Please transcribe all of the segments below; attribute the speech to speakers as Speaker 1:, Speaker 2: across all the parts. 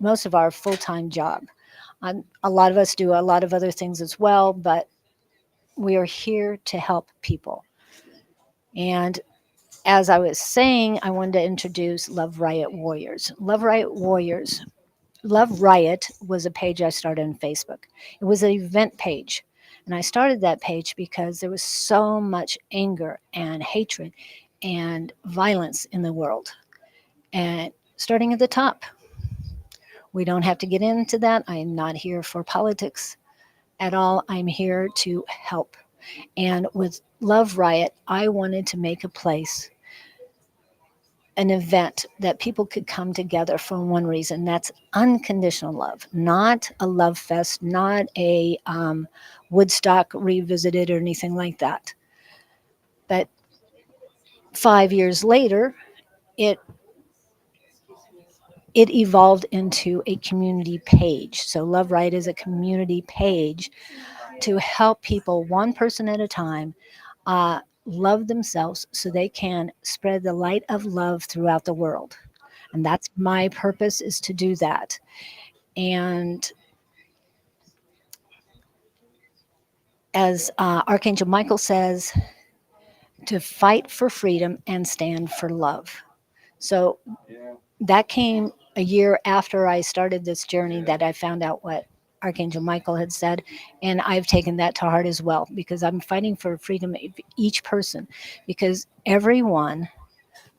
Speaker 1: most of our full-time job. A lot of us do a lot of other things as well, but we are here to help people. And as I was saying, I wanted to introduce Love Riot Warriors. Love Riot was a page I started on Facebook. It was an event page. And I started that page because there was so much anger and hatred and violence in the world. And starting at the top, we don't have to get into that. I am not here for politics at all. I'm here to help. And with Love Riot, I wanted to make a place, an event that people could come together for one reason. That's unconditional love, not a love fest, not a Woodstock revisited or anything like that. But 5 years later, it it evolved into a community page. So Love Right is a community page to help people one person at a time love themselves so they can spread the light of love throughout the world. And that's my purpose, is to do that. And as Archangel Michael says, to fight for freedom and stand for love. So that came a year after I started this journey, that I found out what Archangel Michael had said. And I've taken that to heart as well, because I'm fighting for freedom of each person. Because everyone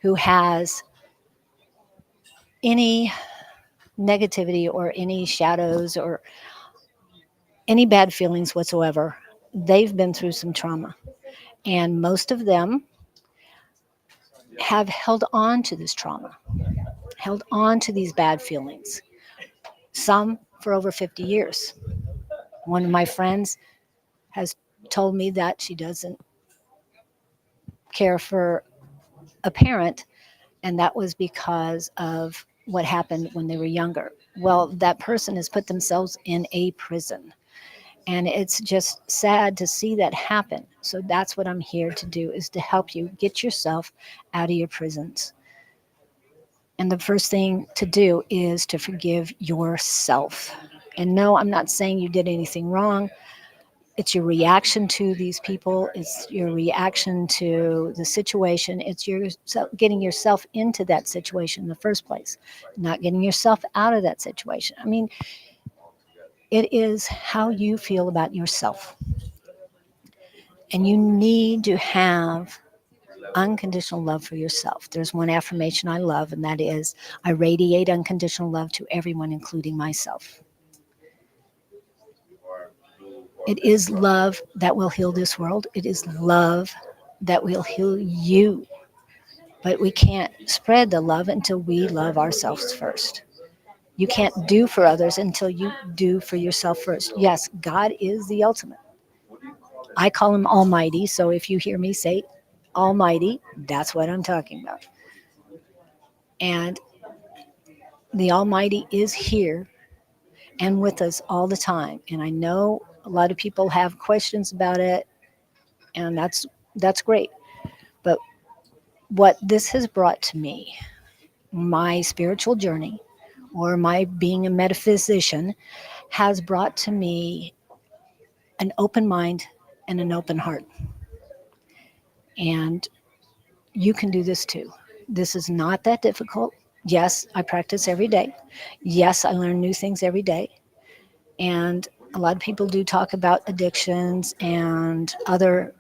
Speaker 1: who has any negativity or any shadows or any bad feelings whatsoever, they've been through some trauma. And most of them have held on to this trauma, held on to these bad feelings, some for over 50 years. One of my friends has told me that she doesn't care for a parent, and that was because of what happened when they were younger. Well, that person has put themselves in a prison. And it's just sad to see that happen. So that's what I'm here to do, is to help you get yourself out of your prisons. And the first thing to do is to forgive yourself. And no, I'm not saying you did anything wrong. It's your reaction to these people. It's your reaction to the situation. It's your getting yourself into that situation in the first place, not getting yourself out of that situation. I mean, it is how you feel about yourself. And you need to have unconditional love for yourself. There's one affirmation I love, and that is, I radiate unconditional love to everyone, including myself. It is love that will heal this world. It is love that will heal you. But we can't spread the love until we love ourselves first. You can't do for others until you do for yourself first. Yes, God is the ultimate. I call him Almighty. So if you hear me say Almighty, that's what I'm talking about. And the Almighty is here and with us all the time. And I know a lot of people have questions about it, and that's great. But what this has brought to me, my spiritual journey, or my being a metaphysician, has brought to me an open mind and an open heart. And you can do this too. This is not that difficult. Yes, I practice every day. Yes, I learn new things every day. And a lot of people do talk about addictions and other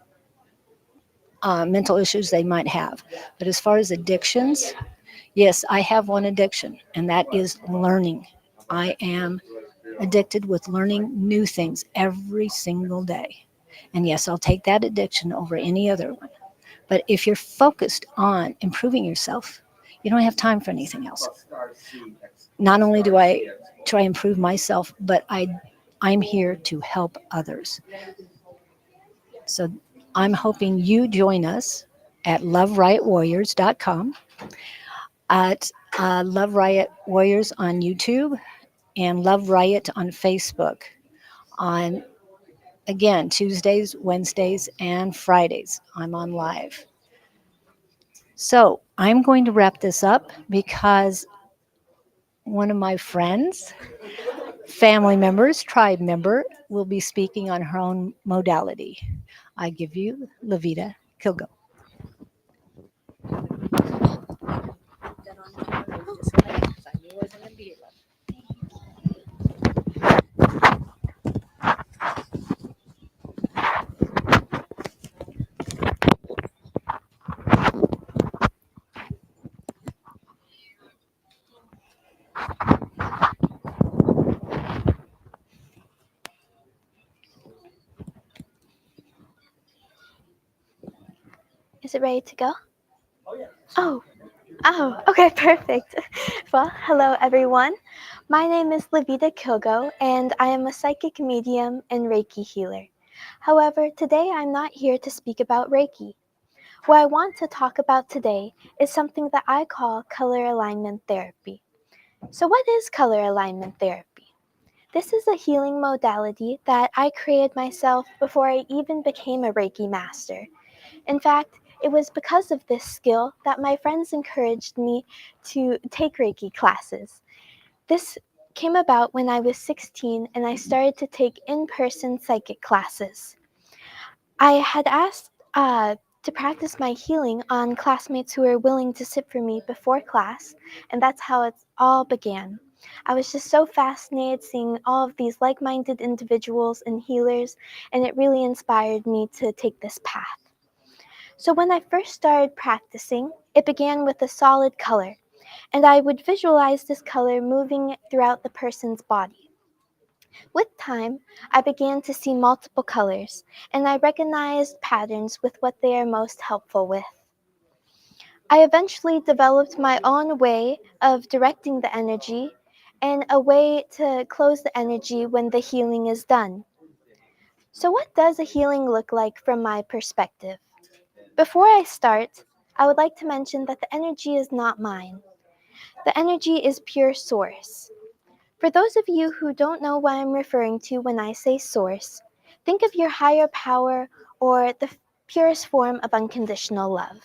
Speaker 1: mental issues they might have. But as far as addictions, yes, I have one addiction, and that is learning. I am addicted with learning new things every single day. And yes, I'll take that addiction over any other one. But if you're focused on improving yourself, you don't have time for anything else. Not only do I try and improve myself, but I'm here to help others. So I'm hoping you join us at loveriotwarriors.com, at Love Riot Warriors on YouTube, and Love Riot on Facebook, on, again, Tuesdays, Wednesdays, and Fridays. I'm on live. So I'm going to wrap this up, because one of my friends, family members, tribe member, will be speaking on her own modality. I give you Levita Kilgo.
Speaker 2: Is it ready to go? Oh, okay, perfect. Well, hello everyone. My name is Levita Kilgo, and I am a psychic medium and Reiki healer. However, today I'm not here to speak about Reiki. What I want to talk about today is something that I call color alignment therapy. So, what is color alignment therapy? This is a healing modality that I created myself before I even became a Reiki master. In fact, it was because of this skill that my friends encouraged me to take Reiki classes. This came about when I was 16 and I started to take in person psychic classes. I had asked to practice my healing on classmates who were willing to sit for me before class, and that's how it all began. I was just so fascinated seeing all of these like minded individuals and healers, and it really inspired me to take this path. So when I first started practicing, it began with a solid color, and I would visualize this color moving throughout the person's body. With time, I began to see multiple colors, and I recognized patterns with what they are most helpful with. I eventually developed my own way of directing the energy and a way to close the energy when the healing is done. So, what does a healing look like from my perspective? Before I start, I would like to mention that the energy is not mine. The energy is pure source. For those of you who don't know what I'm referring to when I say source, think of your higher power or the purest form of unconditional love.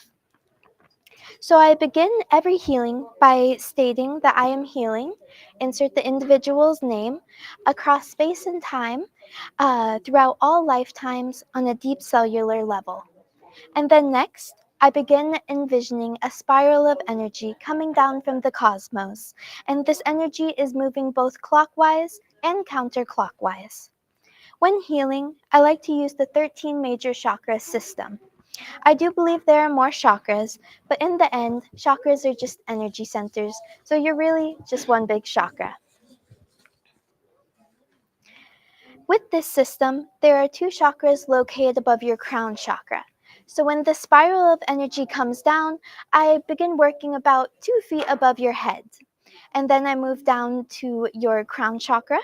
Speaker 2: So I begin every healing by stating that I am healing, insert the individual's name, across space and time, throughout all lifetimes on a deep cellular level. And then next, I begin envisioning a spiral of energy coming down from the cosmos, and this energy is moving both clockwise and counterclockwise. When healing, I like to use the 13 major chakra system. I do believe there are more chakras, but in the end, chakras are just energy centers, so you're really just one big chakra. With this system, there are two chakras located above your crown chakra. So when the spiral of energy comes down, I begin working about 2 feet above your head. And then I move down to your crown chakra.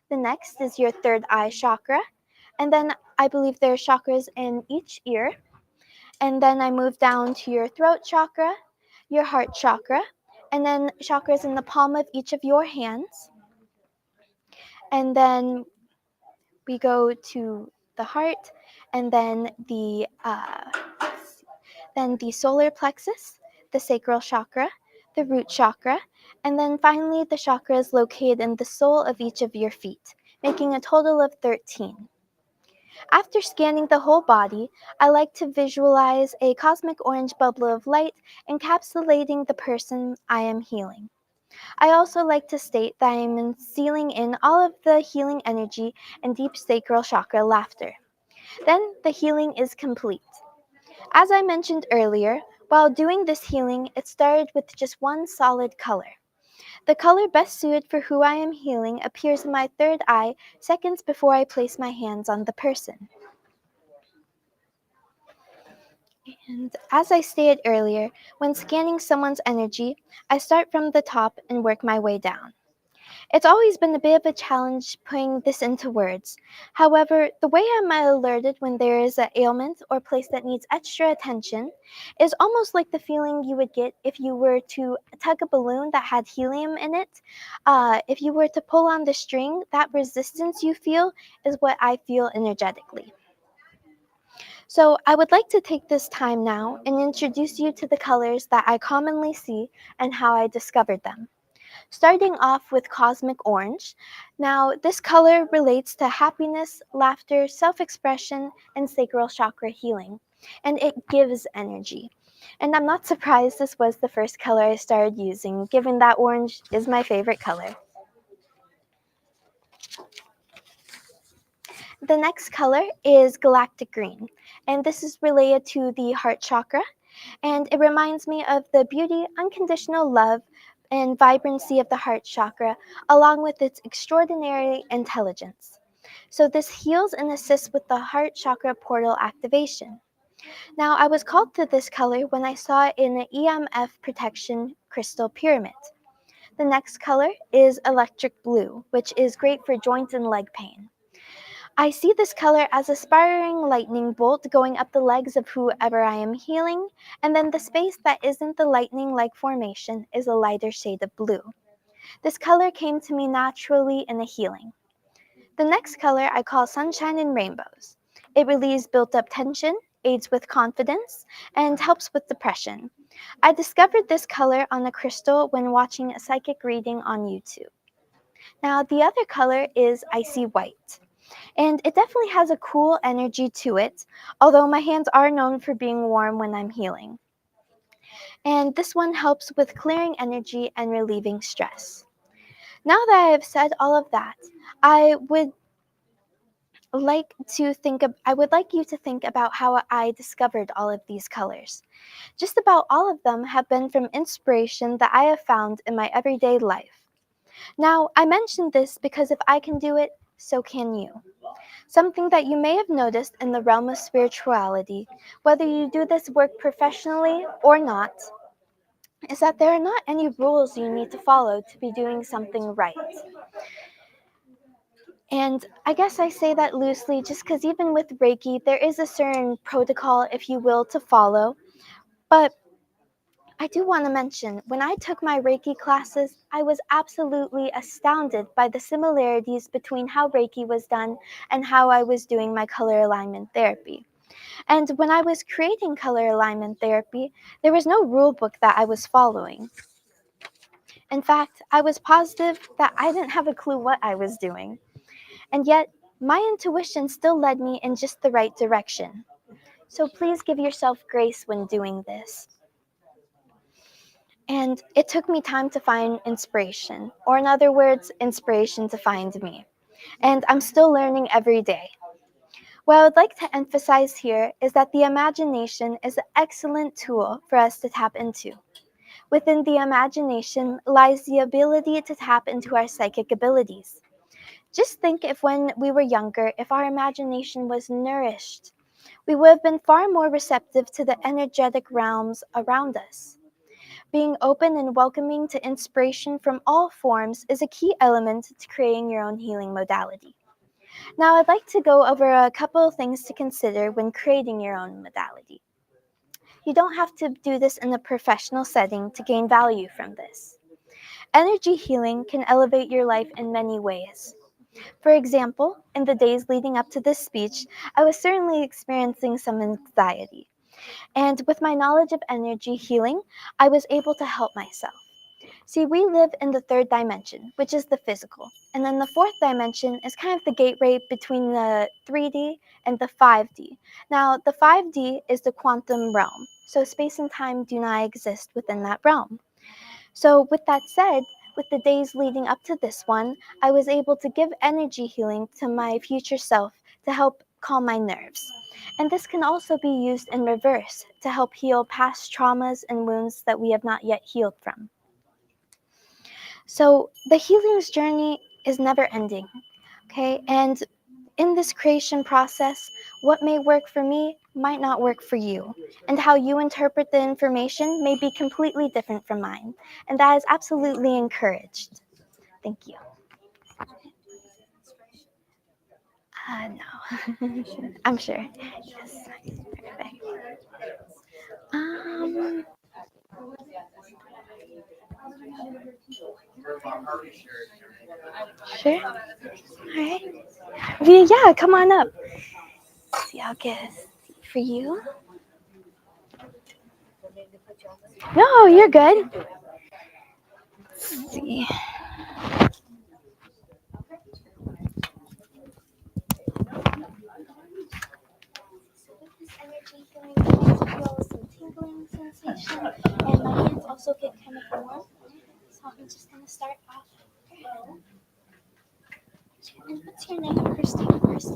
Speaker 2: The next is your third eye chakra. And then I believe there are chakras in each ear. And then I move down to your throat chakra, your heart chakra, and then chakras in the palm of each of your hands. And then we go to the heart, and then the solar plexus, the sacral chakra, the root chakra, and then finally the chakras located in the sole of each of your feet, making a total of 13. After scanning the whole body, I like to visualize a cosmic orange bubble of light encapsulating the person I am healing. I also like to state that I am sealing in all of the healing energy and deep sacral chakra laughter. Then the healing is complete. As I mentioned earlier, while doing this healing, it started with just one solid color. The color best suited for who I am healing appears in my third eye seconds before I place my hands on the person. And as I stated earlier, when scanning someone's energy, I start from the top and work my way down. It's always been a bit of a challenge putting this into words. However, the way I'm alerted when there is an ailment or place that needs extra attention is almost like the feeling you would get if you were to tug a balloon that had helium in it. If you were to pull on the string, that resistance you feel is what I feel energetically. So I would like to take this time now and introduce you to the colors that I commonly see and how I discovered them. starting off with cosmic orange. Now, this color relates to happiness, laughter, self expression, and sacral chakra healing, and it gives energy. And I'm not surprised this was the first color I started using, given that orange is my favorite color. The next color is galactic green, and this is related to the heart chakra, and it reminds me of the beauty, unconditional love, and vibrancy of the heart chakra, along with its extraordinary intelligence. So, this heals and assists with the heart chakra portal activation. Now, I was called to this color when I saw it in an EMF protection crystal pyramid. The next color is electric blue, which is great for joint and leg pain. I see this color as a spiraling lightning bolt going up the legs of whoever I am healing, and then the space that isn't the lightning-like formation is a lighter shade of blue. This color came to me naturally in a healing. The next color I call sunshine and rainbows. It relieves built-up tension, aids with confidence, and helps with depression. I discovered this color on a crystal when watching a psychic reading on YouTube. Now, the other color is icy white. And it definitely has a cool energy to it, although my hands are known for being warm when I'm healing. And this one helps with clearing energy and relieving stress. Now that I have said all of that, I would I would like you to think about how I discovered all of these colors. Just about all of them have been from inspiration that I have found in my everyday life. Now, I mentioned this because if I can do it, so can you. Something that you may have noticed in the realm of spirituality, whether you do this work professionally or not, is that there are not any rules you need to follow to be doing something right. And I guess I say that loosely just because even with Reiki, there is a certain protocol, if you will, to follow. But I do want to mention, when I took my Reiki classes, I was absolutely astounded by the similarities between how Reiki was done and how I was doing my color alignment therapy. And when I was creating color alignment therapy, there was no rule book that I was following. In fact, I was positive that I didn't have a clue what I was doing. And yet, my intuition still led me in just the right direction. So please give yourself grace when doing this. And it took me time to find inspiration, or in other words, inspiration to find me. And I'm still learning every day. What I would like to emphasize here is that the imagination is an excellent tool for us to tap into. Within the imagination lies the ability to tap into our psychic abilities. Just think if when we were younger, if our imagination was nourished, we would have been far more receptive to the energetic realms around us. Being open and welcoming to inspiration from all forms is a key element to creating your own healing modality. Now, I'd like to go over a couple of things to consider when creating your own modality. You don't have to do this in a professional setting to gain value from this. Energy healing can elevate your life in many ways. For example, in the days leading up to this speech, I was certainly experiencing some anxiety. And with my knowledge of energy healing, I was able to help myself. See, we live in the third dimension, which is the physical. And then the fourth dimension is kind of the gateway between the 3D and the 5D. Now, the 5D is the quantum realm. So space and time do not exist within that realm. So with that said, with the days leading up to this one, I was able to give energy healing to my future self to help calm my nerves. And this can also be used in reverse to help heal past traumas and wounds that we have not yet healed from. So the healing's journey is never ending, okay? And in this creation process, what may work for me might not work for you. And how you interpret the information may be completely different from mine. And that is absolutely encouraged. Thank you. No, I'm sure. Yes, perfect. Um, sure. All right. Yeah, come on up. See, I'll get a seat for you. No, you're good. see. So with this energy feeling, I feel some tingling sensation, and my hands also get kind of warm. So I'm just gonna start off. And what's your name, first name first?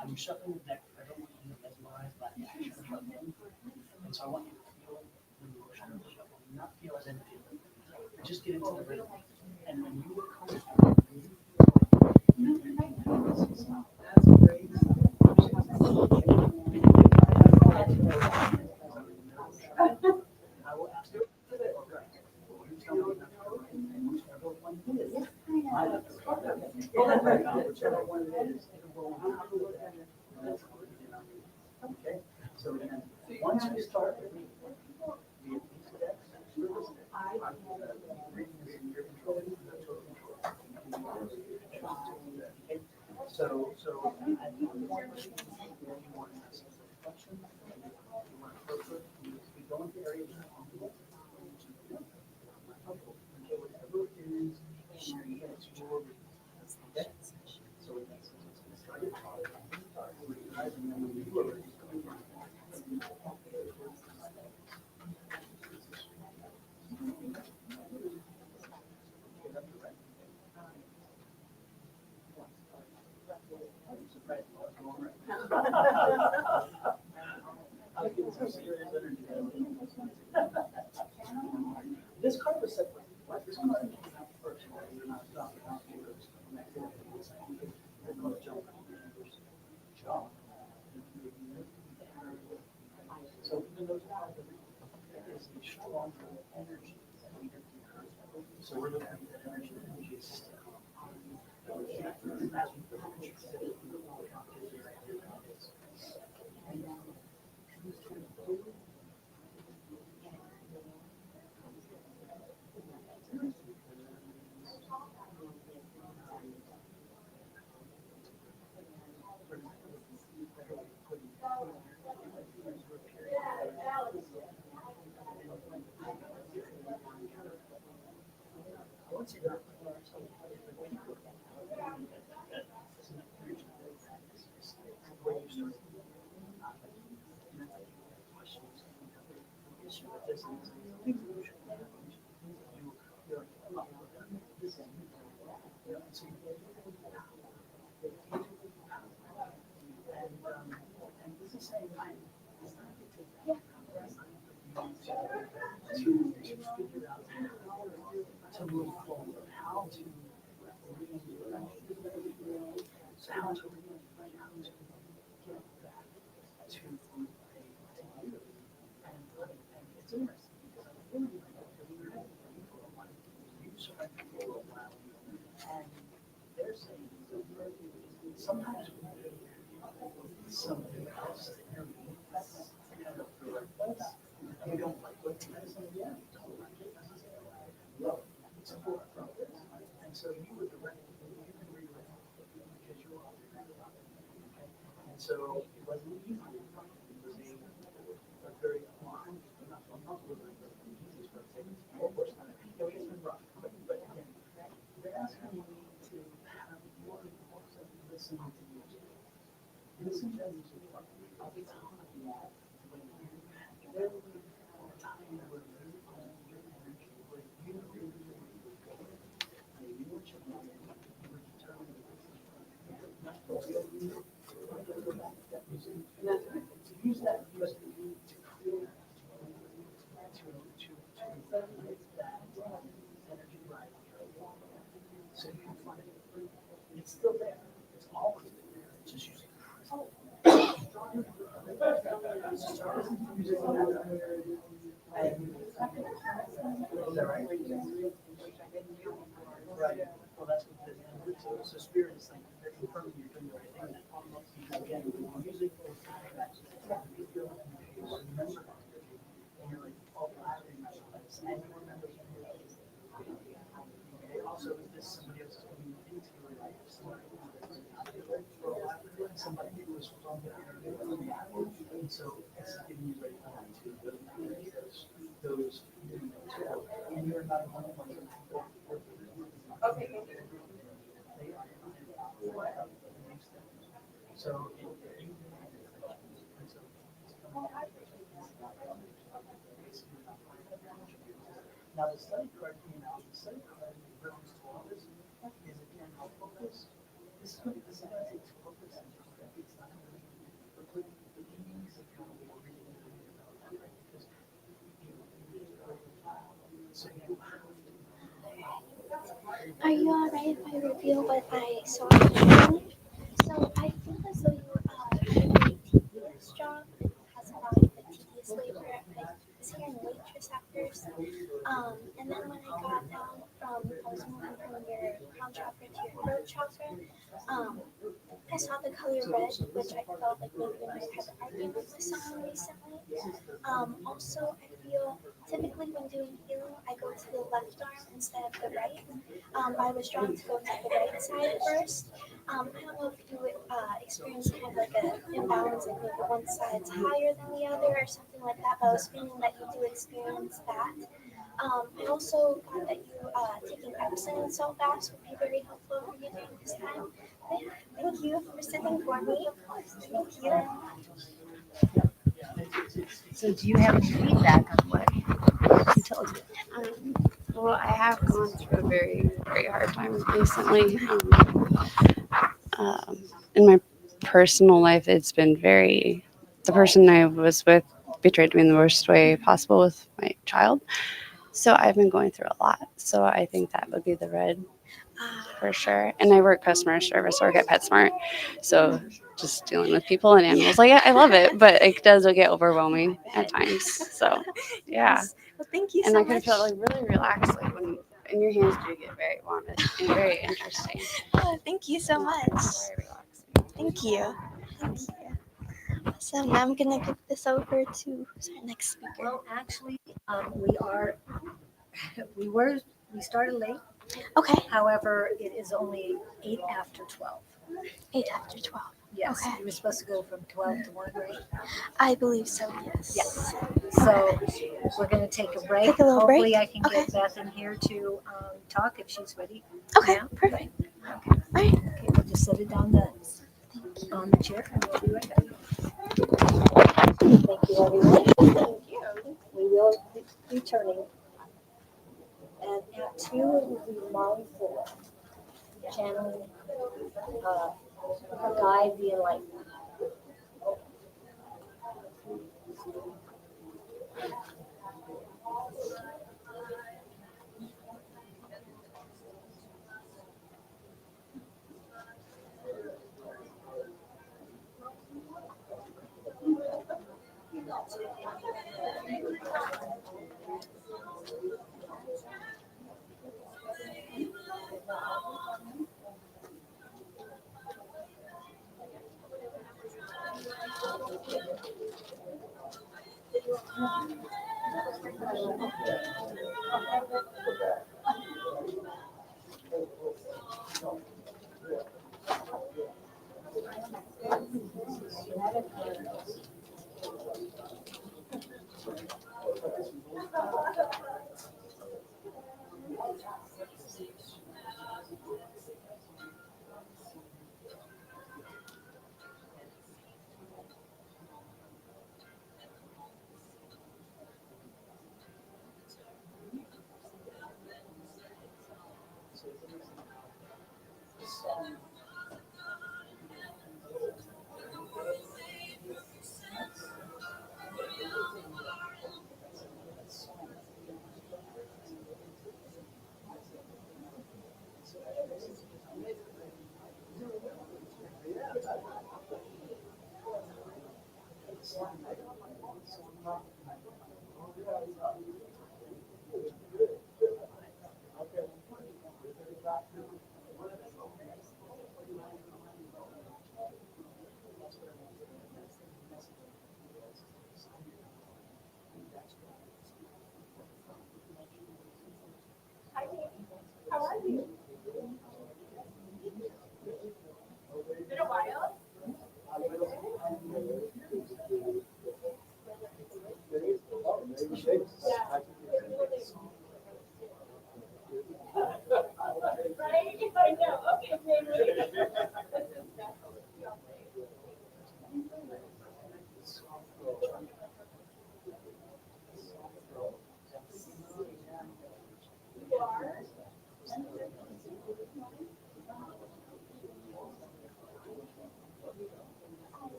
Speaker 3: I'm shuffling the deck. I don't want you to mesmerize that action of shuffling. And so I want you to feel the motion of the shuffle, not feel as in feeling. Just get into the rhythm. And when you are comfortable, that's great. I will ask you. You tell me whichever one it is. Whichever one it is, it'll go on top of that. Okay, so again, once we start with me, be it these steps, in your control, total control. Okay, so at the point where you want to have some reflection, you want to focus, you need to be going to areas that are comfortable. Okay, whatever it is, sure you get it's your reason. Okay, so in that sense, it's going to start with your eyes, and then when you are ready, this card was separate. This card came out first. So even though it is a strong energy, so we're looking at the energy is to figure out to move forward, how to so how to get back to you. And it's interesting because I'm feeling like you're for a while. You surrender for a while. And they're saying sometimes we need somebody else to intervene. That's kind of the right place. And we don't like what the medicine again. Love, support from this. And so you were directed, you can redirect because you are. And so it wasn't easy. It was a very long, not really the easiest part to say, of course not. It was been rough. But again, they're asking me to have more listen to music. Listen to music of the time when you there will be a time where you own your energy, where you really and you were determined to use that music to create to let that energy ride. So you can find it. It's still there. It's always been there. It's just using is that right? Right. Well, that's what it is. So spirit is like they're confirming you're doing the right thing. Because again, music is remember, and you're like, oh, I remember this, and you remember okay, also, is this somebody else coming into your life? Somebody And so it's getting you ready to those and you're not one of them. So now the study card came out. The study card in reference to all this is again how focus. This is going to take focus and it's not going to be the meanings of kind of what we're reading about that, right? Because so you
Speaker 2: Are you alright if I reveal what I saw in the morning? So I feel as though you had a very tedious job. It has a lot of the tedious labor. I was hearing waitress actors. And then when I got down I was moving from your crown chakra to your throat chakra. I saw the color red, which I felt like maybe you might have had an argument with someone recently. Also, I feel typically when doing healing, I go to the left arm instead of the right. I was drawn to go to the right side first. I don't know if you experience kind of like an imbalance, like maybe one side's higher than the other or something like that, but I was feeling that you do experience that. I also got that you taking Epsom salt baths would be very helpful for you during this time. Thank you for sitting for me. Thank you.
Speaker 1: So do you have any feedback on what she told you?
Speaker 4: Well, I have gone through a very, very hard time recently. In my personal life, it's been the person I was with betrayed me in the worst way possible with my child. So I've been going through a lot. So I think that would be the red for sure. And I work customer service, work at PetSmart. So just dealing with people and animals, like I love it, but it does get overwhelming at times. So yeah.
Speaker 2: Yes. Well, thank you
Speaker 4: And
Speaker 2: so
Speaker 4: I can
Speaker 2: much.
Speaker 4: feel like really relaxed, like when and your hands do get very warm and very interesting.
Speaker 2: Oh, thank you so much.
Speaker 4: Very relaxing.
Speaker 2: Thank you. Thank you. So now I'm gonna give this over to our next speaker.
Speaker 1: Well, actually, we started late.
Speaker 2: Okay,
Speaker 1: However, it is only 8 after 12.
Speaker 2: 8 after 12.
Speaker 1: Yes,
Speaker 2: Okay.
Speaker 1: you were supposed to go from 12 to 1, right?
Speaker 2: I believe so, yes.
Speaker 1: Yeah. So we're going to take a break.
Speaker 2: Take a little
Speaker 1: Hopefully
Speaker 2: break?
Speaker 1: I can
Speaker 2: Okay.
Speaker 1: get Beth in here to talk if she's ready.
Speaker 2: Okay,
Speaker 1: Yeah?
Speaker 2: perfect.
Speaker 1: Okay.
Speaker 2: All right.
Speaker 1: Okay, we'll just set it down on the chair and we'll be right back. Thank you, everyone. Thank you. We will be returning. And at 2, it will be mindful channeling guide the enlightenment.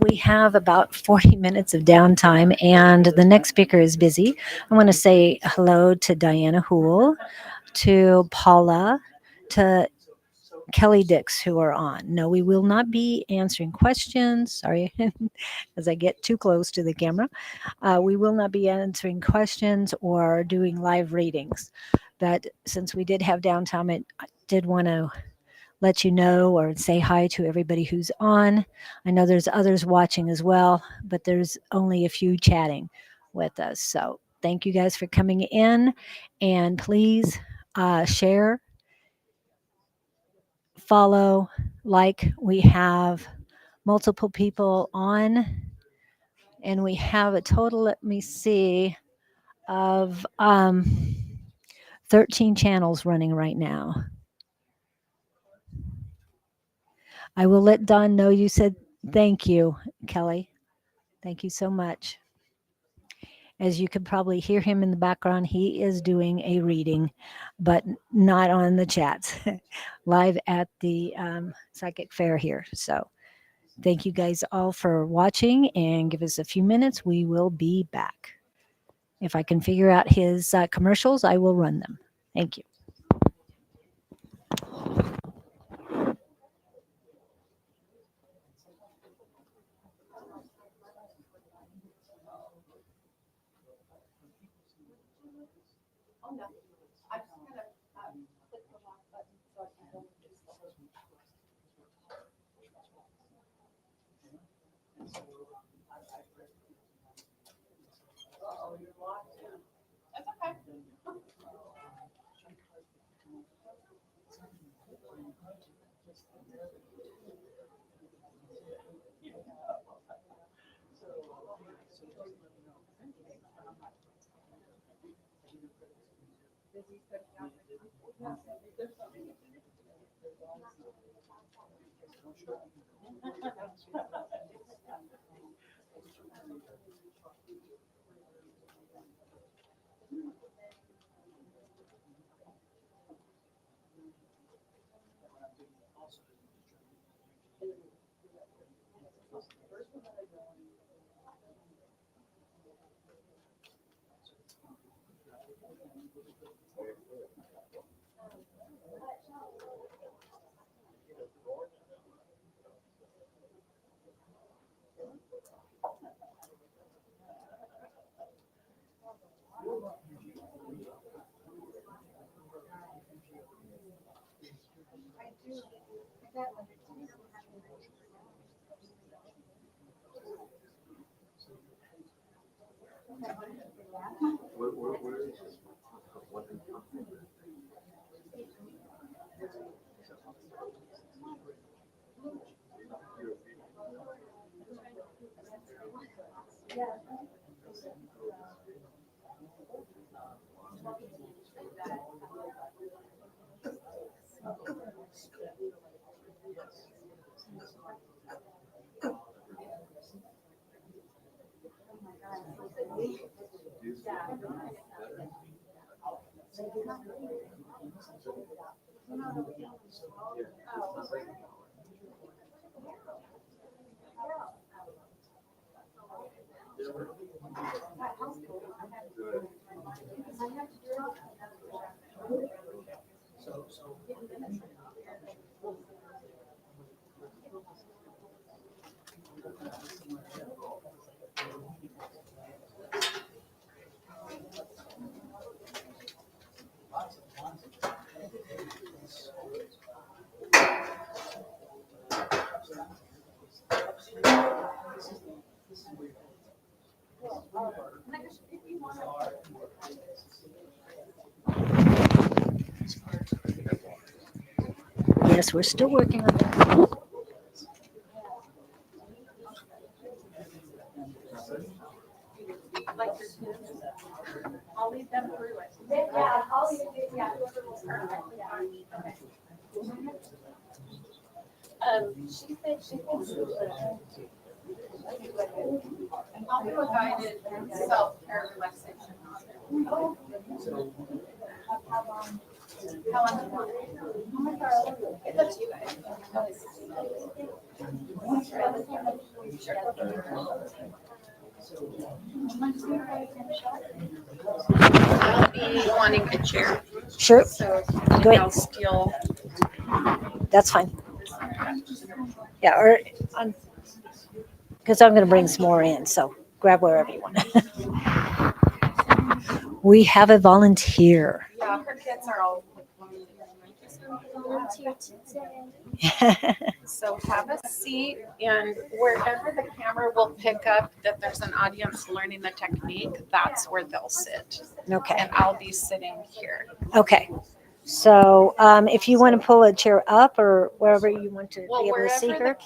Speaker 1: we have about 40 minutes of downtime, and the next speaker is busy. I want to say hello to Diana Houle, to Paula, to Kelly Dix, who are on. No, we will not be answering questions. Sorry, as I get too close to the camera. We will not be answering questions or doing live readings. But since we did have downtime, I did want to let you know or say hi to everybody who's on. I know there's others watching as well, but there's only a few chatting with us. So thank you guys for coming in, and please share, follow, like. We have multiple people on, and we have a total, let me see, of 13 channels running right now. I will let Don know you said thank you, Kelly. Thank you so much. As you could probably hear him in the background, he is doing a reading, but not on the chats, live at the Psychic Fair here. So thank you guys all for watching, and give us a few minutes. We will be back. If I can figure out his commercials, I will run them. Thank you. Yes, we're still working on that.
Speaker 5: I'll do a guided self-care relaxation. How long do you want? It's up to you guys. I'll be wanting a chair.
Speaker 1: Sure.
Speaker 5: So
Speaker 1: Great.
Speaker 5: I'll steal.
Speaker 1: That's fine. Yeah, or on, because I'm going to bring some more in. So grab wherever you want. We have a volunteer.
Speaker 5: Yeah, her kids are all. So have a seat, and wherever the camera will pick up that there's an audience learning the technique, that's where they'll sit.
Speaker 1: Okay.
Speaker 5: And I'll be sitting here.
Speaker 1: Okay. So if you want to pull a chair up or wherever you want to
Speaker 5: Well,
Speaker 1: be able to see her.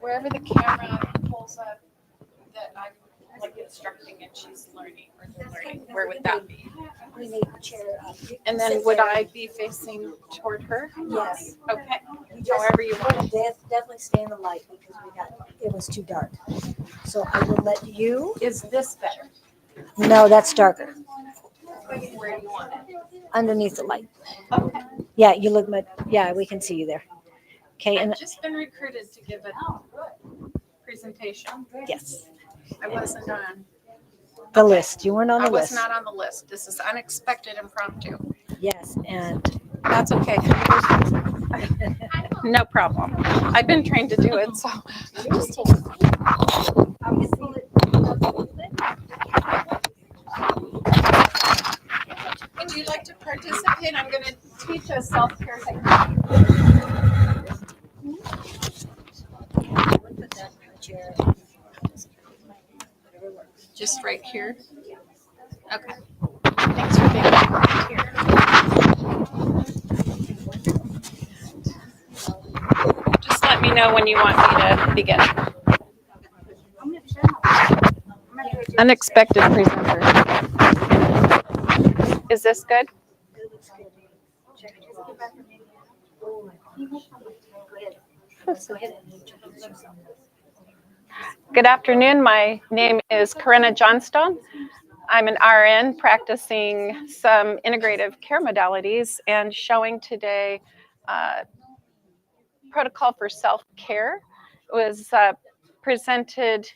Speaker 5: wherever the camera pulls up that I'm like instructing and she's learning or they're learning, where would that be?
Speaker 1: We need a chair up.
Speaker 5: And then would I be facing toward her?
Speaker 1: Yes.
Speaker 5: Okay. However you want.
Speaker 1: Definitely stay in the light because it was too dark. So I will let you.
Speaker 5: Is this better?
Speaker 1: No, that's darker.
Speaker 5: Where do you want it?
Speaker 1: Underneath the light.
Speaker 5: Okay.
Speaker 1: Yeah, you look much. Yeah, we can see you there. Okay, and
Speaker 5: I've just been recruited to give a presentation.
Speaker 1: yes,
Speaker 5: I wasn't on.
Speaker 1: the list. You weren't on
Speaker 5: I
Speaker 1: the
Speaker 5: was
Speaker 1: list.
Speaker 5: not on the list. This is unexpected impromptu.
Speaker 1: Yes, and
Speaker 5: That's okay. No problem. I've been trained to do it, so. Would you like to participate? I'm going to teach a self-care technique. Just right here. Okay. Thanks for being here. Just let me know when you want me to begin. Unexpected presenter. Is this good? Good afternoon. My name is Corinna Johnstone. I'm an RN practicing some integrative care modalities and showing today protocol for self-care. It was presented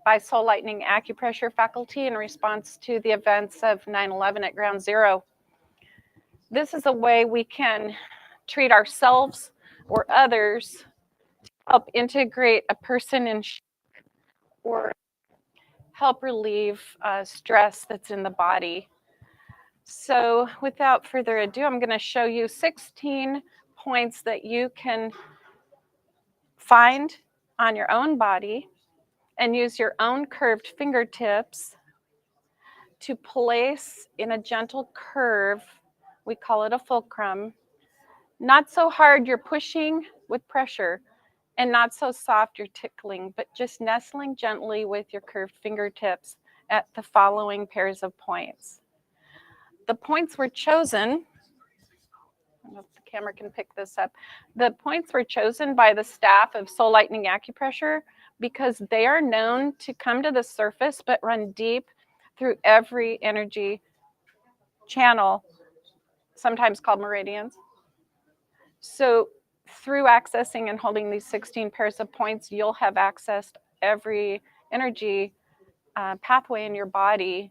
Speaker 5: by Soul Lightning Acupressure faculty in response to the events of 9/11 at Ground Zero. This is a way we can treat ourselves or others to help integrate a person in shock or help relieve stress that's in the body. So without further ado, I'm going to show you 16 points that you can find on your own body and use your own curved fingertips to place in a gentle curve. We call it a fulcrum. Not so hard you're pushing with pressure, and not so soft you're tickling, but just nestling gently with your curved fingertips at the following pairs of points. The points were chosen, I don't know if the camera can pick this up. The points were chosen by the staff of Soul Lightning Acupressure because they are known to come to the surface but run deep through every energy channel, sometimes called meridians. So through accessing and holding these 16 pairs of points, you'll have accessed every energy pathway in your body,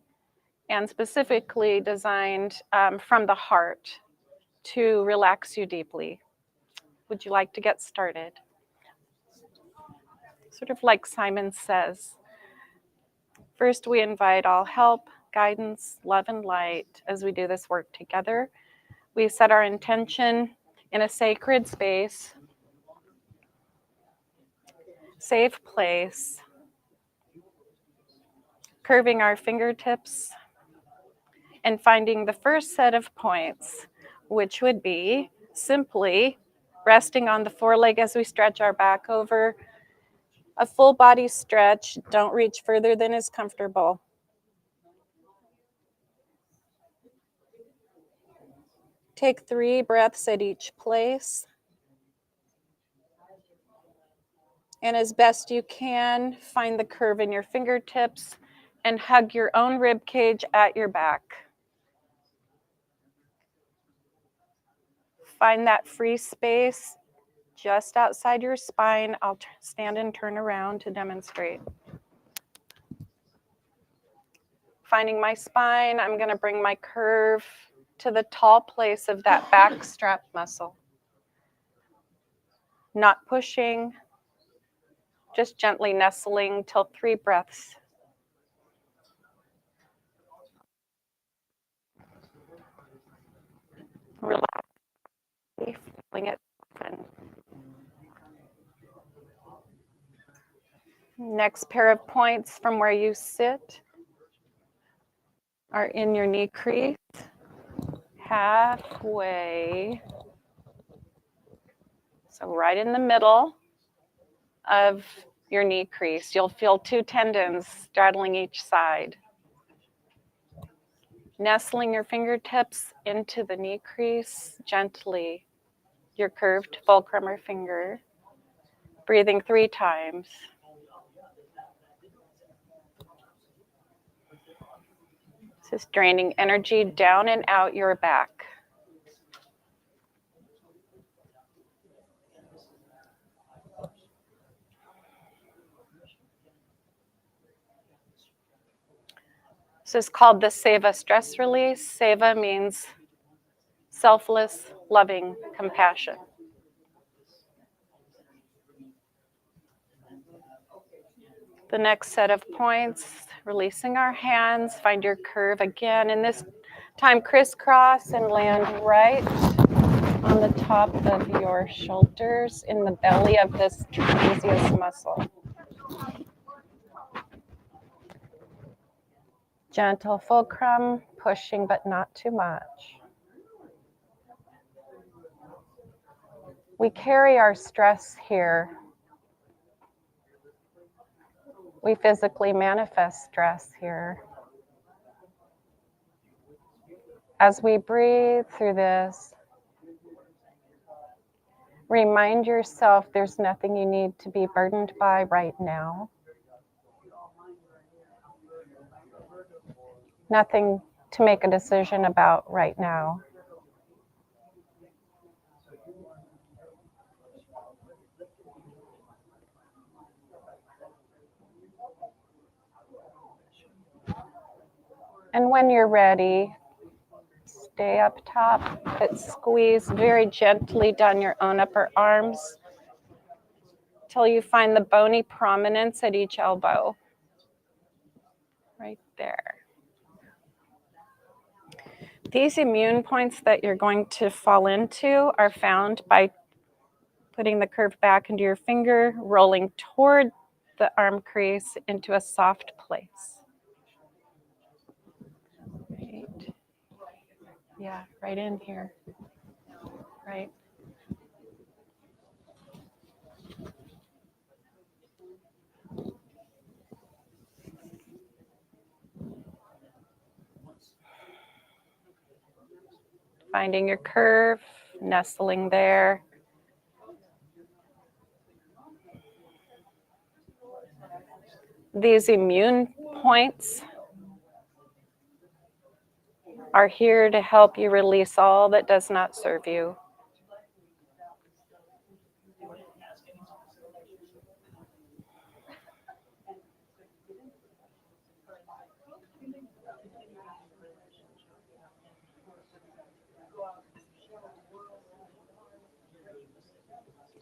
Speaker 5: and specifically designed from the heart to relax you deeply. Would you like to get started? Sort of like Simon says, first we invite all help, guidance, love, and light as we do this work together. We set our intention in a sacred space, safe place, curving our fingertips and finding the first set of points, which would be simply resting on the foreleg as we stretch our back over. A full body stretch. Don't reach further than is comfortable. Take 3 breaths at each place. And as best you can, find the curve in your fingertips and hug your own rib cage at your back. find that free space just outside your spine. I'll stand and turn around to demonstrate. Finding my spine, I'm going to bring my curve to the tall place of that back strap muscle. Not pushing, just gently nestling till 3 breaths. Relax, feeling it. Next pair of points from where you sit are in your knee crease, halfway. So right in the middle of your knee crease. You'll feel 2 tendons straddling each side. Nestling your fingertips into the knee crease gently, your curved fulcrum or finger. Breathing 3 times. This is draining energy down and out your back. This is called the Seva stress release. Seva means selfless, loving compassion. The next set of points, releasing our hands, find your curve again, and this time crisscross and land right on the top of your shoulders in the belly of this trapezius muscle. Gentle fulcrum, pushing but not too much. We carry our stress here. We physically manifest stress here. As we breathe through this, remind yourself there's nothing you need to be burdened by right now. Nothing to make a decision about right now. And when you're ready, stay up top, but squeeze very gently down your own upper arms till you find the bony prominence at each elbow. Right there. These immune points that you're going to fall into are found by putting the curve back into your finger, rolling toward the arm crease into a soft place. Right. Yeah, right in here. Right. Finding your curve, nestling there. These immune points are here to help you release all that does not serve you.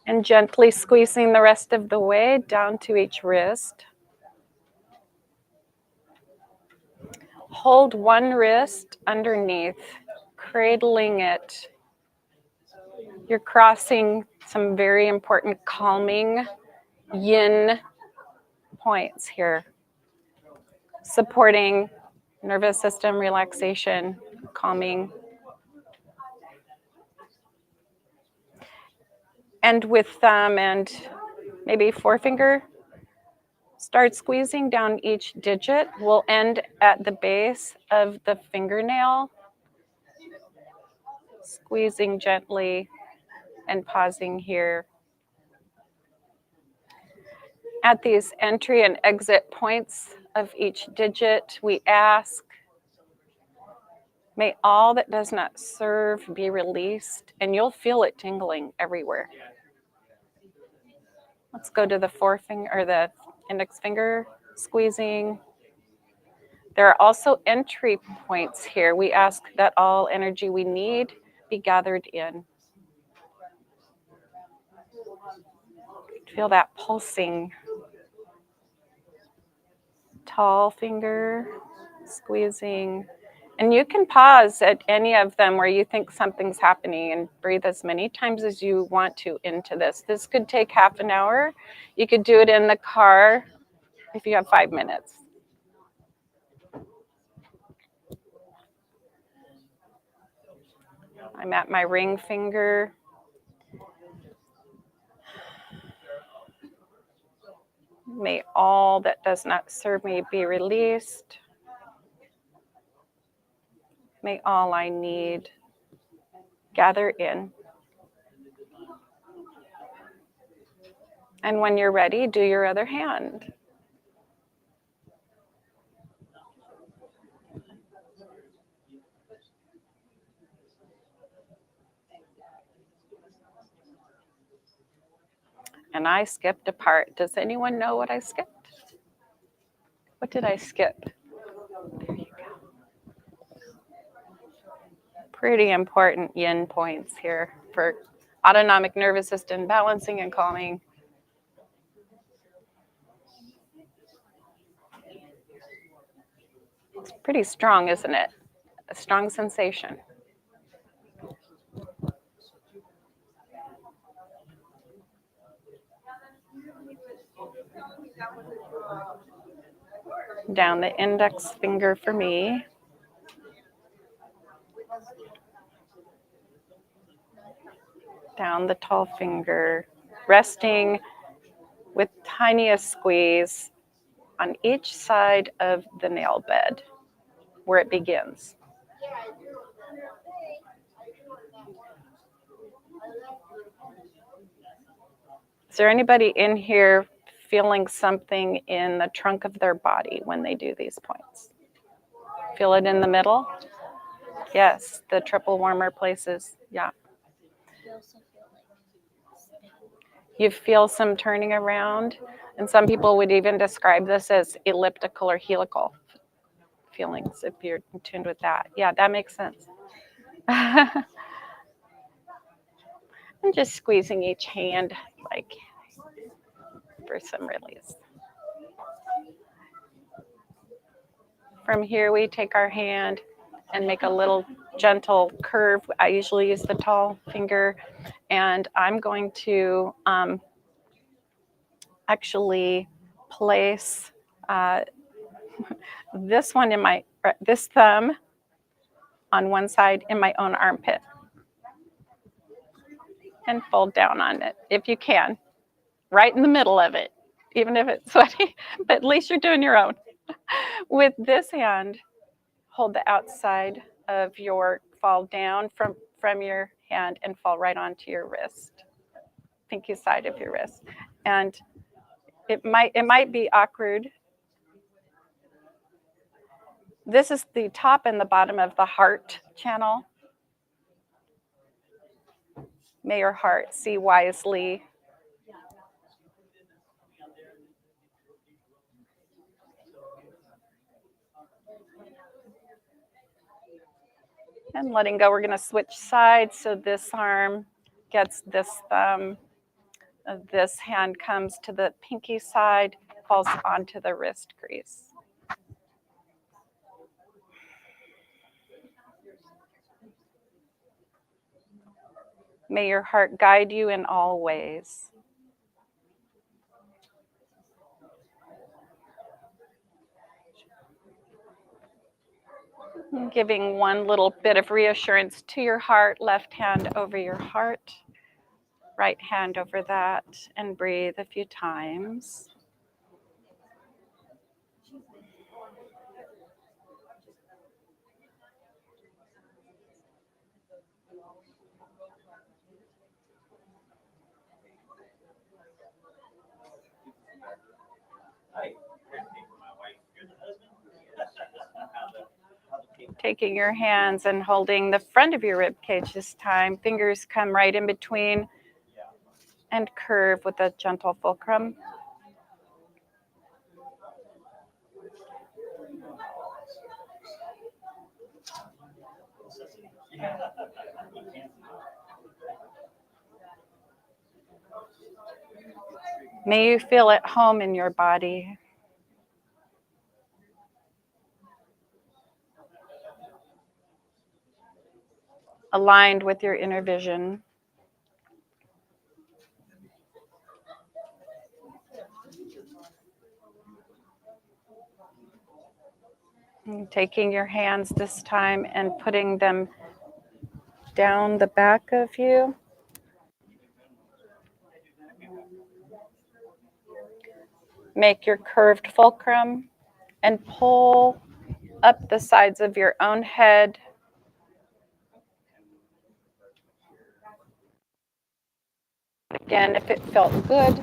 Speaker 5: And gently squeezing the rest of the way down to each wrist. Hold one wrist underneath, cradling it. You're crossing some very important calming yin points here, supporting nervous system relaxation, calming. And with thumb and maybe forefinger, start squeezing down each digit. We'll end at the base of the fingernail, squeezing gently and pausing here. At these entry and exit points of each digit, we ask, May all that does not serve be released, and you'll feel it tingling everywhere. Let's go to the forefinger or the index finger, squeezing. There are also entry points here. We ask that all energy we need be gathered in. Feel that pulsing. Tall finger, squeezing. And you can pause at any of them where you think something's happening and breathe as many times as you want to into this. This could take half an hour. You could do it in the car if you have 5 minutes. I'm at my ring finger. May all that does not serve me be released. May all I need gather in. And when you're ready, do your other hand. And I skipped a part. Does anyone know what I skipped? What did I skip? There you go. Pretty important yin points here for autonomic nervous system balancing and calming. It's pretty strong, isn't it? A strong sensation. Down the index finger for me. Down the tall finger, resting with tiniest squeeze on each side of the nail bed where it begins. Is there anybody in here feeling something in the trunk of their body when they do these points? Feel it in the middle? Yes, the triple warmer places. Yeah. You feel some turning around, and some people would even describe this as elliptical or helical feelings if you're tuned with that. Yeah, that makes sense. I'm just squeezing each hand like for some release. From here, we take our hand and make a little gentle curve. I usually use the tall finger, and I'm going to actually place this one in this thumb on one side in my own armpit and fold down on it if you can, right in the middle of it, even if it's sweaty, but at least you're doing your own. With this hand, hold the outside of your, fall down from your hand and fall right onto your wrist, pinky side of your wrist. And it might be awkward. This is the top and the bottom of the heart channel. May your heart see wisely. And letting go, we're going to switch sides. So this arm gets this thumb. This hand comes to the pinky side, falls onto the wrist crease. May your heart guide you in all ways. Giving one little bit of reassurance to your heart, left hand over your heart, right hand over that, and breathe a few times. Taking your hands and holding the front of your rib cage this time. Fingers come right in between and curve with a gentle fulcrum. May you feel at home in your body. Aligned with your inner vision. And taking your hands this time and putting them down the back of you. Make your curved fulcrum and pull up the sides of your own head. Again, if it felt good.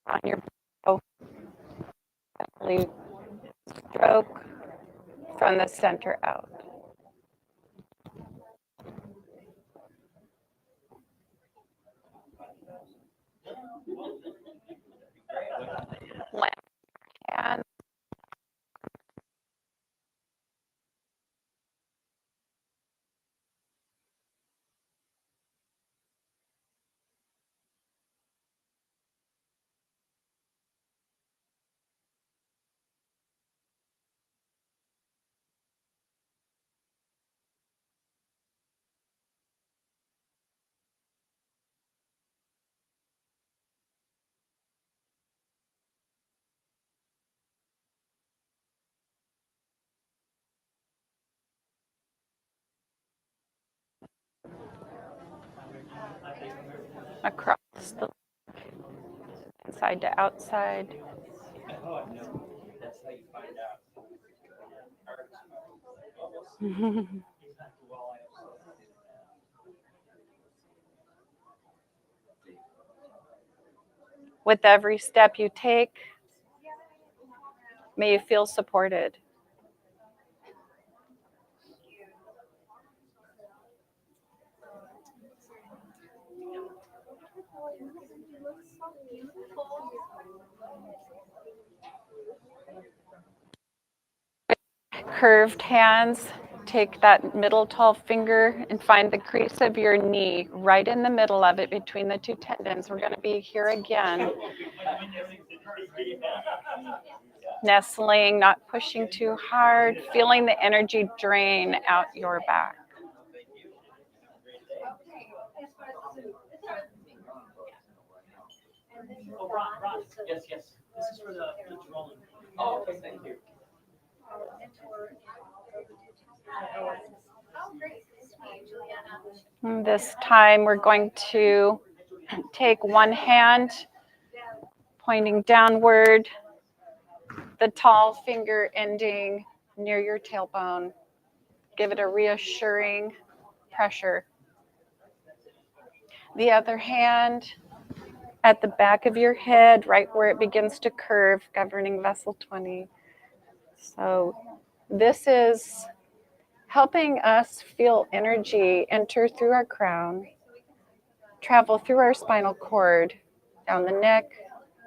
Speaker 5: On your bow, stroke from the center out. Left hand. Across the inside to outside. With every step you take, may you feel supported. Curved hands, take that middle tall finger and find the crease of your knee right in the middle of it between the two tendons. We're going to be here again. Nestling, not pushing too hard, feeling the energy drain out your back.
Speaker 3: Oh, Ron, yes. This is for the drone. Oh, okay, thank you.
Speaker 5: This time we're going to take one hand, pointing downward, the tall finger ending near your tailbone. Give it a reassuring pressure. The other hand at the back of your head, right where it begins to curve, governing vessel 20. So this is helping us feel energy enter through our crown, travel through our spinal cord, down the neck,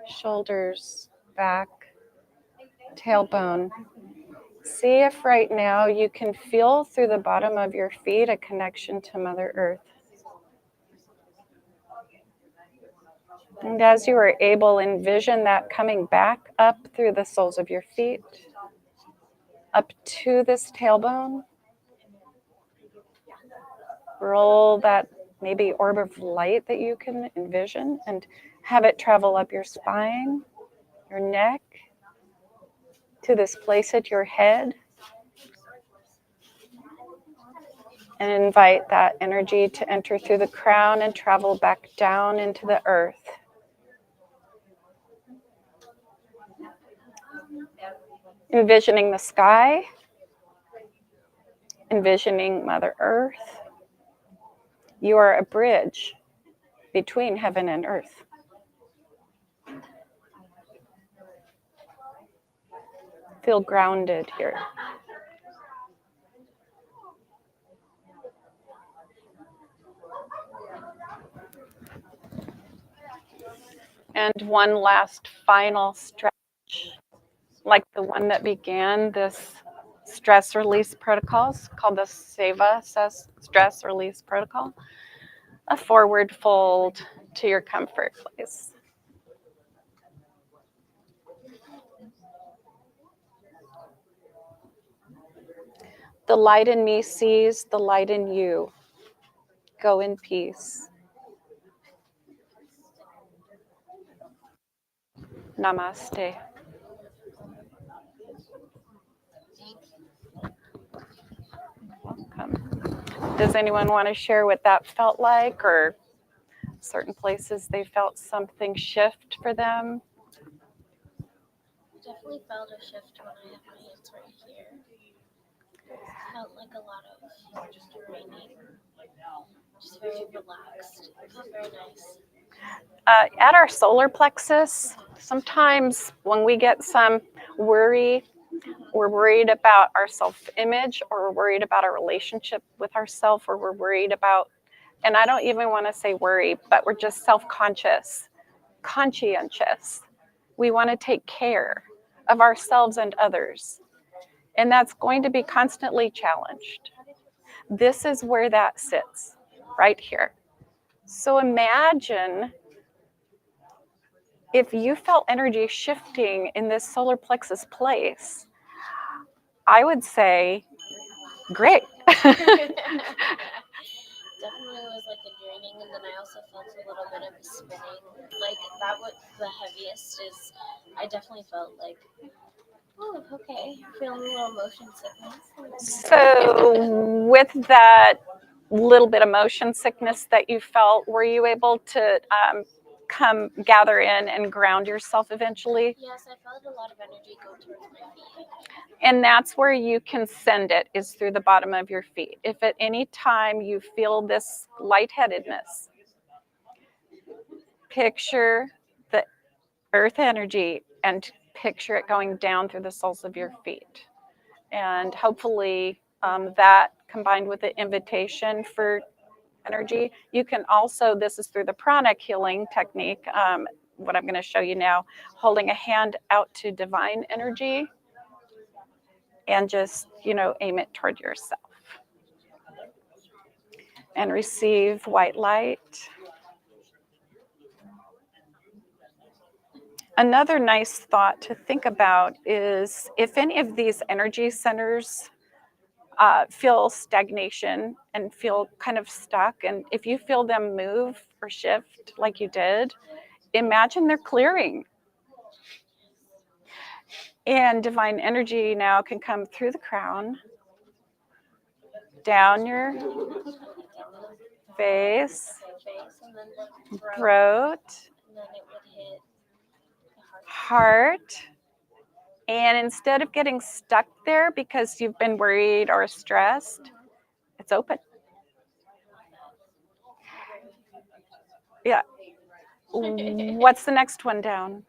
Speaker 5: shoulders, back, tailbone. See if right now you can feel through the bottom of your feet a connection to Mother Earth. And as you are able, envision that coming back up through the soles of your feet, up to this tailbone. Roll that maybe orb of light that you can envision and have it travel up your spine, your neck, to this place at your head. And invite that energy to enter through the crown and travel back down into the earth. Envisioning the sky, envisioning Mother Earth. You are a bridge between heaven and earth. Feel grounded here. And one last final stretch, like the one that began this stress release protocols called the SEVA stress release protocol. A forward fold to your comfort place. The light in me sees the light in you. Go in peace. Namaste. Welcome. Does anyone want to share what that felt like, or certain places they felt something shift for them?
Speaker 6: Definitely felt a shift when I had my hands right here. Felt like a lot of draining, just very relaxed. Felt very nice.
Speaker 5: At our solar plexus, sometimes when we get some worry, we're worried about our self-image, or we're worried about our relationship with ourself, or we're worried about, and I don't even want to say worry, but we're just self-conscious, conscientious. We want to take care of ourselves and others. And that's going to be constantly challenged. This is where that sits, right here. So imagine if you felt energy shifting in this solar plexus place, I would say, great.
Speaker 6: Definitely was like a draining, and then I also felt a little bit of a spinning. Like that was the heaviest. Is I definitely felt like, oh, okay, feeling a little motion sickness.
Speaker 5: So with that little bit of motion sickness that you felt, were you able to come gather in and ground yourself eventually?
Speaker 6: Yes, I felt a lot of energy go towards my feet.
Speaker 5: And that's where you can send it, is through the bottom of your feet. If at any time you feel this lightheadedness, picture the earth energy and picture it going down through the soles of your feet. And hopefully that combined with the invitation for energy, you can also, this is through the pranic healing technique, what I'm going to show you now, holding a hand out to divine energy and just, aim it toward yourself. And receive white light. Another nice thought to think about is if any of these energy centers feel stagnation and feel kind of stuck, and if you feel them move or shift like you did, imagine they're clearing. And divine energy now can come through the crown, down your face,
Speaker 6: And then the
Speaker 5: throat,
Speaker 6: and then it would hit the
Speaker 5: heart. And instead of getting stuck there because you've been worried or stressed, it's open. Yeah. What's the next one down?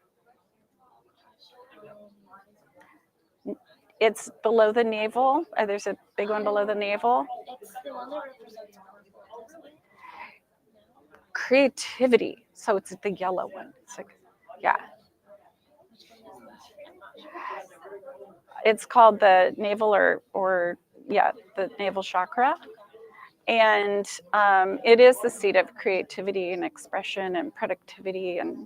Speaker 5: It's below the navel. There's a big one below the navel.
Speaker 6: It's the one that represents conflict, isn't it?
Speaker 5: Creativity. So it's the yellow one. It's like, yeah. It's called the navel or the navel chakra. And it is the seat of creativity and expression and productivity. And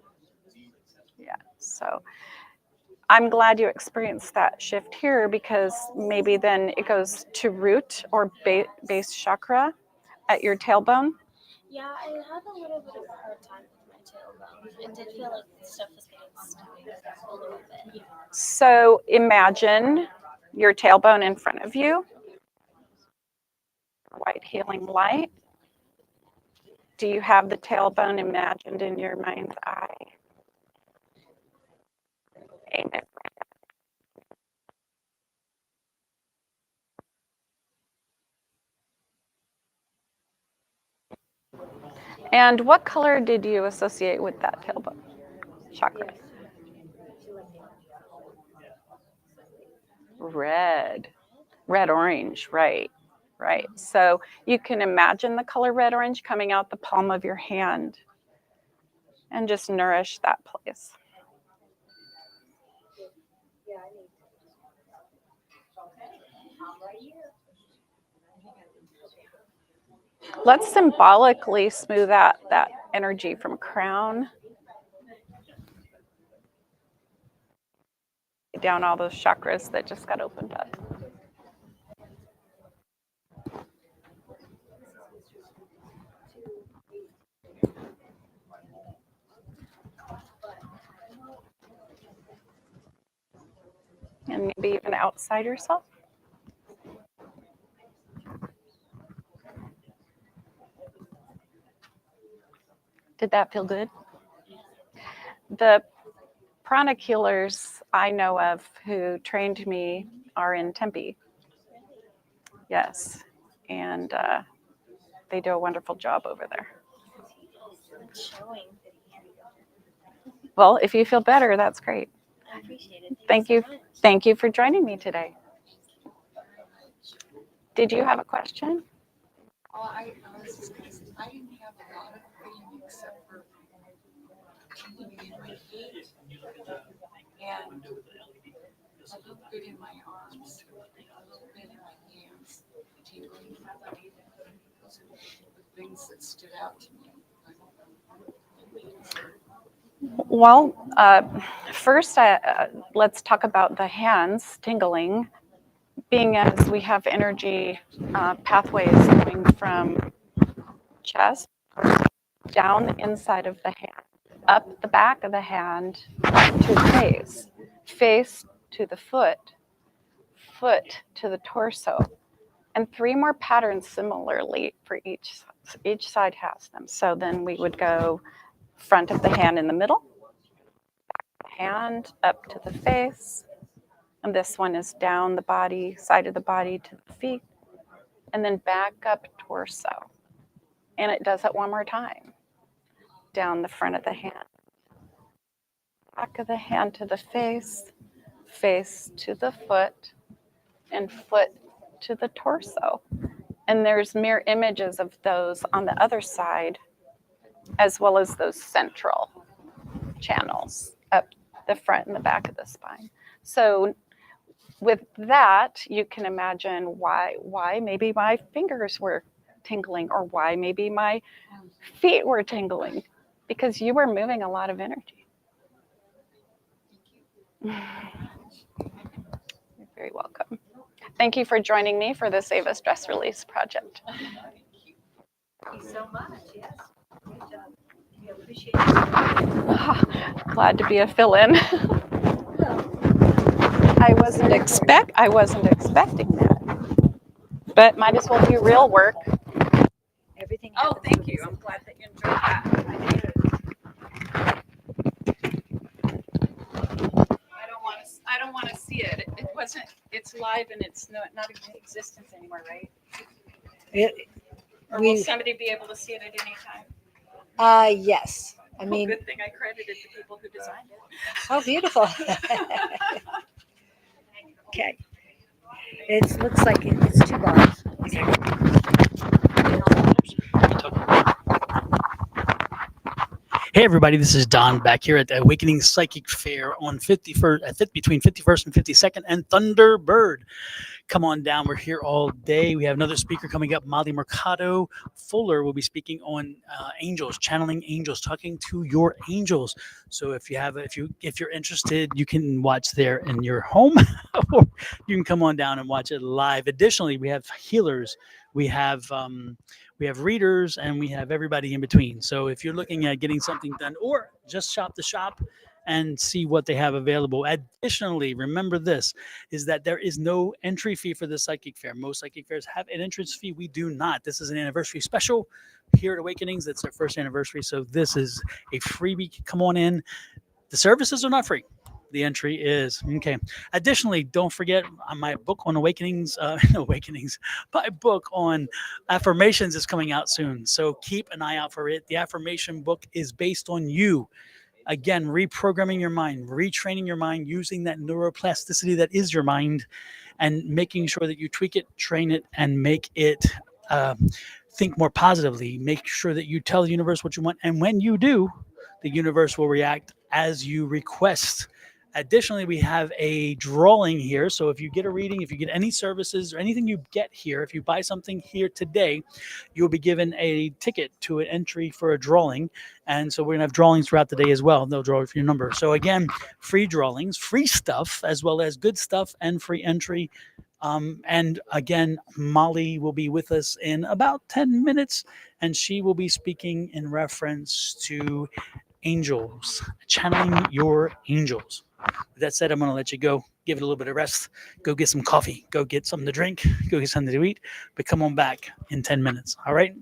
Speaker 5: yeah, so I'm glad you experienced that shift here, because maybe then it goes to root or base chakra at your tailbone.
Speaker 6: Yeah, I had a little bit of a hard time with my tailbone. It did feel like stuff was getting stuck a little bit.
Speaker 5: So imagine your tailbone in front of you. White healing light. Do you have the tailbone imagined in your mind's eye? Amen. And what color did you associate with that tailbone chakra? Red. Red orange, right. Right. So you can imagine the color red orange coming out the palm of your hand and just nourish that place. Let's symbolically smooth out that energy from crown down all those chakras that just got opened up. And maybe even outside yourself. Did that feel good? The pranic healers I know of who trained me are in Tempe. Yes. And they do a wonderful job over there. Well, if you feel better, that's great.
Speaker 6: I appreciate it.
Speaker 5: Thank you. Thank you for joining me today. Did you have a question?
Speaker 7: I was just going to say, I didn't have a lot of pain except for tingling in my feet and a little bit in my arms, a little bit in my hands, tingling. Those are the things that stood out to me.
Speaker 5: Well, first, let's talk about the hands tingling, being as we have energy pathways coming from chest down the inside of the hand, up the back of the hand to the face, face to the foot, foot to the torso, and 3 more patterns similarly for each side has them. So then we would go front of the hand in the middle, hand up to the face, and this one is down the body, side of the body to the feet, and then back up torso. And it does it one more time. Down the front of the hand, back of the hand to the face, face to the foot, and foot to the torso. And there's mirror images of those on the other side, as well as those central channels up the front and the back of the spine. So with that, you can imagine why maybe my fingers were tingling, or why maybe my feet were tingling, because you were moving a lot of energy. You're very welcome. Thank you for joining me for the Save a Stress Release project.
Speaker 1: Thank you so much. Yes. Great job. We appreciate it.
Speaker 5: Glad to be a fill-in. I wasn't expecting that, but might as well do real work.
Speaker 1: Everything.
Speaker 5: Oh, thank you. I'm glad that you enjoyed that. I don't want to see it. It wasn't. It's live and it's not in existence anymore, right? Or will somebody be able to see it at any time?
Speaker 1: Yes. I mean,
Speaker 5: good thing I credited the people who designed it.
Speaker 1: oh, beautiful. Okay. It looks like it's 2 bars.
Speaker 3: Hey everybody, this is Don back here at the Awakening Psychic Fair on between 51st and 52nd and Thunderbird. Come on down. We're here all day. We have another speaker coming up, Molly Mercado Fuller will be speaking on angels, channeling angels, talking to your angels. So if you're interested, you can watch there in your home, or you can come on down and watch it live. Additionally, we have healers, we have readers, and we have everybody in between. So if you're looking at getting something done, or just shop the shop and see what they have available. Additionally, remember this, is that there is no entry fee for the psychic fair. Most psychic fairs have an entrance fee. We do not. This is an anniversary special here at Awakenings. It's our first anniversary. So this is a freebie. Come on in. The services are not free. The entry is okay. Additionally, don't forget my book on awakenings, awakenings. My book on affirmations is coming out soon, so keep an eye out for it. The affirmation book is based on you. Again, reprogramming your mind, retraining your mind, using that neuroplasticity that is your mind, and making sure that you tweak it, train it, and make it uh, think more positively. Make sure that you tell the universe what you want, and when you do, the universe will react as you request. Additionally, we have a drawing here. So if you get a reading, if you get any services or anything you get here, if you buy something here today, you'll be given a ticket to an entry for a drawing. And so we're going to have drawings throughout the day as well. They'll draw for your number. So again, free drawings, free stuff, as well as good stuff and free entry. And again, Molly will be with us in about 10 minutes, and she will be speaking in reference to angels, channeling your angels. With that said, I'm going to let you go. Give it a little bit of rest. Go get some coffee. Go get something to drink. Go get something to eat. But come on back in 10 minutes. All right?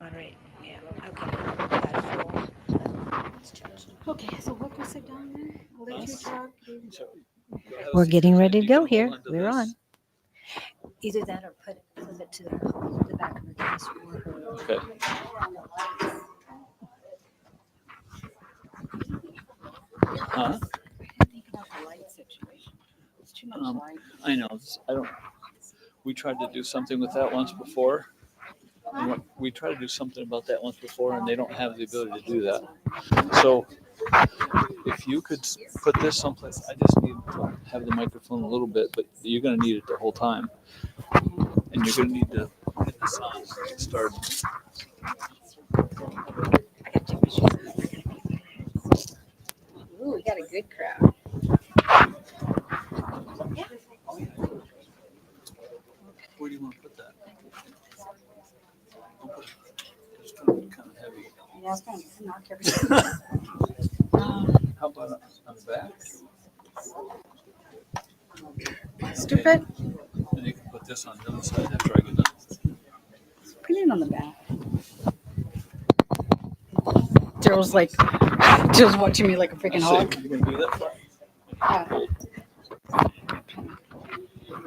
Speaker 1: Moderate. Yeah. Okay. Got it. Let's charge.
Speaker 8: Okay, so what was it down there? I'll let you talk.
Speaker 1: We're getting ready to go here. We're on. Either that or flip it to the back of her case or her.
Speaker 3: Okay. Huh?
Speaker 8: Think about the light situation. It's too much light.
Speaker 3: I know. I don't. We tried to do something with that once before. We tried to do something about that once before, and they don't have the ability to do that. So, if you could put this someplace, I just need to have the microphone a little bit, but you're going to need it the whole time, and you're going to need to hit this on to get started.
Speaker 8: Ooh, we got a good crowd.
Speaker 3: Where do you want to put that? It's going to be kind of heavy.
Speaker 8: Yeah, it's going to knock everything.
Speaker 3: How about on the back?
Speaker 8: Stupid.
Speaker 3: And you can put this on the other side after I get done.
Speaker 8: Put it on the back. Daryl's like, Daryl's watching me like a freaking hog.
Speaker 3: You going to do that for me?
Speaker 8: Yeah.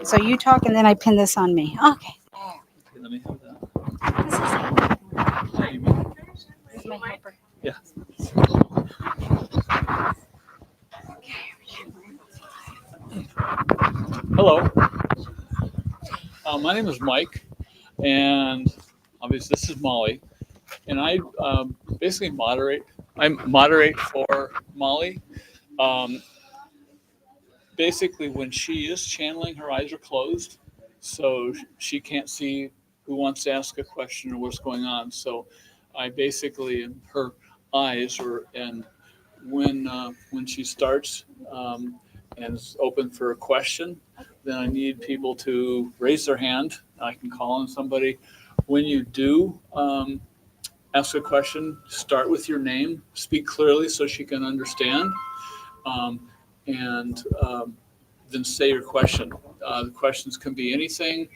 Speaker 8: So you talk and then I pin this on me. Okay.
Speaker 3: Okay, let me have that.
Speaker 8: This is my helper.
Speaker 3: Yeah. Hello. My name is Mike, and obviously this is Molly, and I basically moderate. I moderate for Molly. Basically, when she is channeling, her eyes are closed, so she can't see who wants to ask a question or what's going on. So I basically, her eyes are, and when she starts and is open for a question, then I need people to raise their hand. I can call on somebody. When you do ask a question, start with your name, speak clearly so she can understand, and then say your question. The questions can be anything.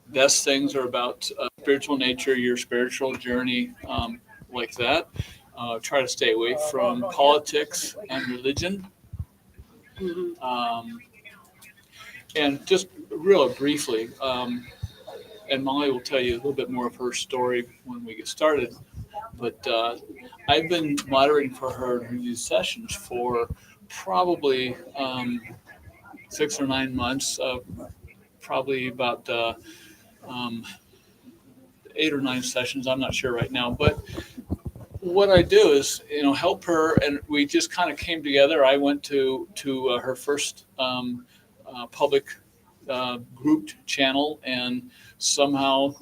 Speaker 3: Best things are about spiritual nature, your spiritual journey, like that. Try to stay away from politics and religion. And just real briefly, and Molly will tell you a little bit more of her story when we get started, but I've been moderating for her in these sessions for probably 6 or 9 months, probably about 8 or 9 sessions. I'm not sure right now, but what I do is, help her, and we just kind of came together. I went to her first public grouped channel, and somehow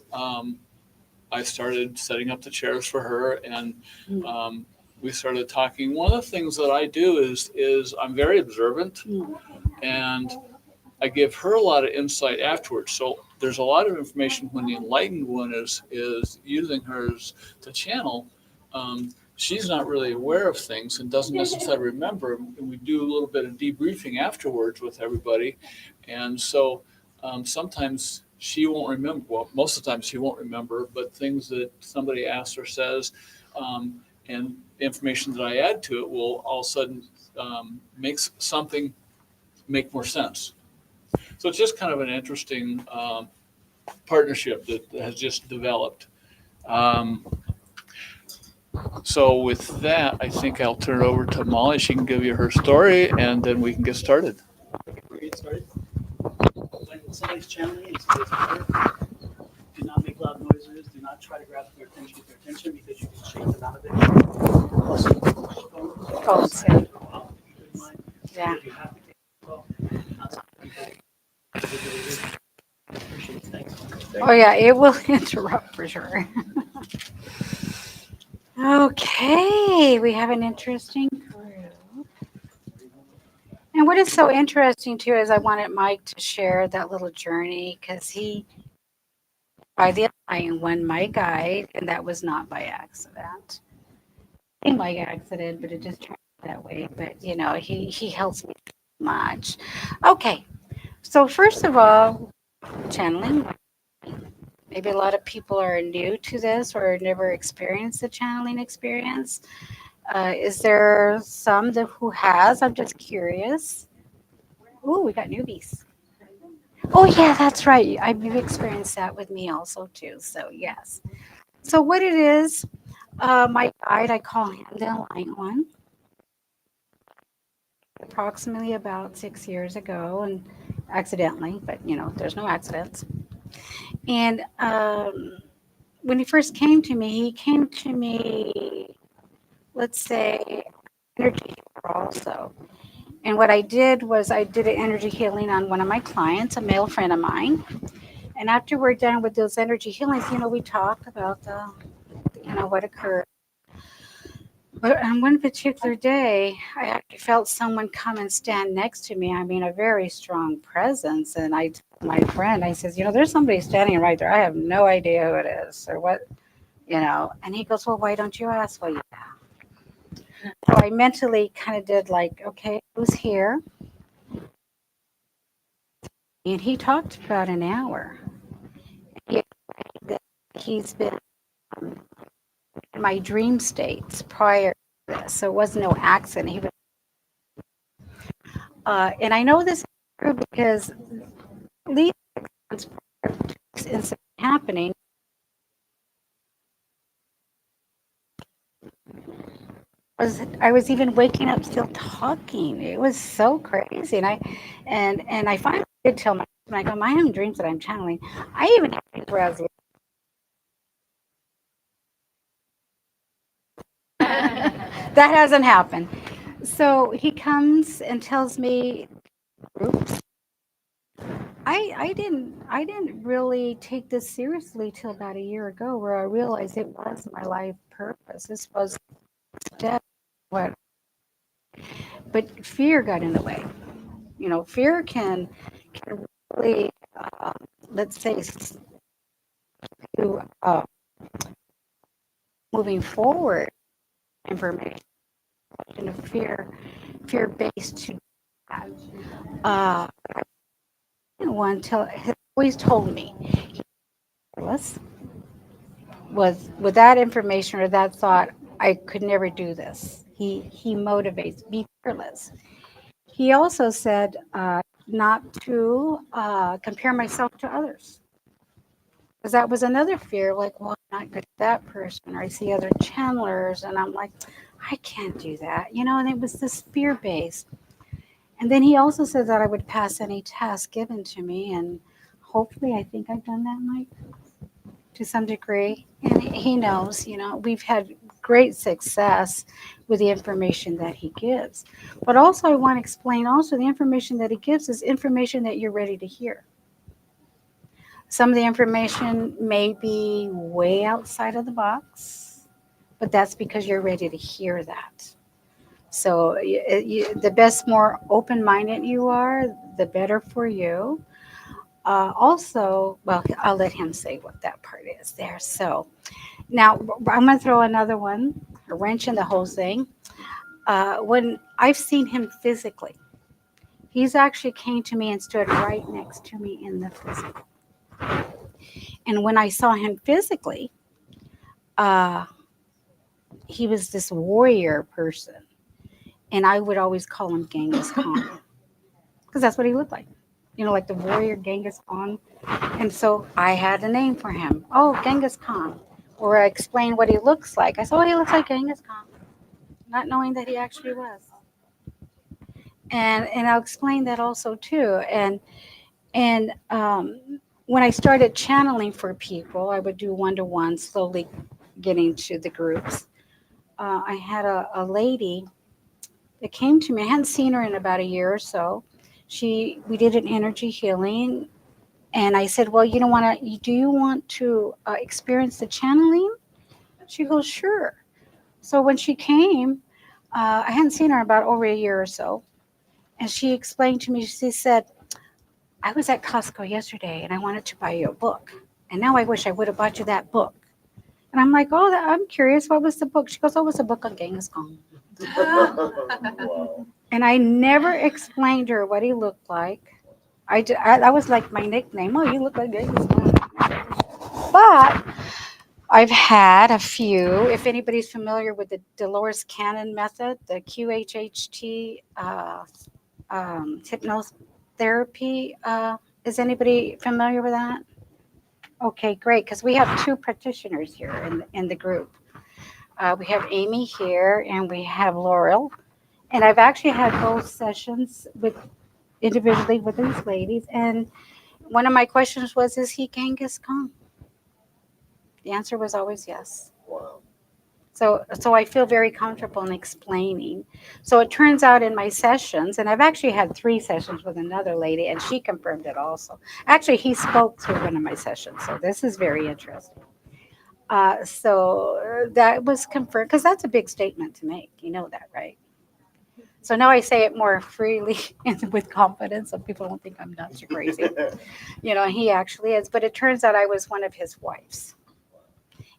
Speaker 3: I started setting up the chairs for her, and we started talking. One of the things that I do is I'm very observant, and I give her a lot of insight afterwards. So there's a lot of information when the enlightened one is using hers to channel. She's not really aware of things and doesn't necessarily remember. And we do a little bit of debriefing afterwards with everybody. And so sometimes she won't remember. Well, most of the time she won't remember, but things that somebody asks or says, and information that I add to it will all of a sudden makes something make more sense. So it's just kind of an interesting partnership that has just developed. So with that, I think I'll turn it over to Molly. She can give you her story, and then we can get started.
Speaker 9: Before we get started, when somebody's channeling and somebody's prayer, do not make loud noises. Do not try to grab their attention because you can shake them out of it. Also,
Speaker 8: Phones, yeah. Yeah.
Speaker 9: if you have to take a call, appreciate it. Thanks.
Speaker 8: Oh yeah, it will interrupt for sure. Okay, we have an interesting group. And what is so interesting too is I wanted Mike to share that little journey because he, by the Alliant, won my guide, and that was not by accident. It came by accident, but it just turned out that way. But he helps me so much. Okay, so first of all, channeling. maybe a lot of people are new to this or never experienced the channeling experience. Is there some that who has? I'm just curious. Oh, we got newbies. Oh yeah, that's right. You've experienced that with me also too. So yes. So what it is, my guide, I call him the Enlightened One. Approximately about 6 years ago, and accidentally, but there's no accidents. And when he first came to me, he came to me, let's say, energy healer also. And what I did was I did an energy healing on one of my clients, a male friend of mine. And after we're done with those energy healings, we talked about what occurred. But on one particular day, I actually felt someone come and stand next to me. I mean, a very strong presence. And I told my friend, I says, there's somebody standing right there. I have no idea who it is or what, And he goes, well, why don't you ask? Well, yeah. So I mentally kind of did like, okay, who's here? And he talked for about an hour. He's been in my dream states prior to this, so it was no accident. He was, and I know this is true because these incidents happening. I was even waking up still talking. It was so crazy, and I finally did tell my husband, I go, I have dreams that I'm channeling. I even have dreams where I was. That hasn't happened. So he comes and tells me, "Oops, I didn't really take this seriously till about a year ago, where I realized it was my life purpose. This was step what, but fear got in the way. Fear can really, let's say, to moving forward information and a fear based to that. One tell has always told me was with that information or that thought, I could never do this. He motivates, be fearless. He also said not to compare myself to others. Because that was another fear, like, well, I'm not good at that person, or I see other channelers, and I'm like, I can't do that, and it was this fear based. And then he also said that I would pass any task given to me, and hopefully, I think I've done that, Mike, to some degree. And he knows, we've had great success with the information that he gives. But also, I want to explain also the information that he gives is information that you're ready to hear. Some of the information may be way outside of the box, but that's because you're ready to hear that. So the best, more open-minded you are, the better for you. Also, well, I'll let him say what that part is there. So now I'm going to throw another one, a wrench in the whole thing. When I've seen him physically, he's actually came to me and stood right next to me in the physical. And when I saw him physically, he was this warrior person. And I would always call him Genghis Khan because that's what he looked like. Like the warrior Genghis Khan. And so I had a name for him. Oh, Genghis Khan. Or I explained what he looks like. I said, oh, he looks like Genghis Khan. Not knowing that he actually was. And I'll explain that also too. And when I started channeling for people, I would do one-to-one, slowly getting to the groups. I had a lady that came to me. I hadn't seen her in about a year or so. We did an energy healing, and I said, well, do you want to experience the channeling? She goes, sure. So when she came, I hadn't seen her about over a year or so, and she explained to me, she said, I was at Costco yesterday and I wanted to buy you a book. And now I wish I would have bought you that book. And I'm like, oh, I'm curious. What was the book? She goes, oh, it was a book on Genghis Khan. Wow. And I never explained to her what he looked like. That was like my nickname. Oh, you look like Genghis Khan. But I've had a few. If anybody's familiar with the Dolores Cannon method, the QHHT hypnotherapy, is anybody familiar with that? Okay, great, because we have two practitioners here in the group. We have Amy here, and we have Laurel. And I've actually had both sessions with individually with these ladies. And one of my questions was, is he Genghis Khan? The answer was always yes. So I feel very comfortable in explaining. So it turns out in my sessions, and I've actually had 3 sessions with another lady, and she confirmed it also. Actually, he spoke through one of my sessions, so this is very interesting. So that was confirmed, because that's a big statement to make. You know that, right? So now I say it more freely and with confidence, so people don't think I'm nuts or crazy. You know, he actually is. But it turns out I was one of his wives.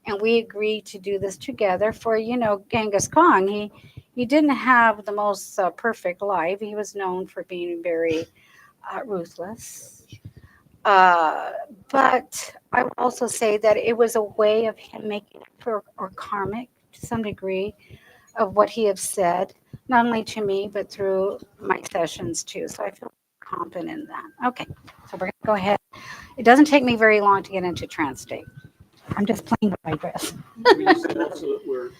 Speaker 8: And we agreed to do this together for, you know, Genghis Khan. He didn't have the most perfect life. He was known for being very ruthless. But I would also say that it was a way of him making or karmic to some degree of what he has said, not only to me, but through my sessions too. So I feel confident in that. Okay, so we're going to go ahead. It doesn't take me very long to get into trance state. I'm just playing with my dress.
Speaker 10: We just said also that we're as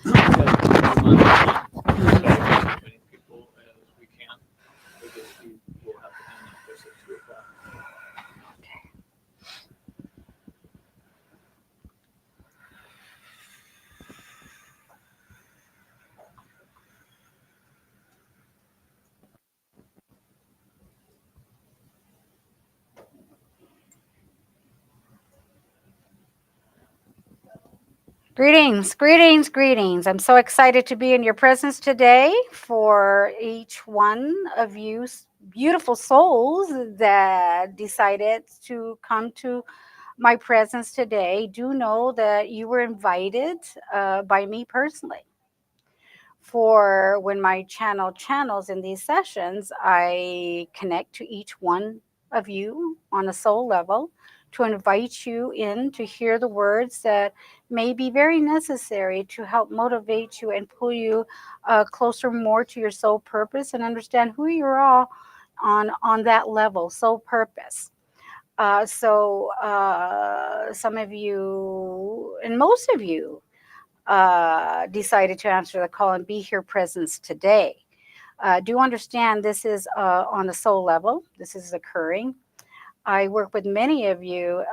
Speaker 10: many people as we can, because we will have to end this at 2 o'clock.
Speaker 8: Greetings, greetings, greetings. I'm so excited to be in your presence today for each one of you beautiful souls that decided to come to my presence today. Do know that you were invited by me personally. For when my channel channels in these sessions, I connect to each one of you on a soul level to invite you in to hear the words that may be very necessary to help motivate you and pull you closer more to your soul purpose and understand who you are on that level, soul purpose. So some of you and most of you decided to answer the call and be here presence today. Do understand this is on the soul level. This is occurring. I work with many of you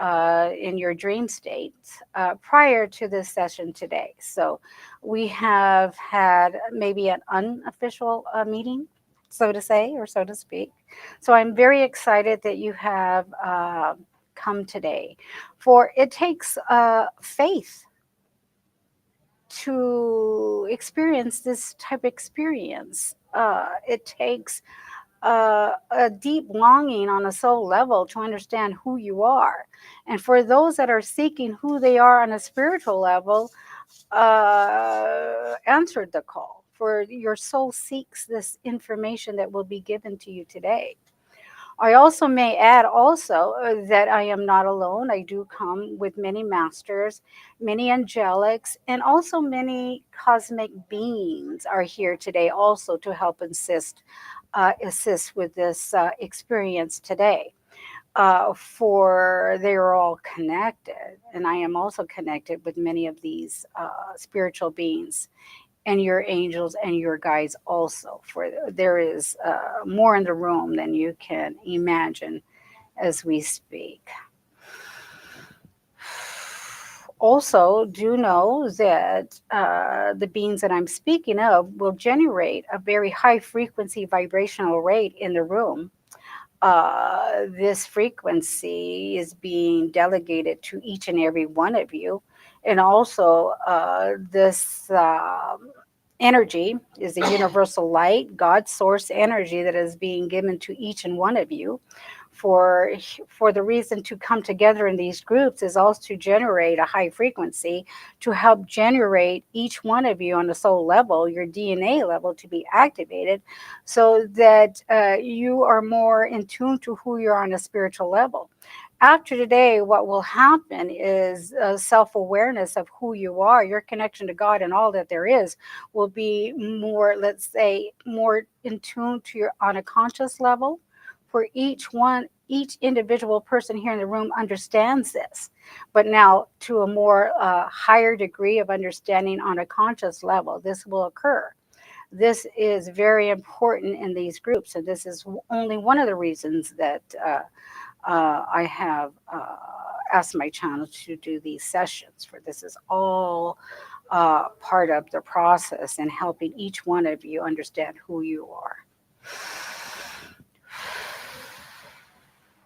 Speaker 8: in your dream states prior to this session today. So we have had maybe an unofficial meeting, so to say, or so to speak. So I'm very excited that you have come today. For it takes faith to experience this type of experience. It takes a deep longing on a soul level to understand who you are. And for those that are seeking who they are on a spiritual level, answered the call. For your soul seeks this information that will be given to you today. I also may add also that I am not alone. I do come with many masters, many angelics, and also many cosmic beings are here today also to help assist with this experience today. For they are all connected, and I am also connected with many of these spiritual beings and your angels and your guides also, for there is more in the room than you can imagine as we speak. Also, do know that the beings that I'm speaking of will generate a very high frequency vibrational rate in the room. This frequency is being delegated to each and every one of you. And also, this energy is the universal light, God source energy that is being given to each and one of you. For the reason to come together in these groups is also to generate a high frequency to help generate each one of you on the soul level, your DNA level, to be activated so that you are more in tune to who you are on a spiritual level. after today, what will happen is self-awareness of who you are, your connection to God and all that there is will be more, let's say, more in tune to your on a conscious level. For each individual person here in the room understands this, but now to a more higher degree of understanding on a conscious level, this will occur. This is very important in these groups, and this is only one of the reasons that I have asked my channel to do these sessions. For this is all part of the process in helping each one of you understand who you are.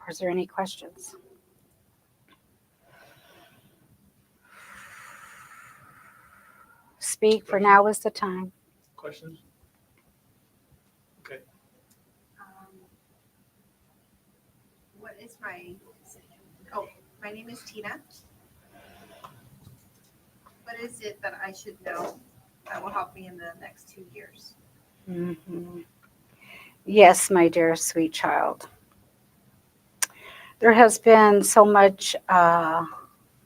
Speaker 8: Is there any questions? Speak, for now is the time.
Speaker 9: Questions? Okay.
Speaker 11: What is my name is Tina. What is it that I should know that will help me in the next 2 years?
Speaker 8: Mm-hmm. Yes, my dear sweet child. There has been so much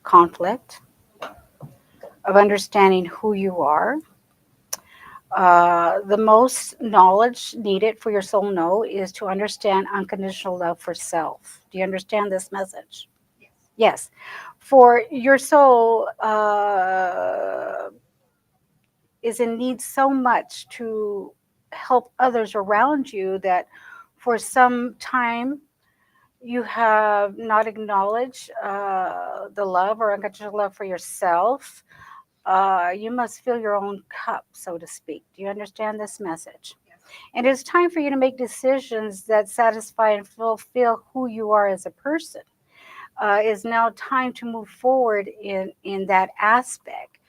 Speaker 8: conflict of understanding who you are. The most knowledge needed for your soul know is to understand unconditional love for self. Do you understand this message?
Speaker 11: Yes.
Speaker 8: Yes. For your soul is in need so much to help others around you that for some time you have not acknowledged the love or unconditional love for yourself. You must fill your own cup, so to speak. Do you understand this message?
Speaker 11: Yes.
Speaker 8: And it's time for you to make decisions that satisfy and fulfill who you are as a person. Is now time to move forward in that aspect.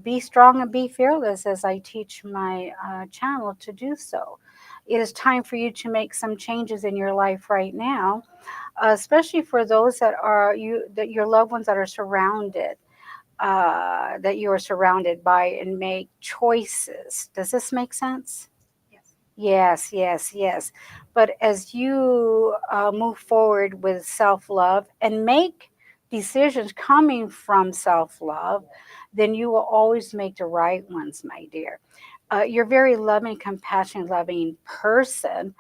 Speaker 8: Be strong and be fearless, as I teach my channel to do so. It is time for you to make some changes in your life right now, especially for those that your loved ones that are surrounded. That you are surrounded by, and make choices. Does this make sense?
Speaker 11: Yes.
Speaker 8: Yes, yes, yes. But as you move forward with self-love and make decisions coming from self-love, then you will always make the right ones, my dear. You're a very loving, compassionate, loving person.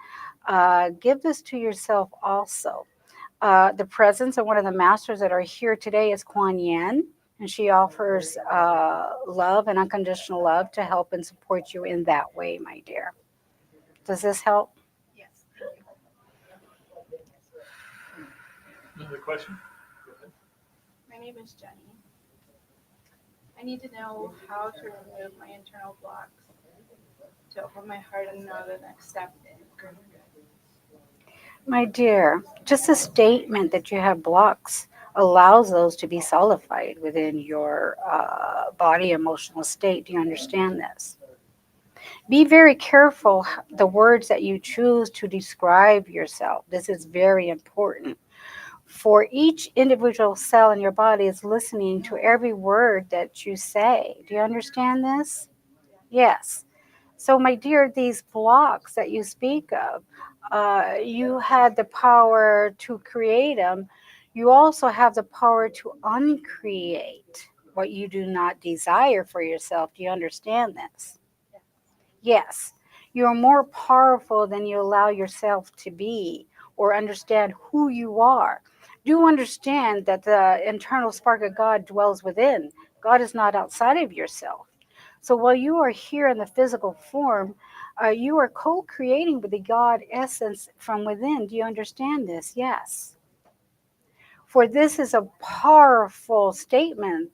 Speaker 8: Give this to yourself also. The presence of one of the masters that are here today is Kuan Yin, and she offers love and unconditional love to help and support you in that way, my dear. Does this help?
Speaker 11: Yes. Thank you.
Speaker 9: Another question? Go ahead.
Speaker 12: My name is Jenny. I need to know how to remove my internal blocks to open my heart and know the next step in growing.
Speaker 8: My dear, just a statement that you have blocks allows those to be solidified within your body emotional state. Do you understand this? Be very careful the words that you choose to describe yourself. This is very important. For each individual cell in your body is listening to every word that you say. Do you understand this? Yes. So, my dear, these blocks that you speak of, you had the power to create them. You also have the power to uncreate what you do not desire for yourself. Do you understand this? Yes. You are more powerful than you allow yourself to be or understand who you are. Do understand that the internal spark of God dwells within. God is not outside of yourself. So while you are here in the physical form, you are co-creating with the God essence from within. Do you understand this? Yes. For this is a powerful statement,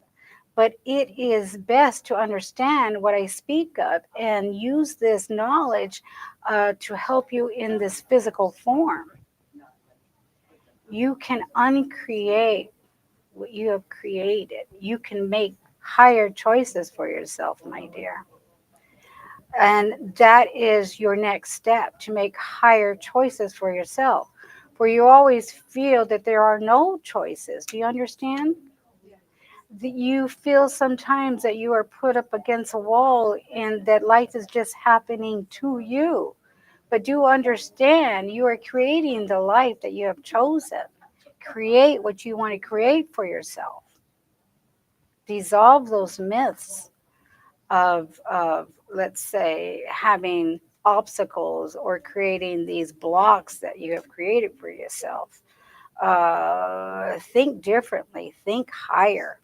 Speaker 8: but it is best to understand what I speak of and use this knowledge to help you in this physical form. You can uncreate what you have created. You can make higher choices for yourself, my dear. And that is your next step, to make higher choices for yourself. For you always feel that there are no choices. Do you understand? That you feel sometimes that you are put up against a wall and that life is just happening to you. But do understand you are creating the life that you have chosen. Create what you want to create for yourself. Dissolve those myths of let's say, having obstacles or creating these blocks that you have created for yourself. Think differently, think higher,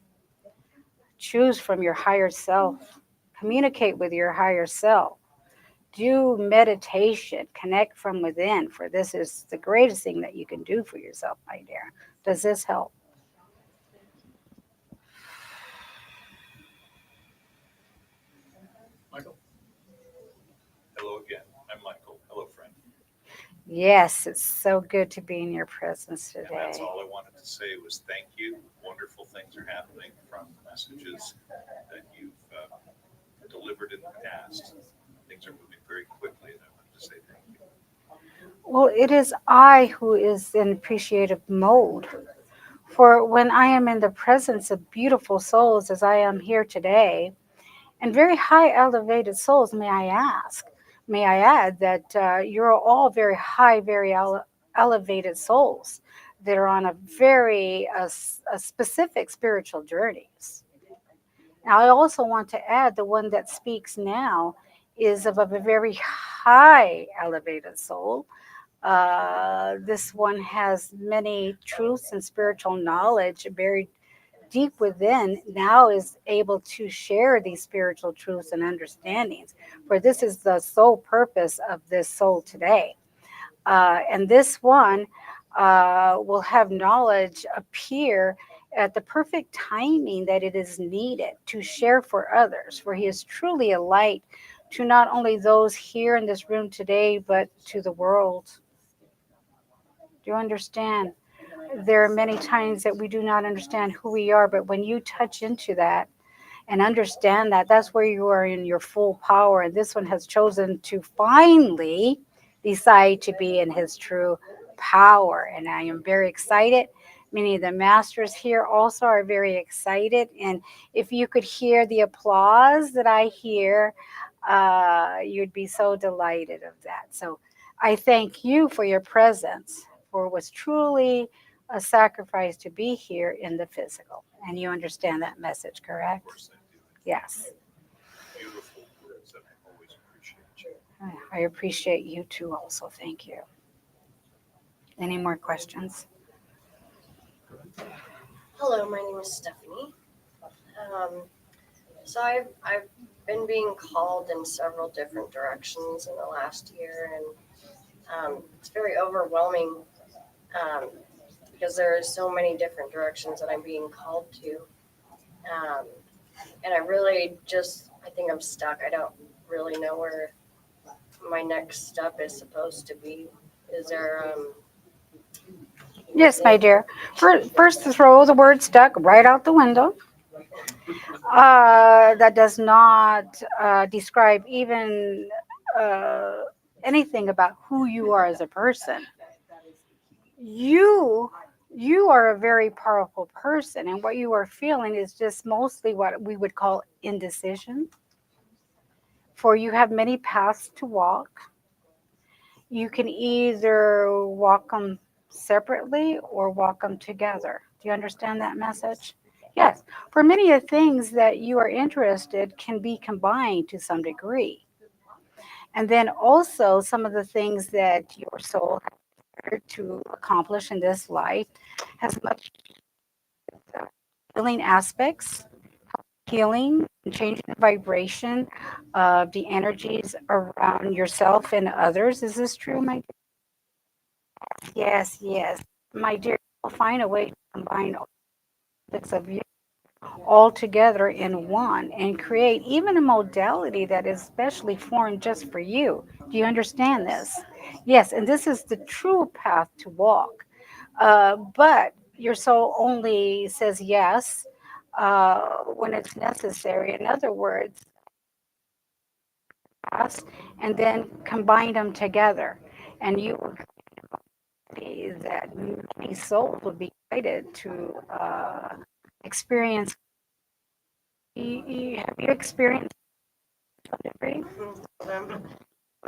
Speaker 8: choose from your higher self, communicate with your higher self, do meditation, connect from within, for this is the greatest thing that you can do for yourself, my dear. Does this help?
Speaker 10: Michael? Hello again. I'm Michael. Hello, friend.
Speaker 8: Yes, it's so good to be in your presence
Speaker 10: And
Speaker 8: today.
Speaker 10: that's all I wanted to say was thank you. Wonderful things are happening from the messages that you've delivered in the past. Things are moving very quickly, and I wanted to say thank you.
Speaker 8: Well, it is I who is in appreciative mode. For when I am in the presence of beautiful souls as I am here today, and very high elevated souls, may I add that you're all very high, very elevated souls that are on a very specific spiritual journeys. Now, I also want to add the one that speaks now is of a very high elevated soul. This one has many truths and spiritual knowledge buried deep within, now is able to share these spiritual truths and understandings. For this is the sole purpose of this soul today. And this one will have knowledge appear at the perfect timing that it is needed to share for others, for he is truly a light to not only those here in this room today, but to the world. Do you understand? There are many times that we do not understand who we are, but when you touch into that and understand that, that's where you are in your full power. And this one has chosen to finally decide to be in his true power. And I am very excited. Many of the masters here also are very excited. And if you could hear the applause that I hear, you'd be so delighted of that. So I thank you for your presence, for it was truly a sacrifice to be here in the physical. And you understand that message, correct?
Speaker 10: Of course I do.
Speaker 8: Yes.
Speaker 10: Beautiful words, and I always appreciate you.
Speaker 8: I appreciate you too also. Thank you. Any more questions?
Speaker 13: Hello, my name is Stephanie. So I've been being called in several different directions in the last year, and it's very overwhelming because there are so many different directions that I'm being called to, and I think I'm stuck. I don't really know where my next step is supposed to be. Is there
Speaker 8: Yes, my dear. First, throw the word stuck right out the window. That does not describe even uh, anything about who you are as a person. You you are a very powerful person, and what you are feeling is just mostly what we would call indecision. For you have many paths to walk. You can either walk them separately or walk them together. Do you understand that message? Yes. For many of the things that you are interested can be combined to some degree. And then also some of the things that your soul has here to accomplish in this life has much healing aspects, healing and changing the vibration of the energies around yourself and others. Is this true, my dear? Yes, yes. My dear, you'll find a way to combine all aspects of you all together in one and create even a modality that is specially formed just for you. Do you understand this? Yes, and this is the true path to walk. But your soul only says yes when it's necessary. In other words, us and then combine them together. And you will see that many souls will be guided to experience. Have you experienced Thunderbird?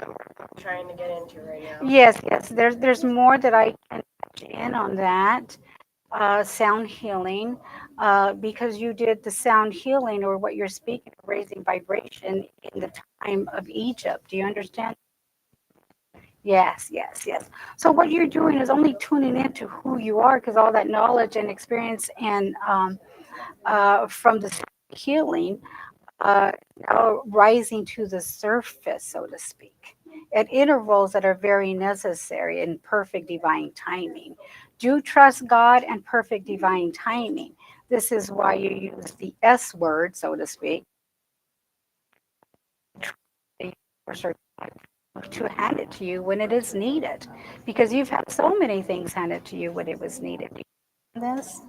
Speaker 13: I'm trying to get into right now?
Speaker 8: Yes, yes. There's more that I can touch in on that. sound healing, because you did the sound healing, or what you're speaking, raising vibration in the time of Egypt. Do you understand? Yes, yes, yes. So what you're doing is only tuning into who you are, because all that knowledge and experience and from the healing, uh, now rising to the surface, so to speak, at intervals that are very necessary in perfect divine timing. Do trust God and perfect divine timing. This is why you use the S word, so to speak, to hand it to you when it is needed, because you've had so many things handed to you when it was needed. This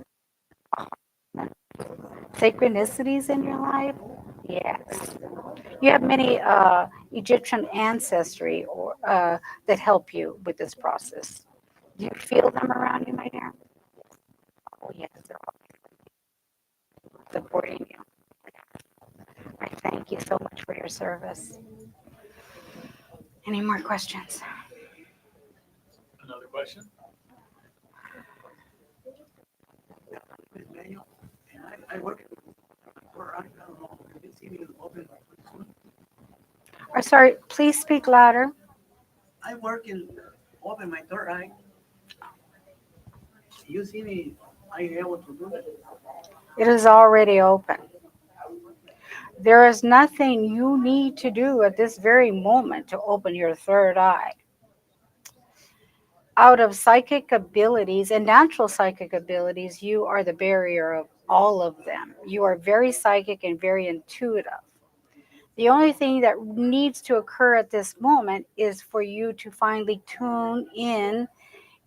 Speaker 8: synchronicities in your life, yes. You have many Egyptian ancestry or that help you with this process. Do you feel them around you, my dear? Oh yes, they're all supporting you. I thank you so much for your service. Any more questions?
Speaker 9: Another question? I work for, I don't know, you see me open.
Speaker 8: Or sorry, please speak louder.
Speaker 9: I work in, open my third eye. You see me, I able to do that?
Speaker 8: It is already open. There is nothing you need to do at this very moment to open your third eye. Out of psychic abilities and natural psychic abilities, you are the barrier of all of them. You are very psychic and very intuitive. The only thing that needs to occur at this moment is for you to finally tune in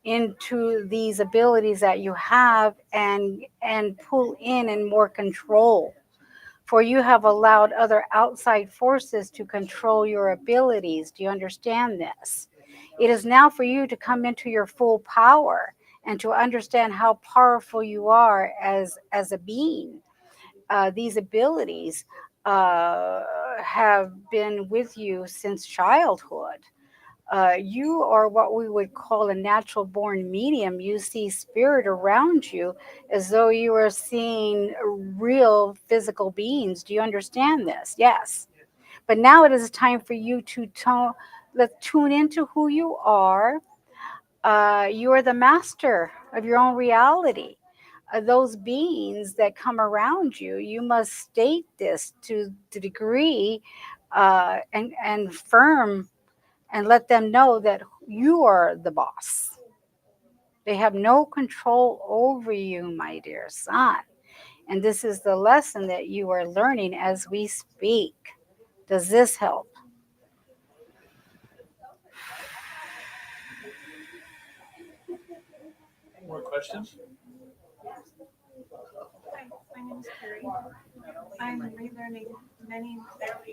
Speaker 8: into these abilities that you have and pull in and more control. For you have allowed other outside forces to control your abilities. Do you understand this? It is now for you to come into your full power and to understand how powerful you are as a being. These abilities have been with you since childhood. You are what we would call a natural born medium. You see spirit around you as though you are seeing real physical beings. Do you understand this? Yes. But now it is time for you to tune into who you are. You are the master of your own reality. Those beings that come around you, you must state this to the degree and firm, and let them know that you are the boss. They have no control over you, my dear son. And this is the lesson that you are learning as we speak. Does this help?
Speaker 9: More questions?
Speaker 12: Hi, my name is Carrie. I'm relearning many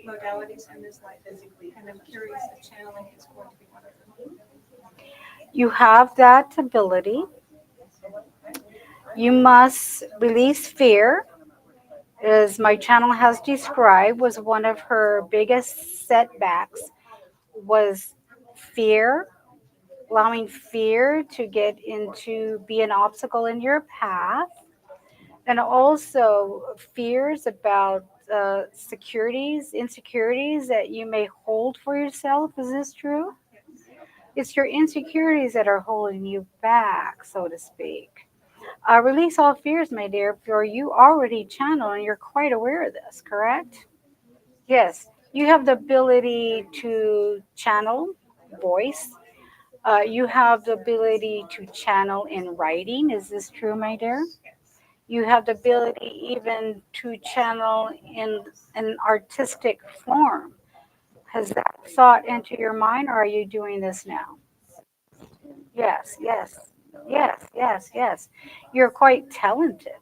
Speaker 12: modalities in this life, and I'm curious if channeling is going to be one of them.
Speaker 8: You have that ability. You must release fear, as my channel has described, was one of her biggest setbacks was fear, allowing fear to get into be an obstacle in your path, and also fears about insecurities that you may hold for yourself. Is this true? It's your insecurities that are holding you back, so to speak. Release all fears, my dear, for you already channel and you're quite aware of this, correct? Yes, you have the ability to channel voice. You have the ability to channel in writing. Is this true, my dear? You have the ability even to channel in an artistic form. Has that thought entered your mind, or are you doing this now? Yes, yes, yes, yes, yes. You're quite talented.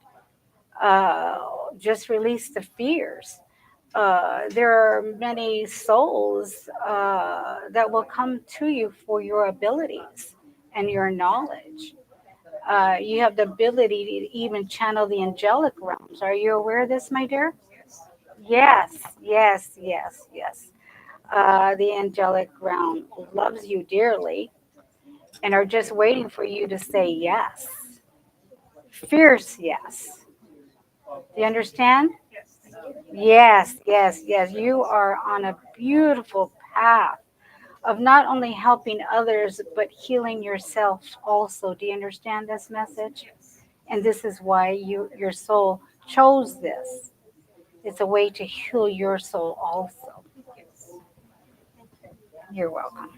Speaker 8: Uh, just release the fears. There are many souls that will come to you for your abilities and your knowledge. You have the ability to even channel the angelic realms. Are you aware of this, my dear? Yes, yes, yes, yes. The angelic realm loves you dearly and are just waiting for you to say yes. Fierce, yes. Do you understand? Yes, yes, yes. You are on a beautiful path of not only helping others, but healing yourself also. Do you understand this message? And this is why your soul chose this. It's a way to heal your soul also. You're welcome.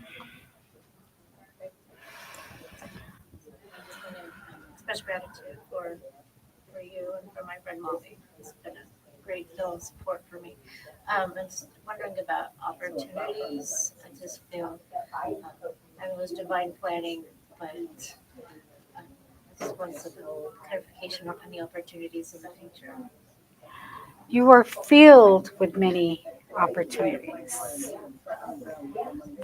Speaker 14: Special gratitude for you and for my friend Molly. It's been a great deal of support for me. I was wondering about opportunities. I just feel I was divine planning, but I just want some clarification on any opportunities in the future.
Speaker 8: You are filled with many opportunities.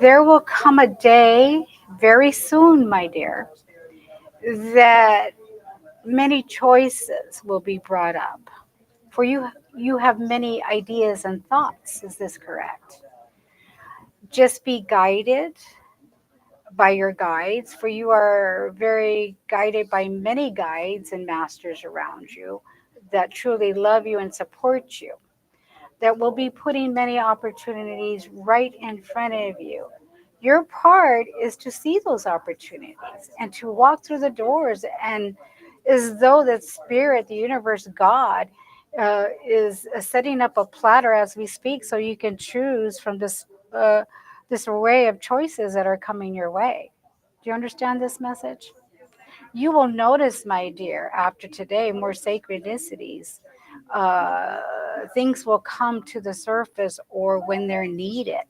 Speaker 8: There will come a day very soon, my dear, that many choices will be brought up. For you have many ideas and thoughts. Is this correct? Just be guided by your guides, for you are very guided by many guides and masters around you that truly love you and support you, that will be putting many opportunities right in front of you. Your part is to see those opportunities and to walk through the doors, and as though that spirit, the universe, God, is setting up a platter as we speak, so you can choose from this array of choices that are coming your way. Do you understand this message? You will notice, my dear, after today, more synchronicities. Things will come to the surface or when they're needed.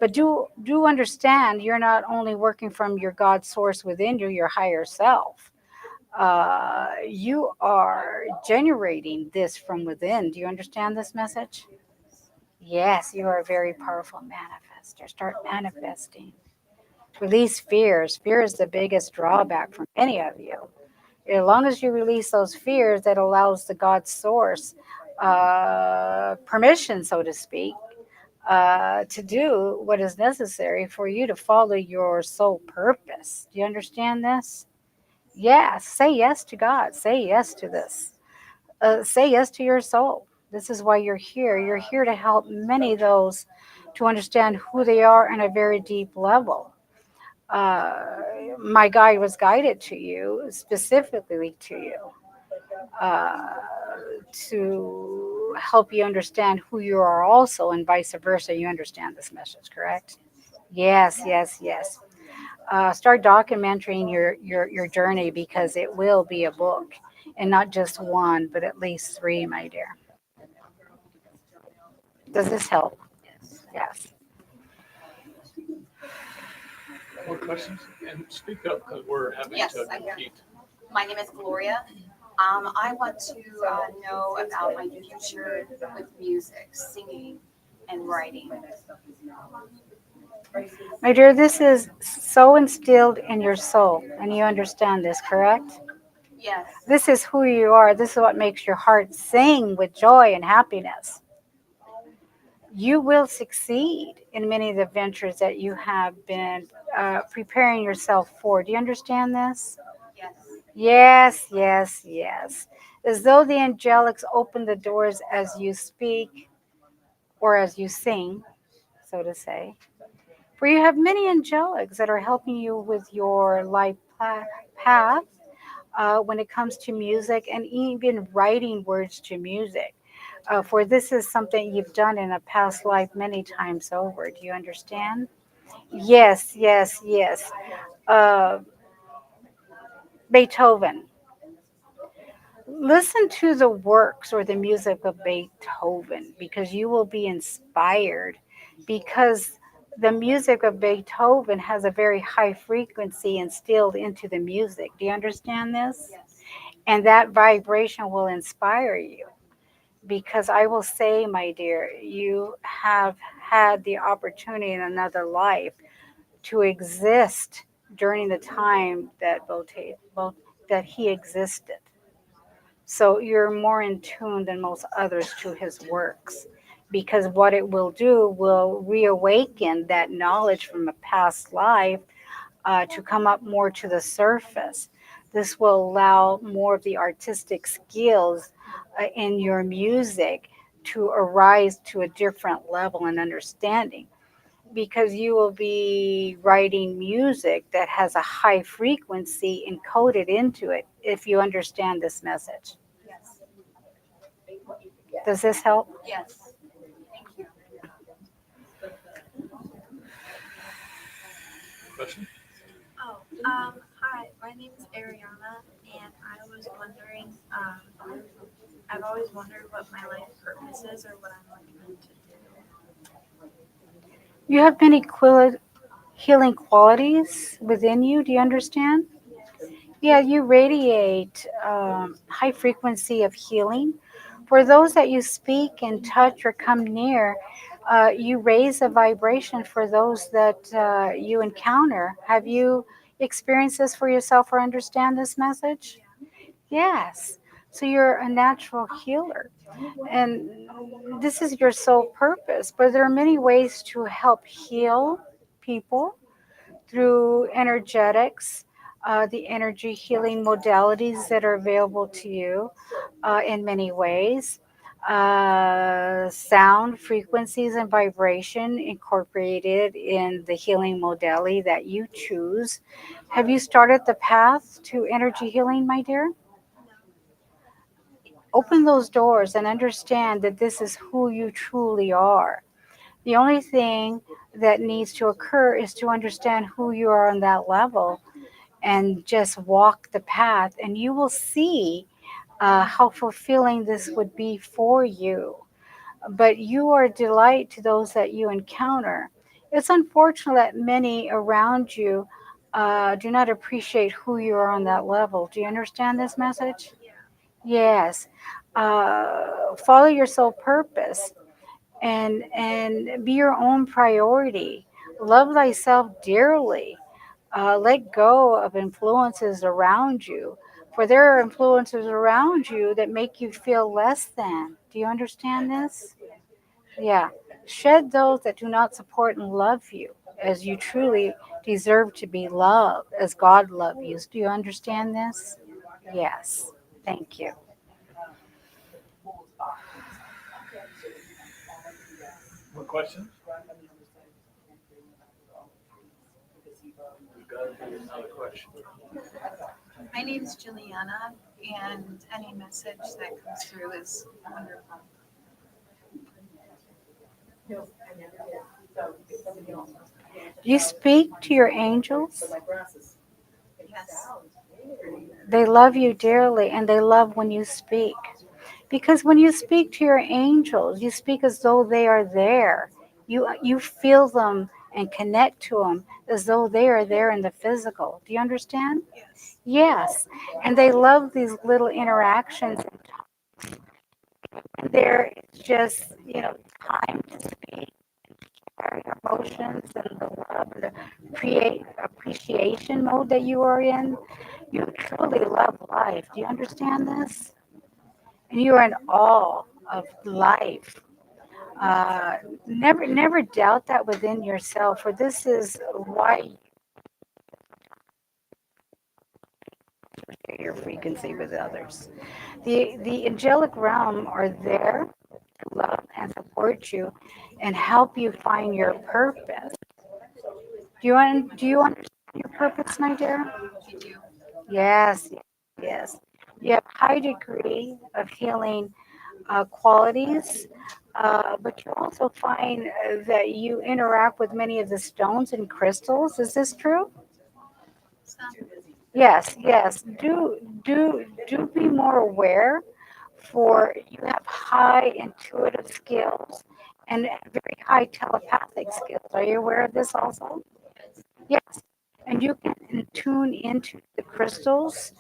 Speaker 8: But do understand, you're not only working from your God source within you, your higher self. You are generating this from within. Do you understand this message? Yes, you are a very powerful manifester. Start manifesting. Release fears. Fear is the biggest drawback for many of you. As long as you release those fears, that allows the God source permission, so to speak, to do what is necessary for you to follow your soul purpose. Do you understand this? Yes. Say yes to God. Say yes to this. Say yes to your soul. This is why you're here. You're here to help many of those to understand who they are on a very deep level. My guide was guided to you, specifically to you, uh, to help you understand who you are also, and vice versa. You understand this message, correct? Yes, yes, yes. Start documenting your journey, because it will be a book, and not just one, but at least three, my dear. Does this help? Yes.
Speaker 15: More questions? And speak up, because we're having
Speaker 16: Yes,
Speaker 15: to
Speaker 16: I'm here.
Speaker 15: repeat.
Speaker 16: My name is Gloria. I want to know about my future with music, singing, and writing.
Speaker 8: My dear, this is so instilled in your soul, and you understand this, correct?
Speaker 16: Yes.
Speaker 8: This is who you are. This is what makes your heart sing with joy and happiness. You will succeed in many of the ventures that you have been preparing yourself for. Do you understand this?
Speaker 16: Yes.
Speaker 8: Yes, yes, yes. As though the angelics open the doors as you speak or as you sing, so to say. For you have many angelics that are helping you with your life path when it comes to music, and even writing words to music. For this is something you've done in a past life many times over. Do you understand? Yes, yes, yes. Uh, Beethoven. Listen to the works or the music of Beethoven, because you will be inspired, because the music of Beethoven has a very high frequency instilled into the music. Do you understand this?
Speaker 16: Yes.
Speaker 8: And that vibration will inspire you, because I will say, my dear, you have had the opportunity in another life to exist during the time that that he existed. So you're more in tune than most others to his works, because what it will do will reawaken that knowledge from a past life to come up more to the surface. This will allow more of the artistic skills in your music to arise to a different level and understanding, because you will be writing music that has a high frequency encoded into it, if you understand this message.
Speaker 16: Yes.
Speaker 8: Does this help?
Speaker 16: Yes. Thank you.
Speaker 15: Question?
Speaker 12: Oh, hi, my name is Ariana, and I was wondering, I've always wondered what my life purpose is or what I'm like meant to do.
Speaker 8: You have many healing qualities within you. Do you understand? Yeah, you radiate high frequency of healing. For those that you speak and touch or come near, you raise a vibration for those that you encounter. Have you experienced this for yourself or understand this message? Yes. So you're a natural healer. And this is your sole purpose. But there are many ways to help heal people through energetics, the energy healing modalities that are available to you in many ways. Sound frequencies and vibration incorporated in the healing modality that you choose. Have you started the path to energy healing, my dear? Open those doors and understand that this is who you truly are. The only thing that needs to occur is to understand who you are on that level and just walk the path, and you will see how fulfilling this would be for you. But you are a delight to those that you encounter. It's unfortunate that many around you do not appreciate who you are on that level. Do you understand this message? Yes. Follow your soul purpose and be your own priority. Love thyself dearly. Let go of influences around you, for there are influences around you that make you feel less than. Do you understand this? Yeah. Shed those that do not support and love you as you truly deserve to be loved, as God loves you. Do you understand this? Yes. Thank you.
Speaker 15: More questions? We've got another question.
Speaker 16: My name is Juliana, and any message that comes through is wonderful.
Speaker 8: Do you speak to your angels?
Speaker 16: Yes.
Speaker 8: They love you dearly and they love when you speak. Because when you speak to your angels, you speak as though they are there. You feel them and connect to them as though they are there in the physical. Do you understand?
Speaker 16: Yes.
Speaker 8: Yes. And they love these little interactions. And there is just, time to speak, share your emotions and the love, the appreciation mode that you are in. You truly love life. Do you understand this? And you are in awe of life. Never doubt that within yourself, for this is why you share your frequency with others. The angelic realm are there to love and support you and help you find your purpose. Do you understand your purpose, my dear?
Speaker 16: I do.
Speaker 8: Yes, yes. You have high degree of healing qualities, but you also find that you interact with many of the stones and crystals. Is this true? Yes, yes. Do be more aware, for you have high intuitive skills and very high telepathic skills. Are you aware of this also? Yes. And you can tune into the crystals.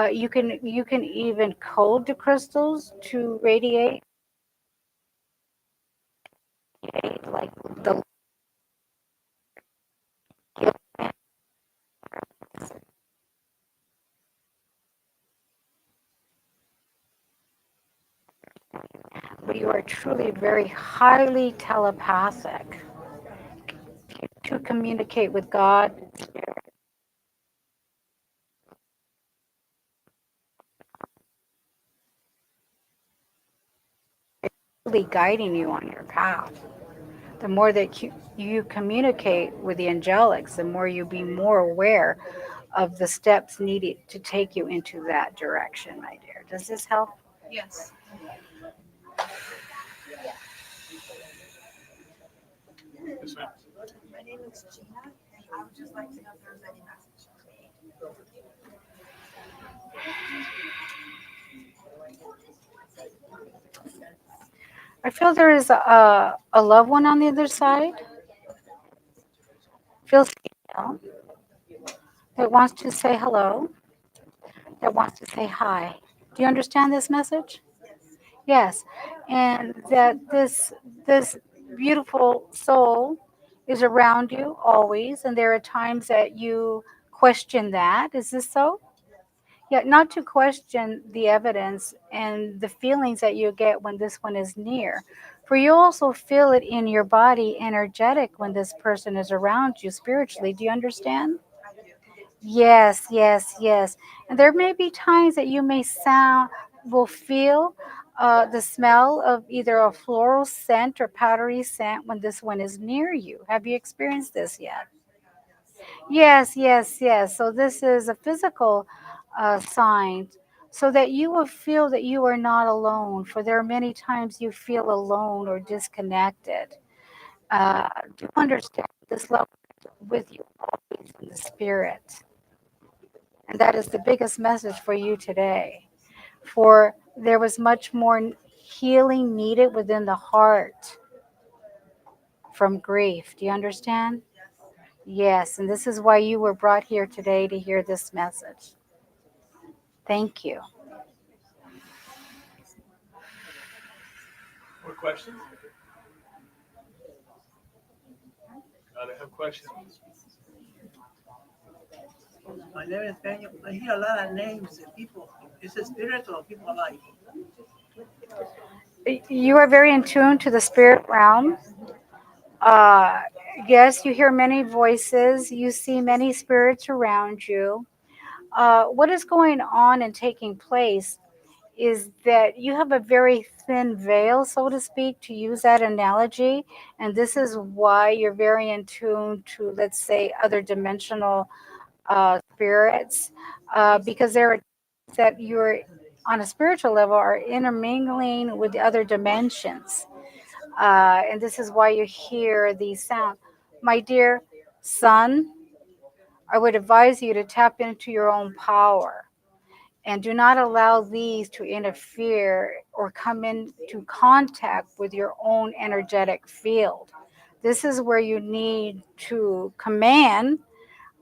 Speaker 8: You can even code the crystals to radiate like the but you are truly very highly telepathic to communicate with God. really guiding you on your path. The more that you communicate with the angelics, the more you be more aware of the steps needed to take you into that direction, my dear. Does this help?
Speaker 11: Yes.
Speaker 15: Yes, ma'am.
Speaker 17: My name is Gina, and I would just like to know if there's any message for me.
Speaker 8: I feel there is a loved one on the other side. Feels female that wants to say hello, that wants to say hi. Do you understand this message? Yes. And that this beautiful soul is around you always, and there are times that you question that. Is this so? Yeah, not to question the evidence and the feelings that you get when this one is near. For you also feel it in your body energetic when this person is around you spiritually. Do you understand? Yes, yes, yes. And there may be times that you will feel the smell of either a floral scent or powdery scent when this one is near you. Have you experienced this yet? Yes, yes, yes. So this is a physical sign so that you will feel that you are not alone. For there are many times you feel alone or disconnected. Do you understand this love with you always in the spirit? And that is the biggest message for you today. For there was much more healing needed within the heart from grief. Do you understand? Yes, and this is why you were brought here today to hear this message. Thank you.
Speaker 15: More questions? Gotta have questions.
Speaker 3: My name is Daniel. I hear a lot of names and people. Is it spiritual? People alive?
Speaker 8: You are very in tune to the spirit realm. Uh, yes, you hear many voices. You see many spirits around you. What is going on and taking place is that you have a very thin veil, so to speak, to use that analogy. And this is why you're very in tune to, let's say, other dimensional spirits, because there are that you're on a spiritual level are intermingling with the other dimensions. And this is why you hear these sounds. My dear son, I would advise you to tap into your own power and do not allow these to interfere or come into contact with your own energetic field. This is where you need to command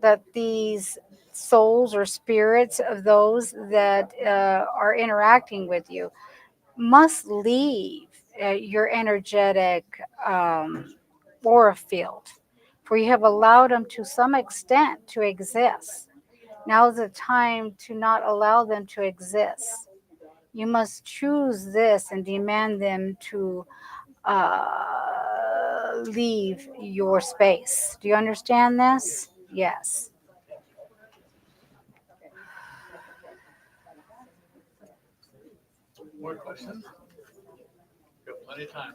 Speaker 8: that these souls or spirits of those that are interacting with you must leave your energetic aura field, for you have allowed them to some extent to exist. Now is the time to not allow them to exist. You must choose this and demand them to leave your space. Do you understand this? Yes.
Speaker 15: More questions? Got plenty of time.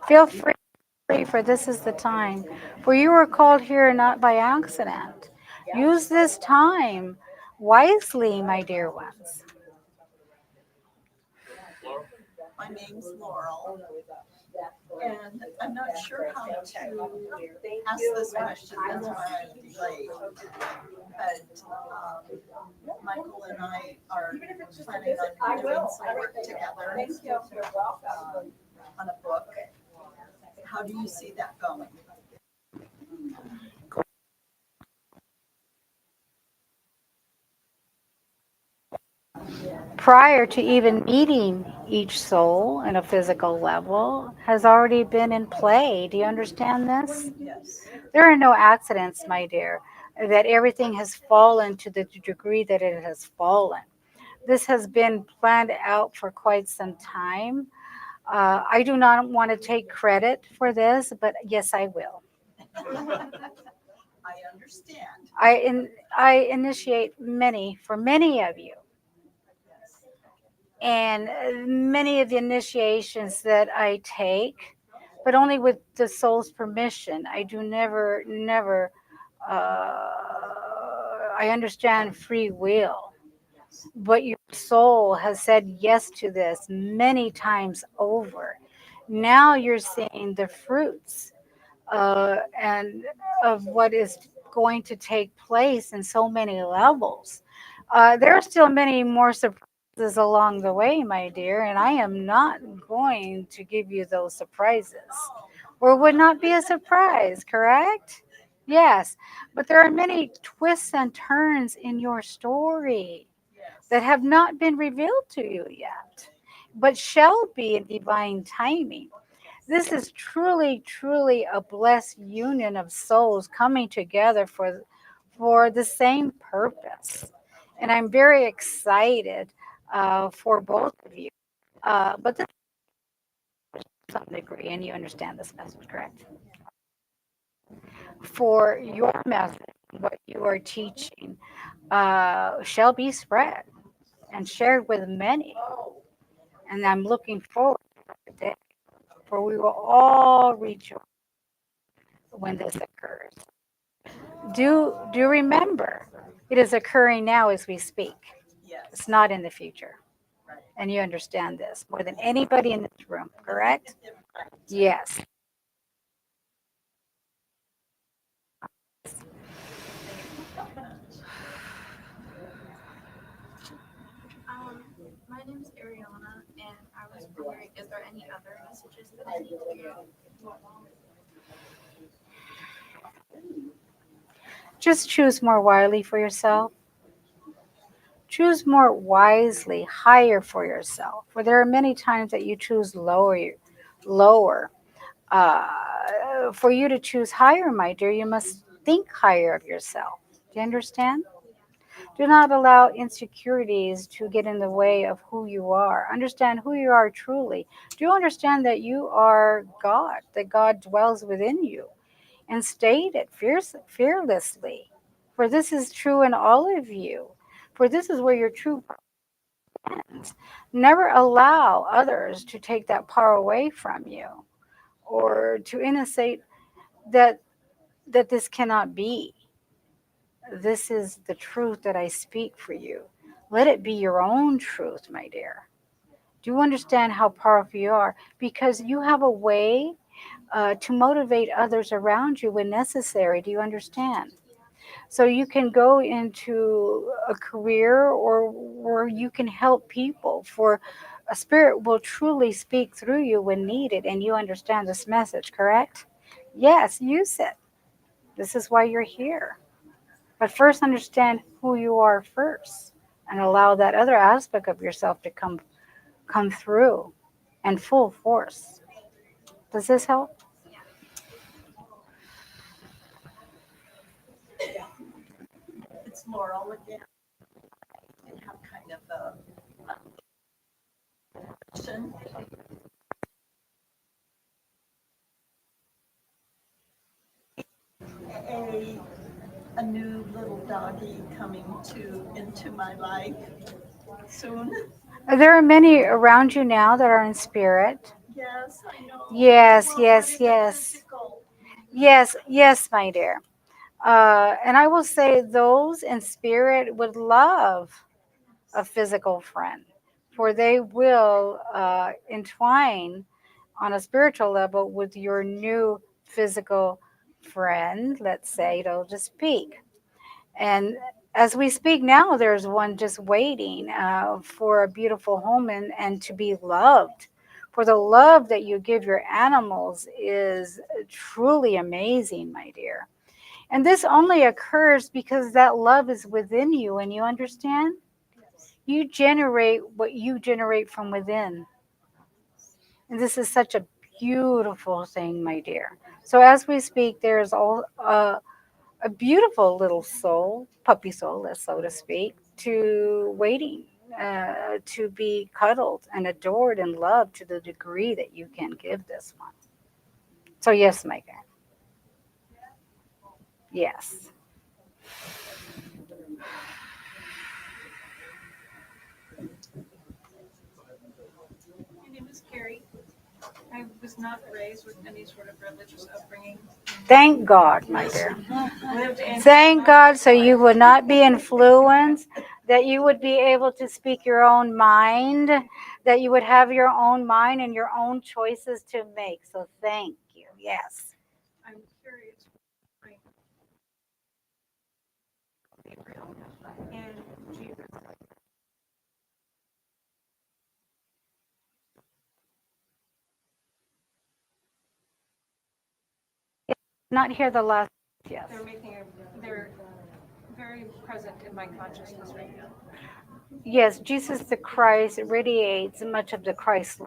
Speaker 8: Feel free, for this is the time. For you were called here not by accident. Use this time wisely, my dear ones.
Speaker 17: My name's Laurel, and I'm not sure how to ask this question. That's why I'm delayed. But Michael and I are planning on doing some work together on a book. How do you see that going?
Speaker 8: Prior to even meeting each soul in a physical level has already been in play. Do you understand this?
Speaker 17: Yes.
Speaker 8: There are no accidents, my dear, that everything has fallen to the degree that it has fallen. This has been planned out for quite some time. I do not want to take credit for this, but yes, I will.
Speaker 17: I understand.
Speaker 8: I initiate for many of you. And many of the initiations that I take, but only with the soul's permission. I do never, I understand free will, but your soul has said yes to this many times over. Now you're seeing the fruits and of what is going to take place in so many levels. There are still many more surprises along the way, my dear, and I am not going to give you those surprises. Or it would not be a surprise, correct? Yes, but there are many twists and turns in your story that have not been revealed to you yet, but shall be in divine timing. This is truly a blessed union of souls coming together for the same purpose. And I'm very excited for both of you. But this to some degree, and you understand this message, correct? For your message, what you are teaching shall be spread and shared with many. And I'm looking forward to the day, for we will all rejoice when this occurs. Do remember, it is occurring now as we speak. It's not in the future. And you understand this more than anybody in this room, correct? Yes.
Speaker 12: My name is Ariana, and I was wondering, is there any other messages that I need to get?
Speaker 8: Just choose more wisely for yourself. Choose more wisely, higher for yourself. For there are many times that you choose lower. For you to choose higher, my dear, you must think higher of yourself. Do you understand? Do not allow insecurities to get in the way of who you are. Understand who you are truly. Do you understand that you are God, that God dwells within you? And state it fearlessly. For this is true in all of you. For this is where your true power ends. Never allow others to take that power away from you or to initiate that this cannot be. This is the truth that I speak for you. Let it be your own truth, my dear. Do you understand how powerful you are? Because you have a way to motivate others around you when necessary. Do you understand? So you can go into a career or where you can help people, for a spirit will truly speak through you when needed, and you understand this message, correct? Yes, use it. This is why you're here. But first understand who you are first and allow that other aspect of yourself to come through in full force. Does this help?
Speaker 17: It's Laurel again. I have kind of a question. A new little doggy coming into my life soon.
Speaker 8: There are many around you now that are in spirit.
Speaker 17: Yes, I know.
Speaker 8: Yes, yes, yes. Yes, yes, my dear. And I will say those in spirit would love a physical friend, for they will entwine on a spiritual level with your new physical friend, let's say, to speak. And as we speak now, there's one just waiting for a beautiful home and to be loved. For the love that you give your animals is truly amazing, my dear. And this only occurs because that love is within you, and you understand? You generate what you generate from within. And this is such a beautiful thing, my dear. So as we speak, there's all a beautiful little soul, puppy soul, so to speak, to waiting to be cuddled and adored and loved to the degree that you can give this one. So yes, Micah. Yes.
Speaker 18: I was not raised with any sort of religious upbringing.
Speaker 8: Thank God, my dear.
Speaker 18: Lived in
Speaker 8: Thank God, so you would not be influenced, that you would be able to speak your own mind, that you would have your own mind and your own choices to make. So thank you. Yes.
Speaker 18: I'm curious. And Jesus.
Speaker 8: Not hear the last. Yes.
Speaker 18: They're very present in my consciousness right now.
Speaker 8: Yes, Jesus the Christ radiates much of the Christ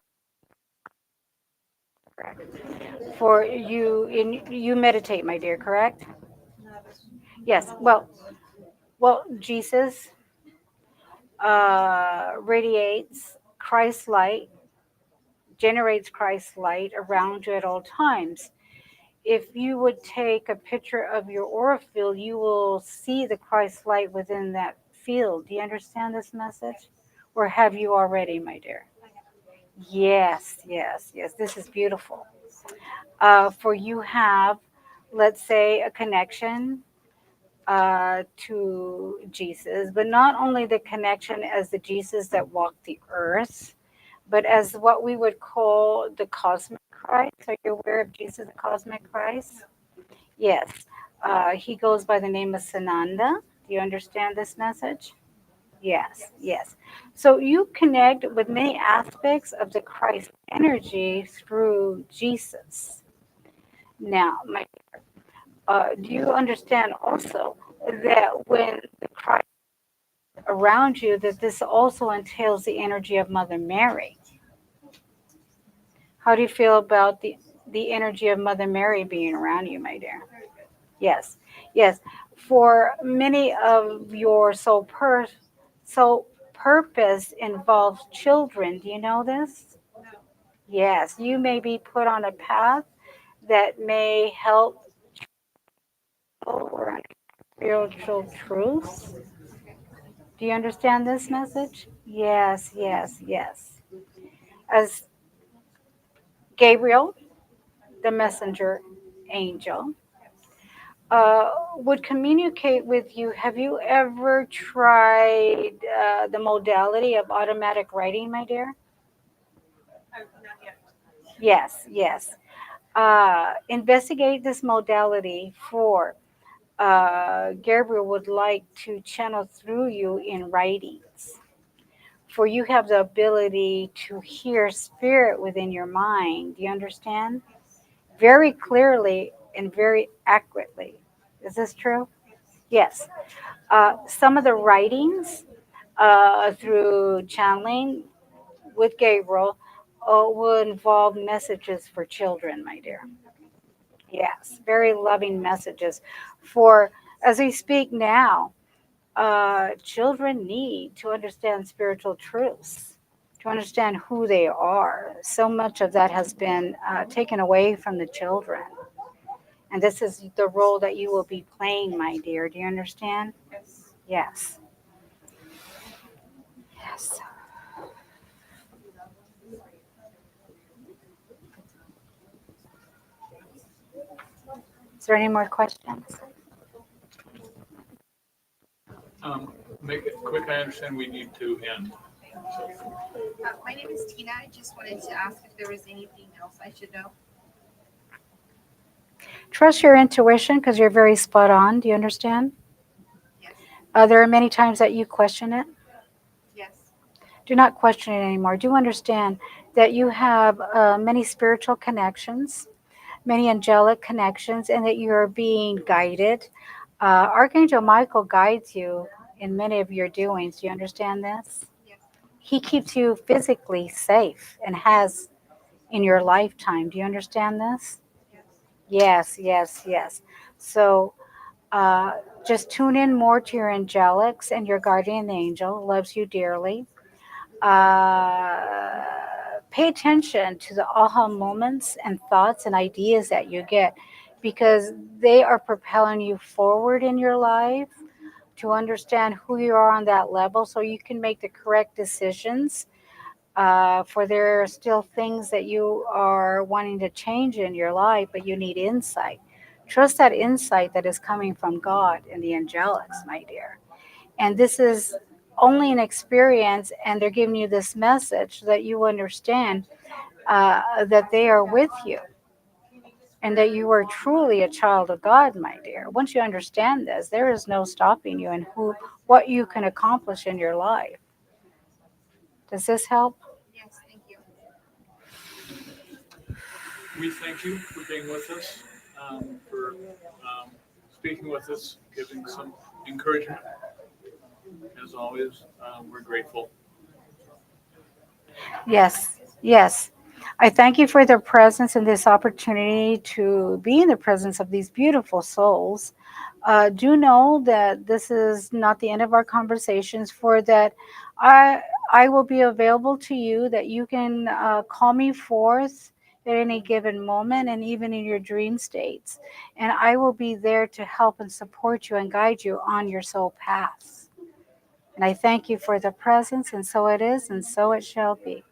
Speaker 8: for you. You meditate, my dear, correct? Yes. Well, Jesus radiates Christ light, generates Christ light around you at all times. If you would take a picture of your aura field, you will see the Christ light within that field. Do you understand this message? Or have you already, my dear? Yes, yes, yes. This is beautiful. For you have, let's say, a connection to Jesus, but not only the connection as the Jesus that walked the earth, but as what we would call the cosmic Christ. Are you aware of Jesus, the cosmic Christ? Yes. He goes by the name of Sananda. Do you understand this message? Yes, yes. So you connect with many aspects of the Christ energy through Jesus. Now, do you understand also that when the Christ around you, that this also entails the energy of Mother Mary? How do you feel about the energy of Mother Mary being around you, my dear? Yes, yes. For many of your soul purpose involves children. Do you know this? Yes, you may be put on a path that may help or spiritual truths. Do you understand this message? Yes, yes, yes. As Gabriel, the messenger angel, would communicate with you. Have you ever tried the modality of automatic writing, my dear?
Speaker 18: Not yet.
Speaker 8: Yes, yes. Investigate this modality for Gabriel would like to channel through you in writings. For you have the ability to hear spirit within your mind. Do you understand? Very clearly and very accurately. Is this true? Yes. Some of the writings through channeling with Gabriel will involve messages for children, my dear. Yes, very loving messages. For as we speak now, children need to understand spiritual truths, to understand who they are. So much of that has been taken away from the children. And this is the role that you will be playing, my dear. Do you understand? Yes. Yes. Is there any more questions?
Speaker 15: Make it quick. I understand we need to end.
Speaker 11: My name is Tina. I just wanted to ask if there was anything else I should know.
Speaker 8: Trust your intuition because you're very spot on. Do you understand?
Speaker 11: Yes.
Speaker 8: There are many times that you question it.
Speaker 11: Yes.
Speaker 8: Do not question it anymore. Do understand that you have many spiritual connections, many angelic connections, and that you are being guided. Archangel Michael guides you in many of your doings. Do you understand this?
Speaker 11: Yes.
Speaker 8: He keeps you physically safe and has in your lifetime. Do you understand this? Yes, yes, yes. So just tune in more to your angelics, and your guardian angel loves you dearly. Pay attention to the aha moments and thoughts and ideas that you get, because they are propelling you forward in your life to understand who you are on that level so you can make the correct decisions For there are still things that you are wanting to change in your life, but you need insight. Trust that insight that is coming from God and the angelics, my dear. And this is only an experience, and they're giving you this message so that you understand that they are with you and that you are truly a child of God, my dear. Once you understand this, there is no stopping you in what you can accomplish in your life. Does this help?
Speaker 11: Yes, thank you.
Speaker 15: We thank you for being with us, for speaking with us, giving some encouragement. As always, we're grateful.
Speaker 8: Yes, yes. I thank you for their presence and this opportunity to be in the presence of these beautiful souls. Do know that this is not the end of our conversations, for that I will be available to you, that you can call me forth at any given moment and even in your dream states. And I will be there to help and support you and guide you on your soul paths. And I thank you for the presence, and so it is, and so it shall be.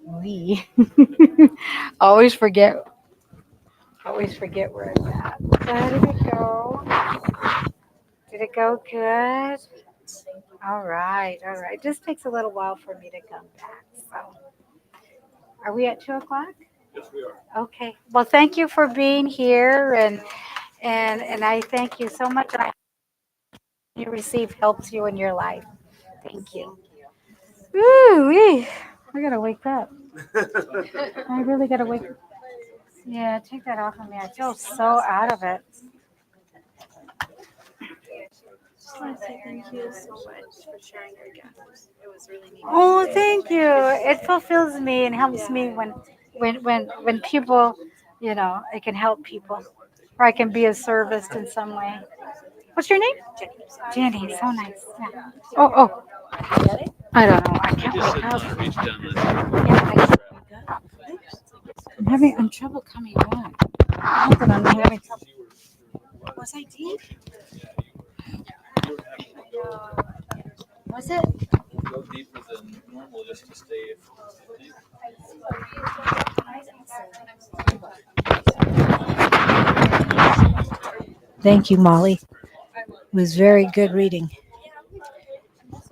Speaker 8: We always forget where it's at. So how did it go? Did it go good? All right, all right. It just takes a little while for me to come back. So are we at 2:00?
Speaker 15: Yes, we are.
Speaker 8: Okay. Well, thank you for being here, and I thank you so much. And I you receive helps you in your life. Thank you. Woo-wee. I gotta wake up. I really gotta wake up. Yeah, take that off of me. I feel so out of it.
Speaker 2: Just want to say thank you so much for sharing your gifts. It was really neat.
Speaker 8: Oh, thank you. It fulfills me and helps me when people, it can help people, or I can be of service in some way. What's your name? Jenny. So nice. Yeah. Oh. I don't know. I can't wake up. I'm trouble coming back. Not that I'm having trouble. Was I deep? Was it?
Speaker 15: Go deeper than normal just to stay deep.
Speaker 1: Thank you, Molly. It was very good reading.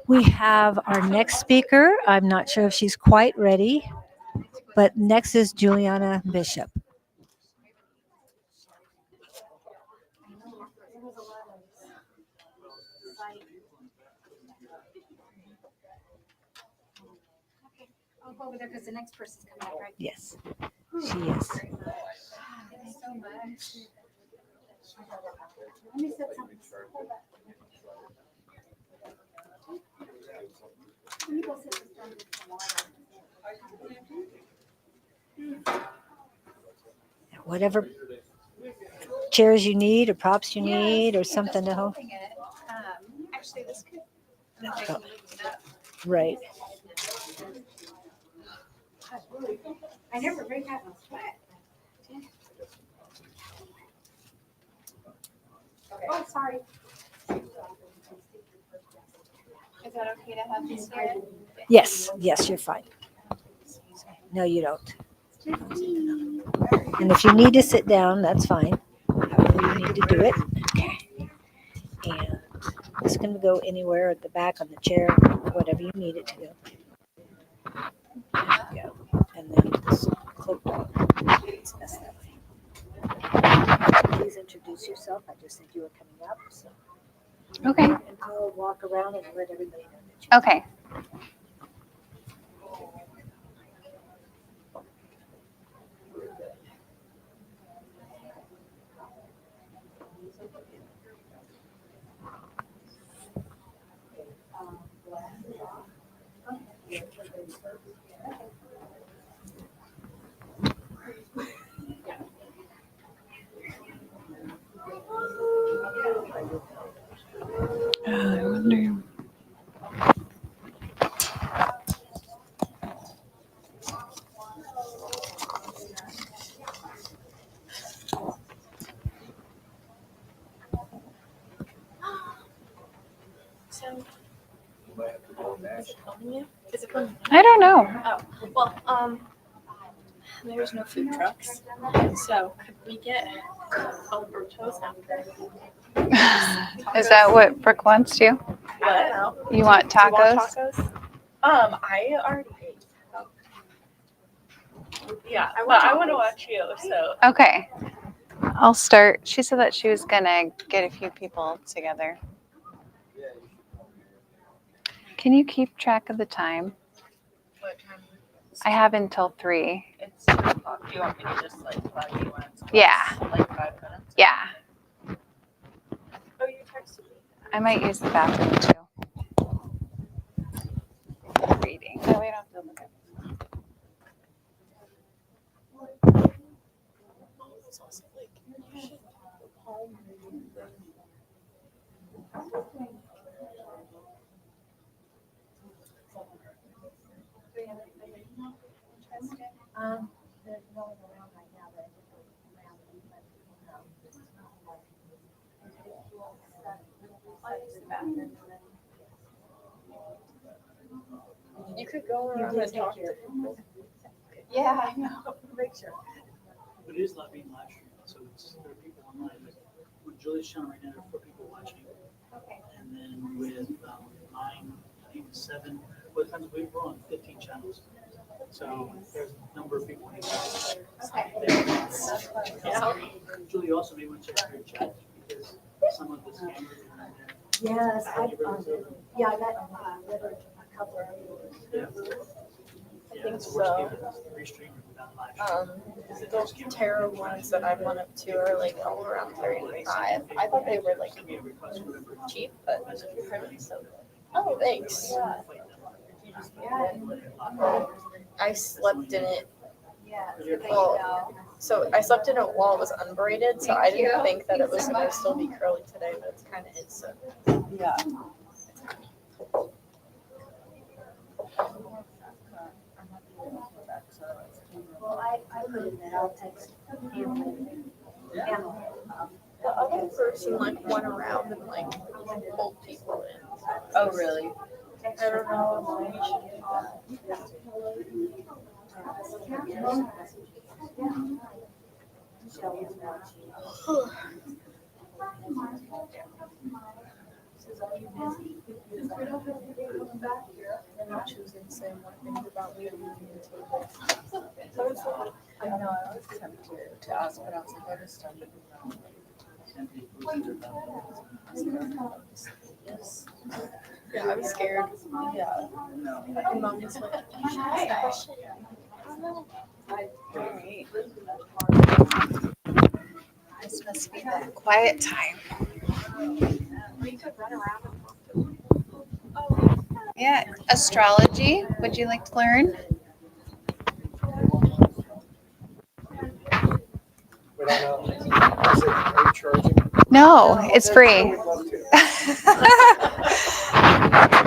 Speaker 1: We have our next speaker. I'm not sure if she's quite ready, but next is Juliana Bishop.
Speaker 8: I'll go over there because the next person's coming up, right?
Speaker 1: Yes, she is.
Speaker 8: So much. Let me set something. Let me go sit this down with some water.
Speaker 1: Whatever chairs you need or props you need or something to hold.
Speaker 11: Actually, this could.
Speaker 1: Right.
Speaker 8: I never break out no sweat. Oh, sorry.
Speaker 11: Is that okay to have this here?
Speaker 1: Yes, you're fine. No, you don't. And if you need to sit down, that's fine. However you need to do it. Okay. And it's going to go anywhere at the back on the chair, whatever you need it to go. There you go. And then this cloak down. It's best that way. Please introduce yourself. I just said you were coming up. So.
Speaker 19: Okay.
Speaker 1: And I'll walk around and let everybody know that you
Speaker 19: Okay.
Speaker 1: I wonder.
Speaker 12: calling you? Is it from?
Speaker 5: I don't know.
Speaker 12: Oh, well, there's no food trucks, so could we get Alberto's after?
Speaker 5: Is that what Brooke wants to?
Speaker 12: What?
Speaker 5: You want
Speaker 12: Do you
Speaker 5: tacos?
Speaker 12: want tacos? I already ate. Yeah, but I want to watch you, so.
Speaker 5: Okay. I'll start. She said that she was gonna get a few people together. Can you keep track of the time?
Speaker 12: What time?
Speaker 5: I have until 3.
Speaker 12: It's 2 o'clock. Do you want me to just like flag you when it's close?
Speaker 5: Yeah.
Speaker 12: Like 5 minutes?
Speaker 5: Yeah.
Speaker 12: Oh, you texted me.
Speaker 5: I might use the bathroom too. Reading. No, we don't have to look at it.
Speaker 1: There's no one around right now that around me, but
Speaker 12: You could go around and talk to people.
Speaker 1: yeah, I know. Make sure.
Speaker 9: But it is not being live streamed, so there are people online. Like with Julie's channel right now, there are 4 people watching.
Speaker 1: Okay.
Speaker 9: And then with mine, I think 7. By the time we're on 15 channels. So there's a number of people in
Speaker 1: Yeah.
Speaker 9: Julie also may want to check your chat because some of the scammers are in there.
Speaker 1: Yes, I got letter to a couple of yours.
Speaker 9: Yeah.
Speaker 12: I think
Speaker 9: It's the worst
Speaker 12: so.
Speaker 9: game is restreaming without live streaming.
Speaker 12: Those tarot ones that I've went up to are like all around 35. I thought they were like cheap, but apparently so. Oh, thanks. I slept in it. Well, so I slept in it while it was unbraided, so I didn't think that it was going to still be curly today, but it's kind of instant. Yeah.
Speaker 1: Well, I put in that I'll text him.
Speaker 12: The other person like went around and like pulled people in.
Speaker 14: Oh, really?
Speaker 12: I don't know if we should do that.
Speaker 1: Says, are you busy? Because we don't have to come back here. They're not choosing the same things about me.
Speaker 14: I know, I was tempted to ask, but I was like, I just started.
Speaker 12: Yeah, I was scared. Yeah. My mom was like, you should ask that question.
Speaker 5: Alright. This must be the quiet time.
Speaker 12: We could run around and talk to them.
Speaker 5: Yeah, astrology. Would you like to learn?
Speaker 3: Are you charging?
Speaker 5: No, it's free.
Speaker 3: We'd love to.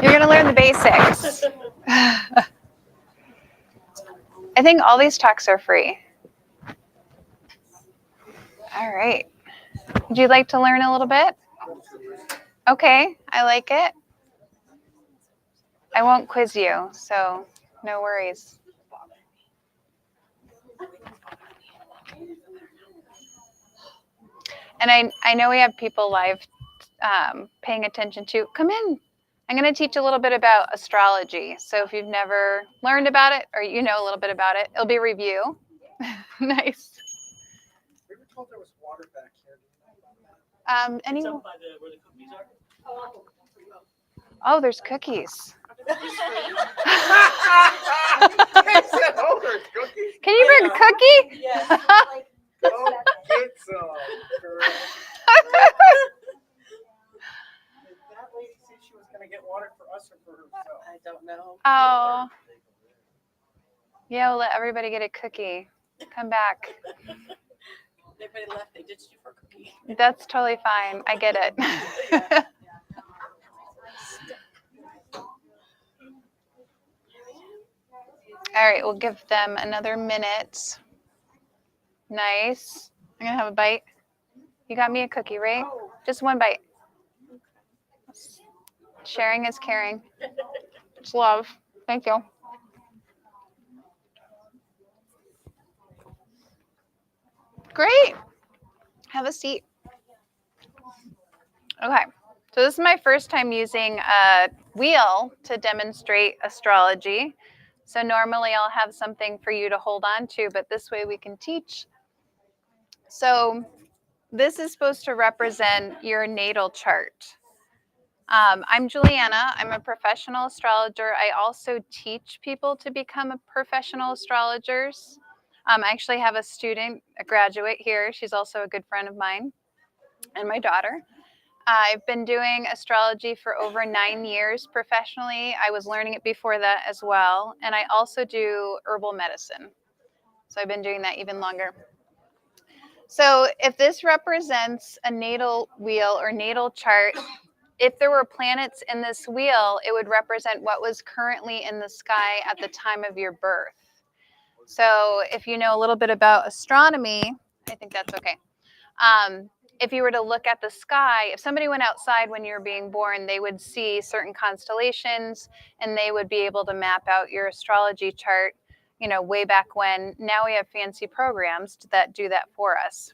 Speaker 5: You're gonna learn the basics. I think all these talks are free. All right. Would you like to learn a little bit? Okay, I like it. I won't quiz you, so no worries. And I know we have people live paying attention to. Come in. I'm going to teach a little bit about astrology. So if you've never learned about it or you know a little bit about it, it'll be review. Nice.
Speaker 3: We were told there was water back here.
Speaker 5: Any?
Speaker 9: It's up by where the cookies are.
Speaker 5: Oh, there's cookies. Can you bring a cookie?
Speaker 3: Yes. Go get some, girl. Did that lady say she was going to get water for us or for herself?
Speaker 14: I don't know.
Speaker 5: Oh. Yeah, we'll let everybody get a cookie. Come back.
Speaker 12: Everybody left. They ditched you for a cookie.
Speaker 5: That's totally fine. I get it. All right, we'll give them another minute. Nice. I'm going to have a bite. You got me a cookie, right? Just one bite. Sharing is caring. It's love. Thank you. Great. Have a seat. Okay. So this is my first time using a wheel to demonstrate astrology. So normally I'll have something for you to hold on to, but this way we can teach. So this is supposed to represent your natal chart. I'm Juliana. I'm a professional astrologer. I also teach people to become professional astrologers. I actually have a student, a graduate here. She's also a good friend of mine and my daughter. I've been doing astrology for over 9 years professionally. I was learning it before that as well. And I also do herbal medicine. So I've been doing that even longer. So if this represents a natal wheel or natal chart, if there were planets in this wheel, it would represent what was currently in the sky at the time of your birth. So if you know a little bit about astronomy, I think that's okay. If you were to look at the sky, if somebody went outside when you were being born, they would see certain constellations and they would be able to map out your astrology chart, you know, way back when. Now we have fancy programs that do that for us.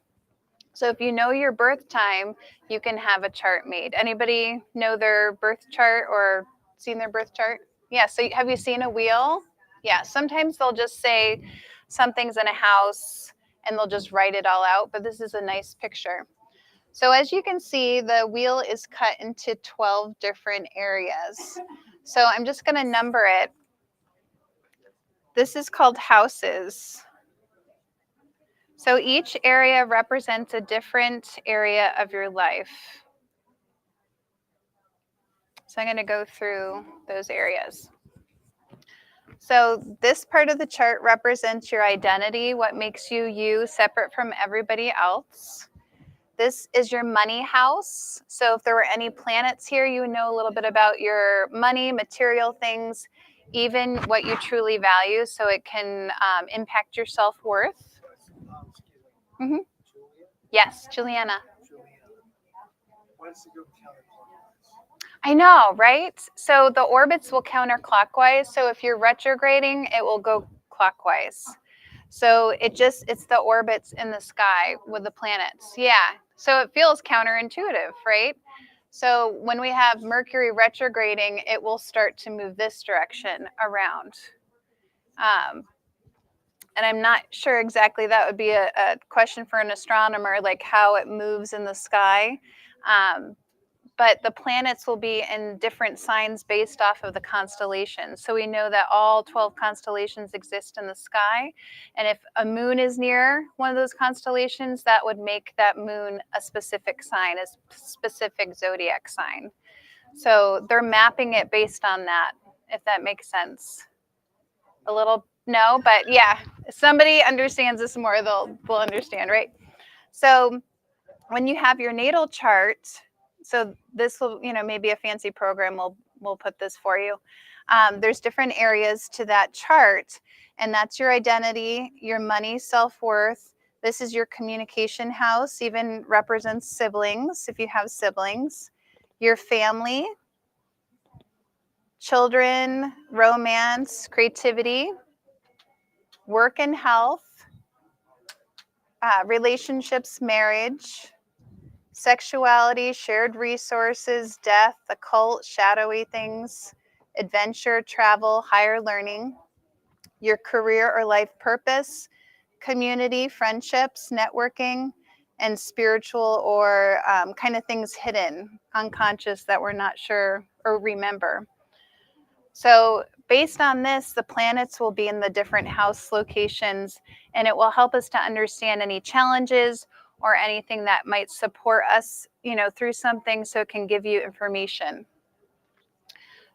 Speaker 5: So if you know your birth time, you can have a chart made. Anybody know their birth chart or seen their birth chart? Yeah, so have you seen a wheel? Yeah, sometimes they'll just say something's in a house and they'll just write it all out, but this is a nice picture. So as you can see, the wheel is cut into 12 different areas. So I'm just going to number it. This is called houses. So each area represents a different area of your life. So I'm going to go through those areas. So this part of the chart represents your identity, what makes you you, separate from everybody else. This is your money house. So if there were any planets here, you would know a little bit about your money, material things, even what you truly value, so it can impact your self-worth. Mm-hmm. Yes, Juliana. I know, right? So the orbits will counterclockwise. So if you're retrograding, it will go clockwise. So it's the orbits in the sky with the planets. Yeah. So it feels counterintuitive, right? So when we have Mercury retrograding, it will start to move this direction around. And I'm not sure exactly, that would be a question for an astronomer, like how it moves in the sky. But the planets will be in different signs based off of the constellations. So we know that all 12 constellations exist in the sky. And if a moon is near one of those constellations, that would make that moon a specific sign, a specific zodiac sign. So they're mapping it based on that, if that makes sense. A little, no, but yeah, if somebody understands this more, they'll understand, right? So when you have your natal chart, so this will, maybe a fancy program will put this for you. There's different areas to that chart, and that's your identity, your money, self-worth. This is your communication house, even represents siblings, if you have siblings. Your family, children, romance, creativity, work and health, relationships, marriage, sexuality, shared resources, death, occult, shadowy things, adventure, travel, higher learning, your career or life purpose, community, friendships, networking, and spiritual or kind of things hidden, unconscious that we're not sure or remember. So based on this, the planets will be in the different house locations, and it will help us to understand any challenges or anything that might support us, through something, so it can give you information.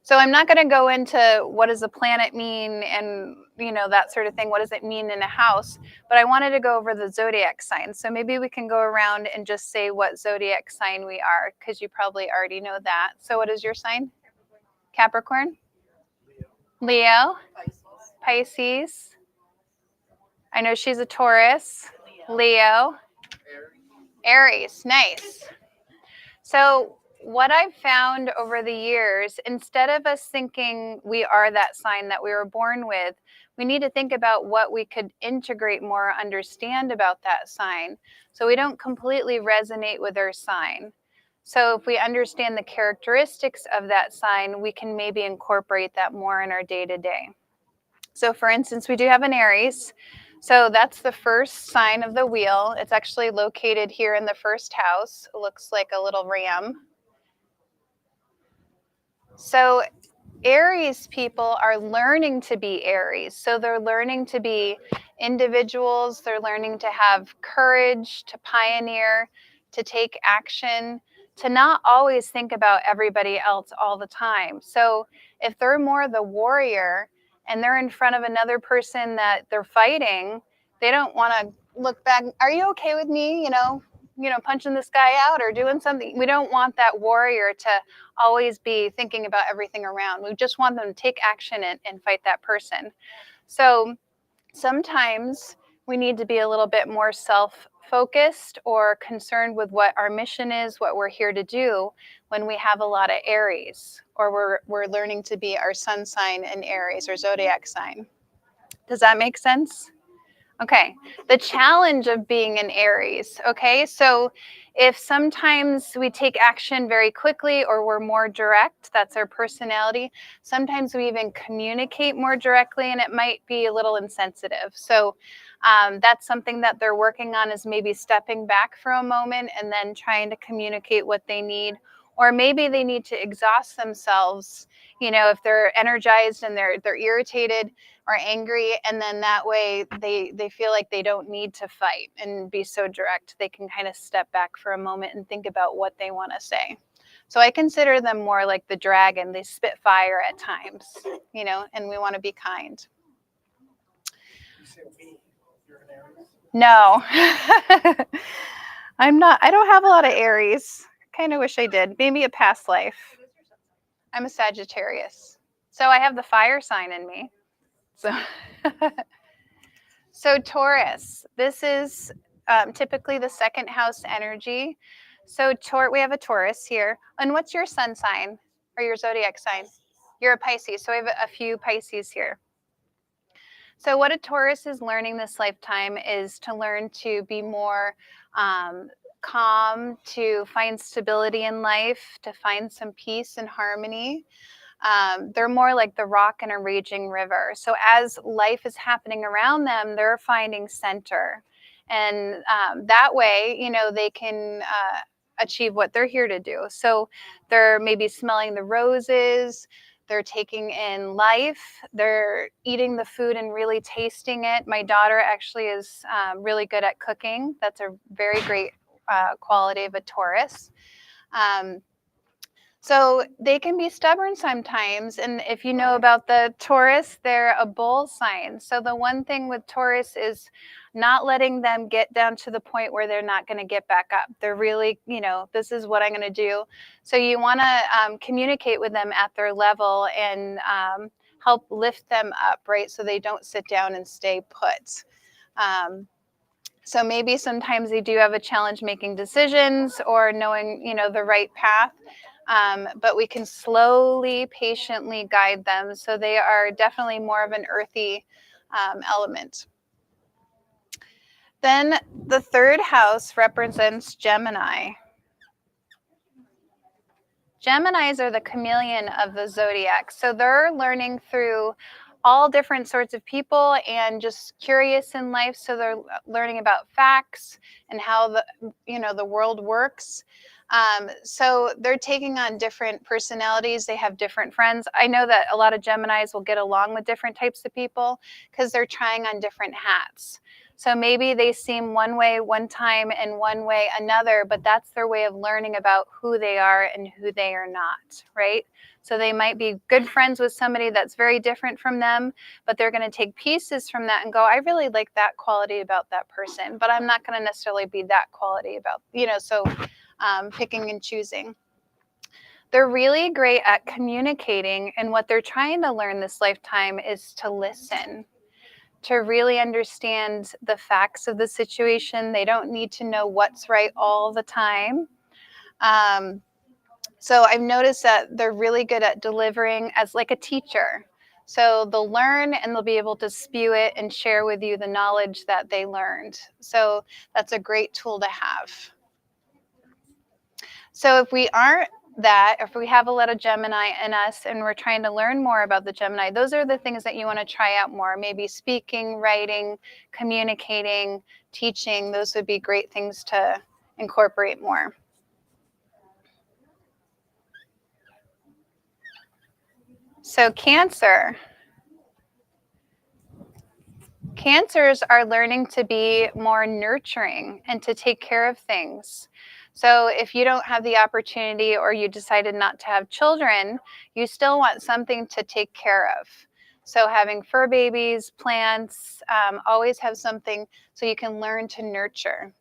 Speaker 5: So I'm not going to go into what does a planet mean and, that sort of thing. What does it mean in a house? But I wanted to go over the zodiac signs. So maybe we can go around and just say what zodiac sign we are, because you probably already know that. So what is your sign? Capricorn? Leo? Pisces? I know she's a Taurus. Leo? Aries. Nice. So
Speaker 19: what I've found over the years, instead of us thinking we are that sign that we were born with, we need to think about what we could integrate more, understand about that sign, so we don't completely resonate with our sign. So if we understand the characteristics of that sign, we can maybe incorporate that more in our day-to-day. So for instance, we do have an Aries. So that's the first sign of the wheel. It's actually located here in the first house. It looks like a little ram. So Aries people are learning to be Aries. So they're learning to be individuals. They're learning to have courage, to pioneer, to take action, to not always think about everybody else all the time. So if they're more the warrior and they're in front of another person that they're fighting, they don't want to look back. Are you okay with me? Punching this guy out or doing something. We don't want that warrior to always be thinking about everything around. We just want them to take action and fight that person. So sometimes we need to be a little bit more self-focused or concerned with what our mission is, what we're here to do when we have a lot of Aries, or we're learning to be our sun sign in Aries or zodiac sign. Does that make sense? Okay, the challenge of being an Aries, okay? So if sometimes we take action very quickly or we're more direct, that's our personality. Sometimes we even communicate more directly and it might be a little insensitive. So that's something that they're working on, is maybe stepping back for a moment and then trying to communicate what they need. Or maybe they need to exhaust themselves, if they're energized and they're irritated or angry, and then that way they feel like they don't need to fight and be so direct. They can kind of step back for a moment and think about what they want to say. So I consider them more like the dragon. They spit fire at times, and we want to be kind. No. I'm not. I don't have a lot of Aries. Kind of wish I did. Maybe a past life. I'm a Sagittarius. So I have the fire sign in me. So Taurus, this is typically the second house energy. So we have a Taurus here. And what's your sun sign or your zodiac sign? You're a Pisces. So we have a few Pisces here. So what a Taurus is learning this lifetime is to learn to be more calm, to find stability in life, to find some peace and harmony. They're more like the rock in a raging river. So as life is happening around them, they're finding center. And that way, they can achieve what they're here to do. So they're maybe smelling the roses. They're taking in life. They're eating the food and really tasting it. My daughter actually is really good at cooking. That's a very great quality of a Taurus. So they can be stubborn sometimes. And if you know about the Taurus, they're a bull sign. So the one thing with Taurus is not letting them get down to the point where they're not going to get back up. They're really, this is what I'm going to do. So you want to communicate with them at their level and help lift them up, right? So they don't sit down and stay put. So maybe sometimes they do have a challenge making decisions or knowing, the right path. But we can slowly, patiently guide them. So they are definitely more of an earthy element. Then the third house represents Gemini. Geminis are the chameleon of the zodiac. So they're learning through all different sorts of people and just curious in life. So they're learning about facts and how the world works. So they're taking on different personalities. They have different friends. I know that a lot of Geminis will get along with different types of people because they're trying on different hats. So maybe they seem one way one time and one way another, but that's their way of learning about who they are and who they are not, right? So they might be good friends with somebody that's very different from them, but they're going to take pieces from that and go, I really like that quality about that person, but I'm not going to necessarily be that quality about, so picking and choosing. They're really great at communicating, and what they're trying to learn this lifetime is to listen, to really understand the facts of the situation. They don't need to know what's right all the time. So I've noticed that they're really good at delivering as like a teacher. So they'll learn and they'll be able to spew it and share with you the knowledge that they learned. So that's a great tool to have. So if we aren't that, if we have a little Gemini in us and we're trying to learn more about the Gemini, those are the things that you want to try out more. Maybe speaking, writing, communicating, teaching. Those would be great things to incorporate more. So Cancer. Cancers are learning to be more nurturing and to take care of things. So if you don't have the opportunity or you decided not to have children, you still want something to take care of. So having fur babies, plants, always have something so you can learn to nurture.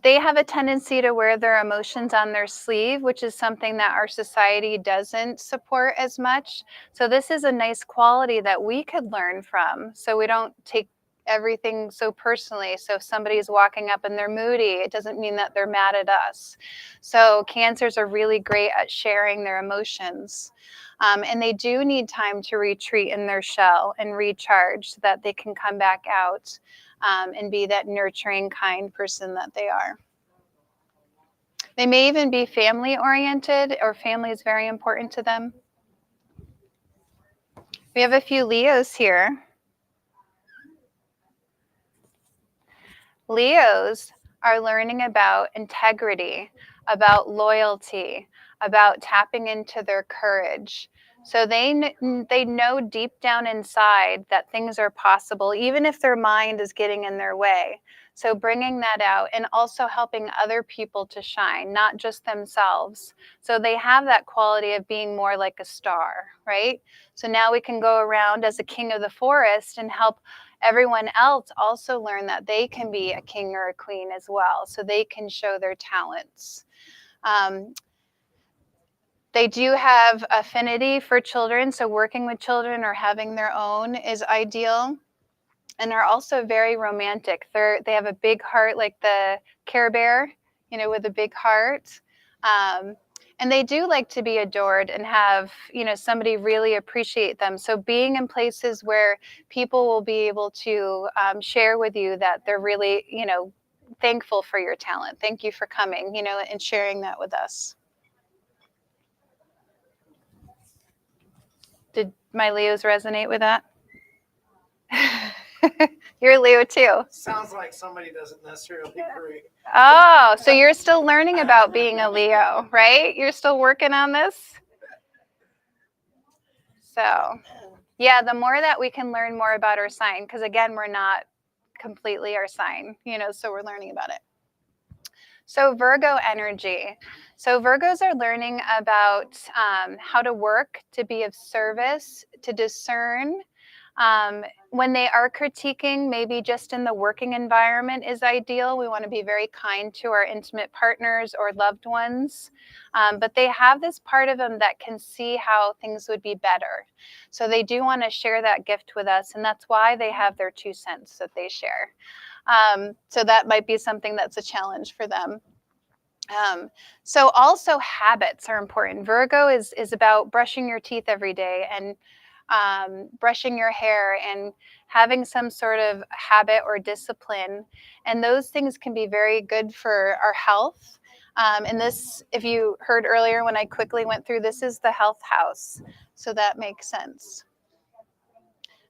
Speaker 19: They have a tendency to wear their emotions on their sleeve, which is something that our society doesn't support as much. So this is a nice quality that we could learn from. So we don't take everything so personally. So if somebody's walking up and they're moody, it doesn't mean that they're mad at us. So Cancers are really great at sharing their emotions. And they do need time to retreat in their shell and recharge so that they can come back out. And be that nurturing, kind person that they are. They may even be family oriented, or family is very important to them. We have a few Leos here. Leos are learning about integrity, about loyalty, about tapping into their courage. So they know deep down inside that things are possible, even if their mind is getting in their way. So bringing that out and also helping other people to shine, not just themselves. So they have that quality of being more like a star, right? So now we can go around as a king of the forest and help everyone else also learn that they can be a king or a queen as well. So they can show their talents. They do have affinity for children, so working with children or having their own is ideal. And they're also very romantic. They have a big heart, like the Care Bear, with a big heart. And they do like to be adored and have, somebody really appreciate them. So being in places where people will be able to share with you that they're really, thankful for your talent. Thank you for coming, and sharing that with us. Did my Leos resonate with that? You're a Leo too.
Speaker 3: Sounds like somebody doesn't necessarily agree.
Speaker 19: Oh, so you're still learning about being a Leo, right? You're still working on this? So, yeah, the more that we can learn more about our sign, because again, we're not completely our sign, so we're learning about it. So Virgo energy. So Virgos are learning about how to work, to be of service, to discern. When they are critiquing, maybe just in the working environment is ideal. We want to be very kind to our intimate partners or loved ones. But they have this part of them that can see how things would be better. So they do want to share that gift with us. And that's why they have their 2 cents that they share. So that might be something that's a challenge for them. So also habits are important. Virgo is about brushing your teeth every day and brushing your hair and having some sort of habit or discipline. And those things can be very good for our health. And this, if you heard earlier when I quickly went through, this is the health house. So that makes sense.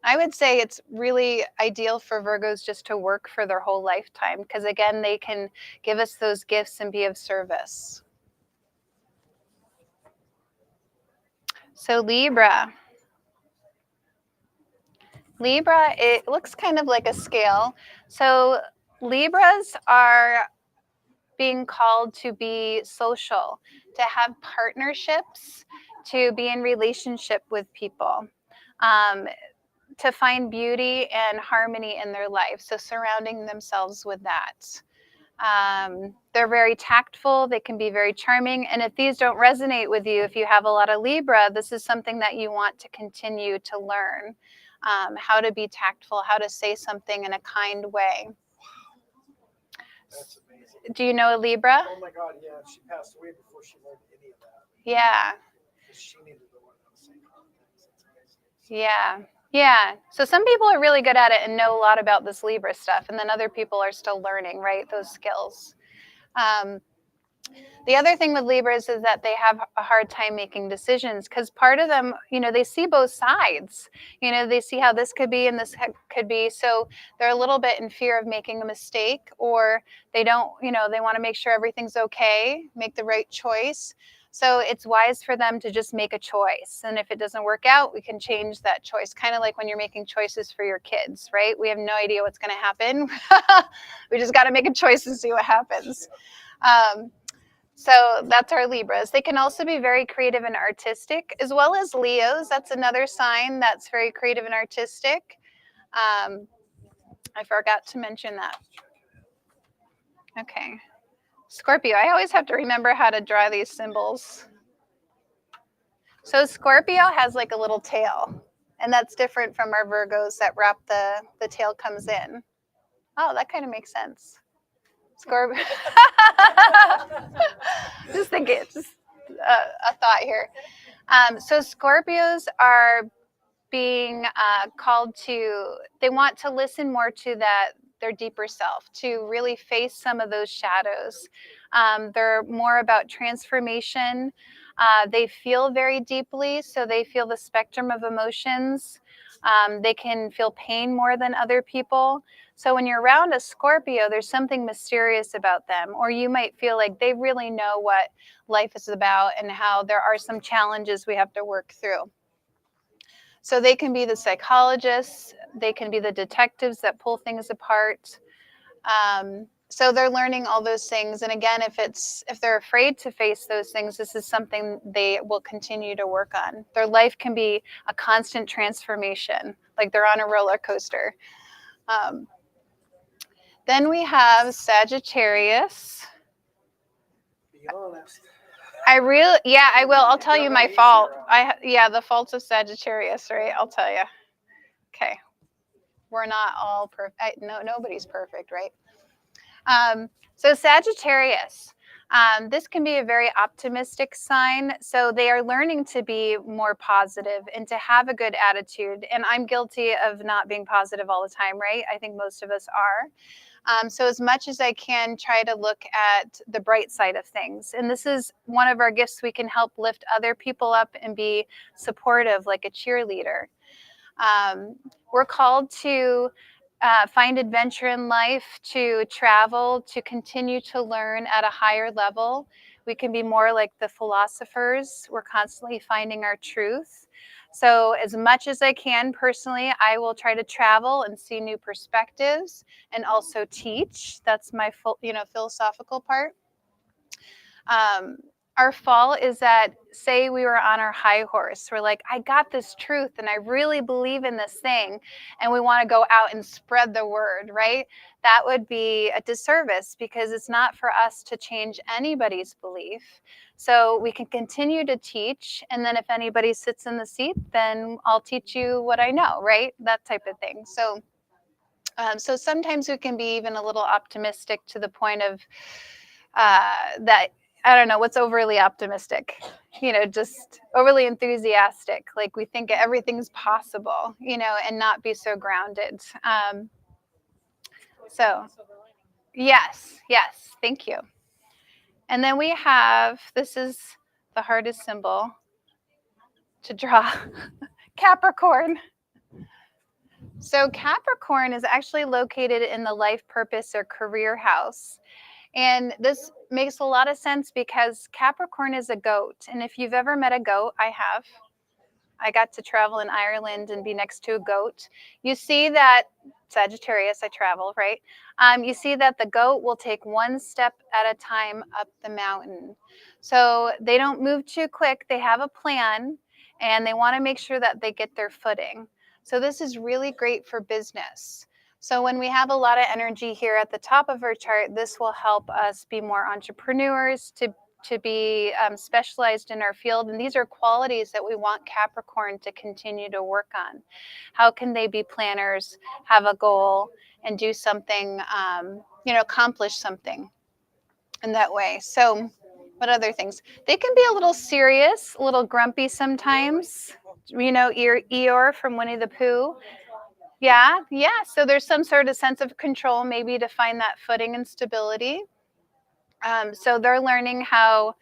Speaker 19: I would say it's really ideal for Virgos just to work for their whole lifetime because, again, they can give us those gifts and be of service. So Libra. Libra, it looks kind of like a scale. So Libras are being called to be social, to have partnerships, to be in relationship with people. To find beauty and harmony in their life, so surrounding themselves with that. They're very tactful, they can be very charming, and if these don't resonate with you, if you have a lot of Libra, this is something that you want to continue to learn, how to be tactful, how to say something in a kind way.
Speaker 3: That's amazing.
Speaker 19: Do you know a Libra?
Speaker 3: Oh my God, yeah. She passed away before she learned any of that.
Speaker 19: Yeah.
Speaker 3: She needed to learn those same kind of things. That's amazing.
Speaker 19: Yeah. Yeah. So some people are really good at it and know a lot about this Libra stuff, and then other people are still learning, right, those skills. The other thing with Libras is that they have a hard time making decisions because part of them, they see both sides. They see how this could be and this could be. So they're a little bit in fear of making a mistake, or they don't, they want to make sure everything's okay, make the right choice. So it's wise for them to just make a choice. And if it doesn't work out, we can change that choice. Kind of like when you're making choices for your kids, right? We have no idea what's going to happen. We just got to make a choice and see what happens. So that's our Libras. They can also be very creative and artistic, as well as Leos. That's another sign that's very creative and artistic. I forgot to mention that. Okay. Scorpio. I always have to remember how to draw these symbols. So Scorpio has like a little tail, and that's different from our Virgos that wrap the tail comes in. Oh, that kind of makes sense. Scorpio. Just thinking, just a thought here. So Scorpios are being called to, they want to listen more to their deeper self, to really face some of those shadows. They're more about transformation. They feel very deeply, so they feel the spectrum of emotions. They can feel pain more than other people. So when you're around a Scorpio, there's something mysterious about them, or you might feel like they really know what life is about and how there are some challenges we have to work through. So they can be the psychologists, they can be the detectives that pull things apart. So they're learning all those things. And again, if they're afraid to face those things, this is something they will continue to work on. Their life can be a constant transformation, like they're on a roller coaster. Then we have Sagittarius.
Speaker 3: Be honest.
Speaker 19: I will. I'll tell you my fault. The faults of Sagittarius, right? I'll tell you. Okay. We're not all perfect. No, nobody's perfect, right? So Sagittarius, this can be a very optimistic sign. So they are learning to be more positive and to have a good attitude. And I'm guilty of not being positive all the time, right? I think most of us are. So as much as I can, try to look at the bright side of things. And this is one of our gifts. We can help lift other people up and be supportive, like a cheerleader. We're called to find adventure in life, to travel, to continue to learn at a higher level. We can be more like the philosophers. We're constantly finding our truth. So as much as I can personally, I will try to travel and see new perspectives and also teach. That's my philosophical part. Our fall is that, say we were on our high horse. We're like, I got this truth and I really believe in this thing. And we want to go out and spread the word, right? That would be a disservice because it's not for us to change anybody's belief. So we can continue to teach. And then if anybody sits in the seat, then I'll teach you what I know, right? That type of thing. So sometimes we can be even a little optimistic to the point of that, I don't know, what's overly optimistic, just overly enthusiastic. Like we think everything's possible, and not be so grounded. Yes, thank you. And then we have, this is the hardest symbol to draw, Capricorn. So Capricorn is actually located in the life purpose or career house. And this makes a lot of sense because Capricorn is a goat. And if you've ever met a goat, I have. I got to travel in Ireland and be next to a goat. You see that, Sagittarius, I travel, right? You see that the goat will take one step at a time up the mountain. So they don't move too quick. They have a plan and they want to make sure that they get their footing. So this is really great for business. So when we have a lot of energy here at the top of our chart, this will help us be more entrepreneurs, to be specialized in our field. And these are qualities that we want Capricorn to continue to work on. How can they be planners, have a goal, and do something, accomplish something in that way? So what other things? They can be a little serious, a little grumpy sometimes. Eeyore from Winnie the Pooh. Yeah. So there's some sort of sense of control, maybe to find that footing and stability. So they're learning how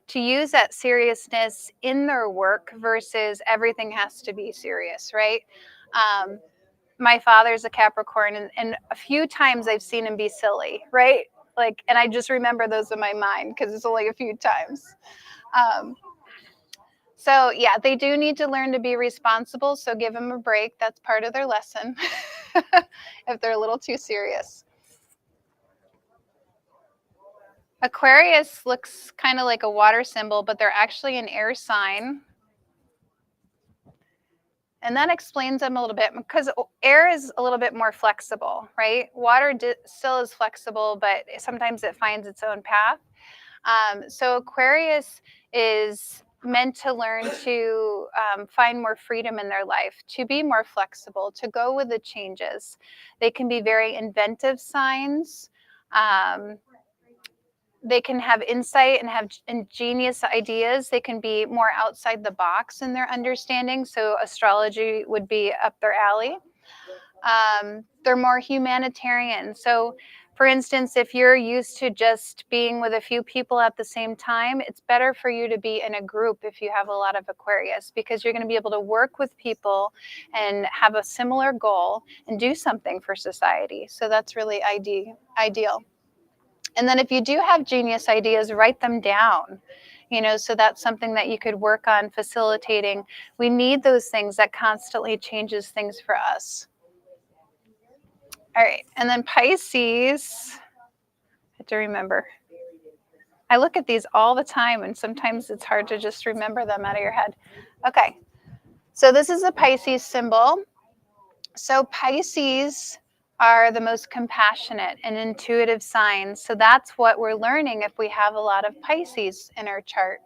Speaker 19: to use that seriousness in their work versus everything has to be serious, right? My father's a Capricorn, and a few times I've seen him be silly, right? And I just remember those in my mind because it's only a few times. So yeah, they do need to learn to be responsible. So give them a break. That's part of their lesson if they're a little too serious. Aquarius looks kind of like a water symbol, but they're actually an air sign. And that explains them a little bit because air is a little bit more flexible, right? Water still is flexible, but sometimes it finds its own path. So Aquarius is meant to learn to find more freedom in their life, to be more flexible, to go with the changes. They can be very inventive signs. They can have insight and have ingenious ideas. They can be more outside the box in their understanding. So astrology would be up their alley. They're more humanitarian. So for instance, if you're used to just being with a few people at the same time, it's better for you to be in a group if you have a lot of Aquarius, because you're going to be able to work with people and have a similar goal and do something for society. So that's really ideal. And then if you do have genius ideas, write them down. So that's something that you could work on facilitating. We need those things. That constantly changes things for us. All right, and then Pisces, I have to remember. I look at these all the time, and sometimes it's hard to just remember them out of your head. Okay, so this is a Pisces symbol. So Pisces are the most compassionate and intuitive signs. So that's what we're learning if we have a lot of Pisces in our chart.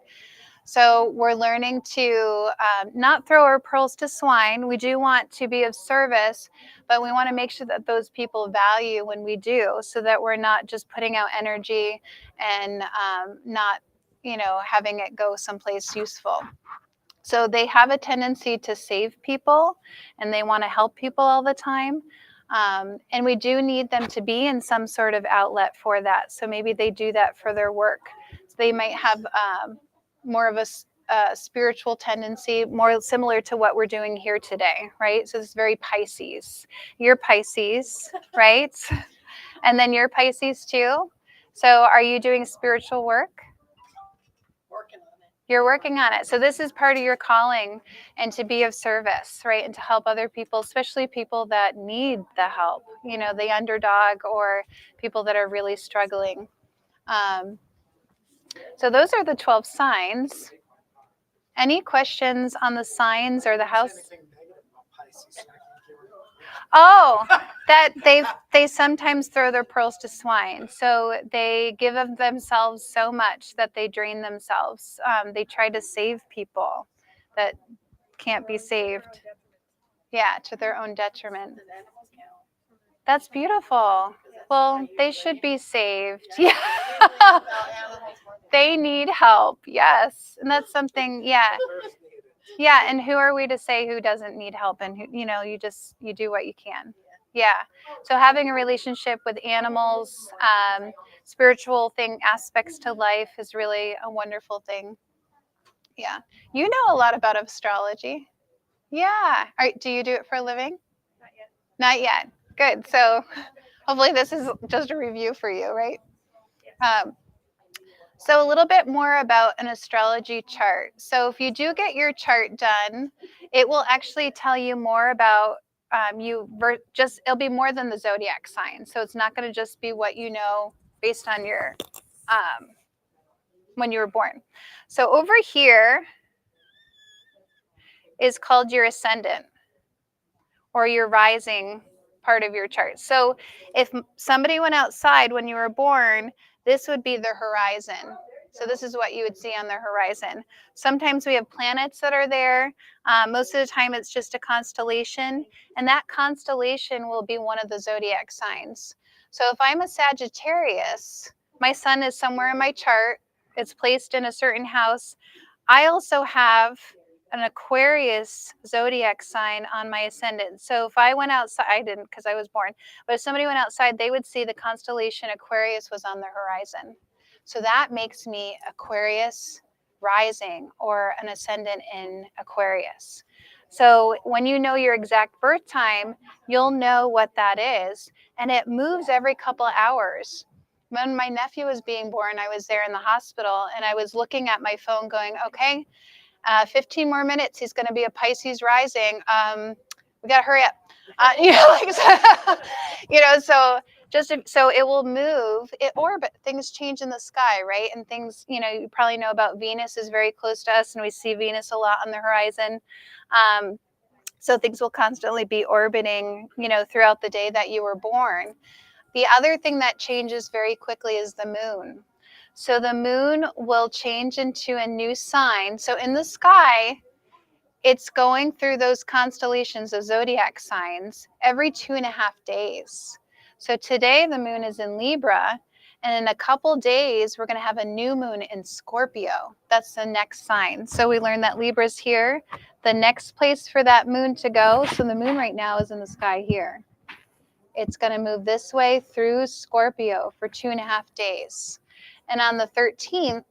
Speaker 19: So we're learning to not throw our pearls to swine. We do want to be of service, but we want to make sure that those people value when we do, so that we're not just putting out energy and not, having it go someplace useful. So they have a tendency to save people, and they want to help people all the time. And we do need them to be in some sort of outlet for that. So maybe they do that for their work. So they might have more of a spiritual tendency, more similar to what we're doing here today, right? So it's very Pisces. You're Pisces, right? And then you're Pisces too. So are you doing spiritual work? You're working on it. So this is part of your calling, and to be of service, right? And to help other people, especially people that need the help, the underdog or people that are really struggling. So those are the 12 signs. Any questions on the signs or the house? Oh, that they sometimes throw their pearls to swine. So they give of themselves so much that they drain themselves. They try to save people that can't be saved. Yeah, to their own detriment. That's beautiful. Well, they should be saved. Yeah. They need help. Yes. And that's something, yeah. Yeah, and who are we to say who doesn't need help? And who, you do what you can. Yeah. So having a relationship with animals, spiritual aspects to life is really a wonderful thing. Yeah. You know a lot about astrology. Yeah. Do you do it for a living? Not yet. Good. So hopefully this is just a review for you, right? So a little bit more about an astrology chart. So if you do get your chart done, it will actually tell you more about it'll be more than the zodiac sign. So it's not going to just be what you know based on your when you were born. So over here is called your ascendant or your rising part of your chart. So if somebody went outside when you were born, this would be the horizon. So this is what you would see on the horizon. Sometimes we have planets that are there. Most of the time it's just a constellation, and that constellation will be one of the zodiac signs. So if I'm a Sagittarius, my sun is somewhere in my chart. It's placed in a certain house. I also have an Aquarius zodiac sign on my ascendant. So if I went outside, I didn't because I was born, but if somebody went outside, they would see the constellation Aquarius was on the horizon. So that makes me Aquarius rising or an ascendant in Aquarius. So when you know your exact birth time, you'll know what that is. And it moves every couple of hours. When my nephew was being born, I was there in the hospital and I was looking at my phone going, okay, 15 more minutes, he's going to be a Pisces rising. We got to hurry up. So it will move, it orbit, things change in the sky, right? And things, you probably know about Venus is very close to us and we see Venus a lot on the horizon. So things will constantly be orbiting, throughout the day that you were born. The other thing that changes very quickly is the moon. So the moon will change into a new sign. So in the sky, it's going through those constellations, those zodiac signs, every 2.5 days. So today the moon is in Libra, and in a couple days, we're going to have a new moon in Scorpio. That's the next sign. So we learned that Libra's here. The next place for that moon to go, so the moon right now is in the sky here. It's going to move this way through Scorpio for 2.5 days. And on the 13th,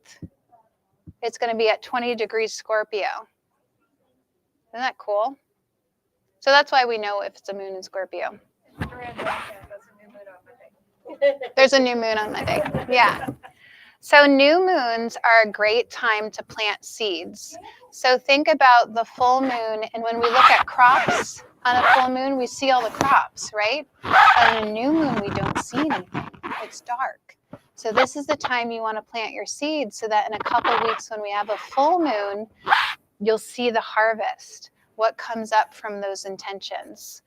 Speaker 19: it's going to be at 20 degrees Scorpio. Isn't that cool? So that's why we know if it's a moon in Scorpio. There's a new moon on Monday. Yeah. So new moons are a great time to plant seeds. So think about the full moon, and when we look at crops on a full moon, we see all the crops, right? But on a new moon, we don't see anything. It's dark. So this is the time you want to plant your seeds so that in a couple weeks when we have a full moon, you'll see the harvest, what comes up from those intentions.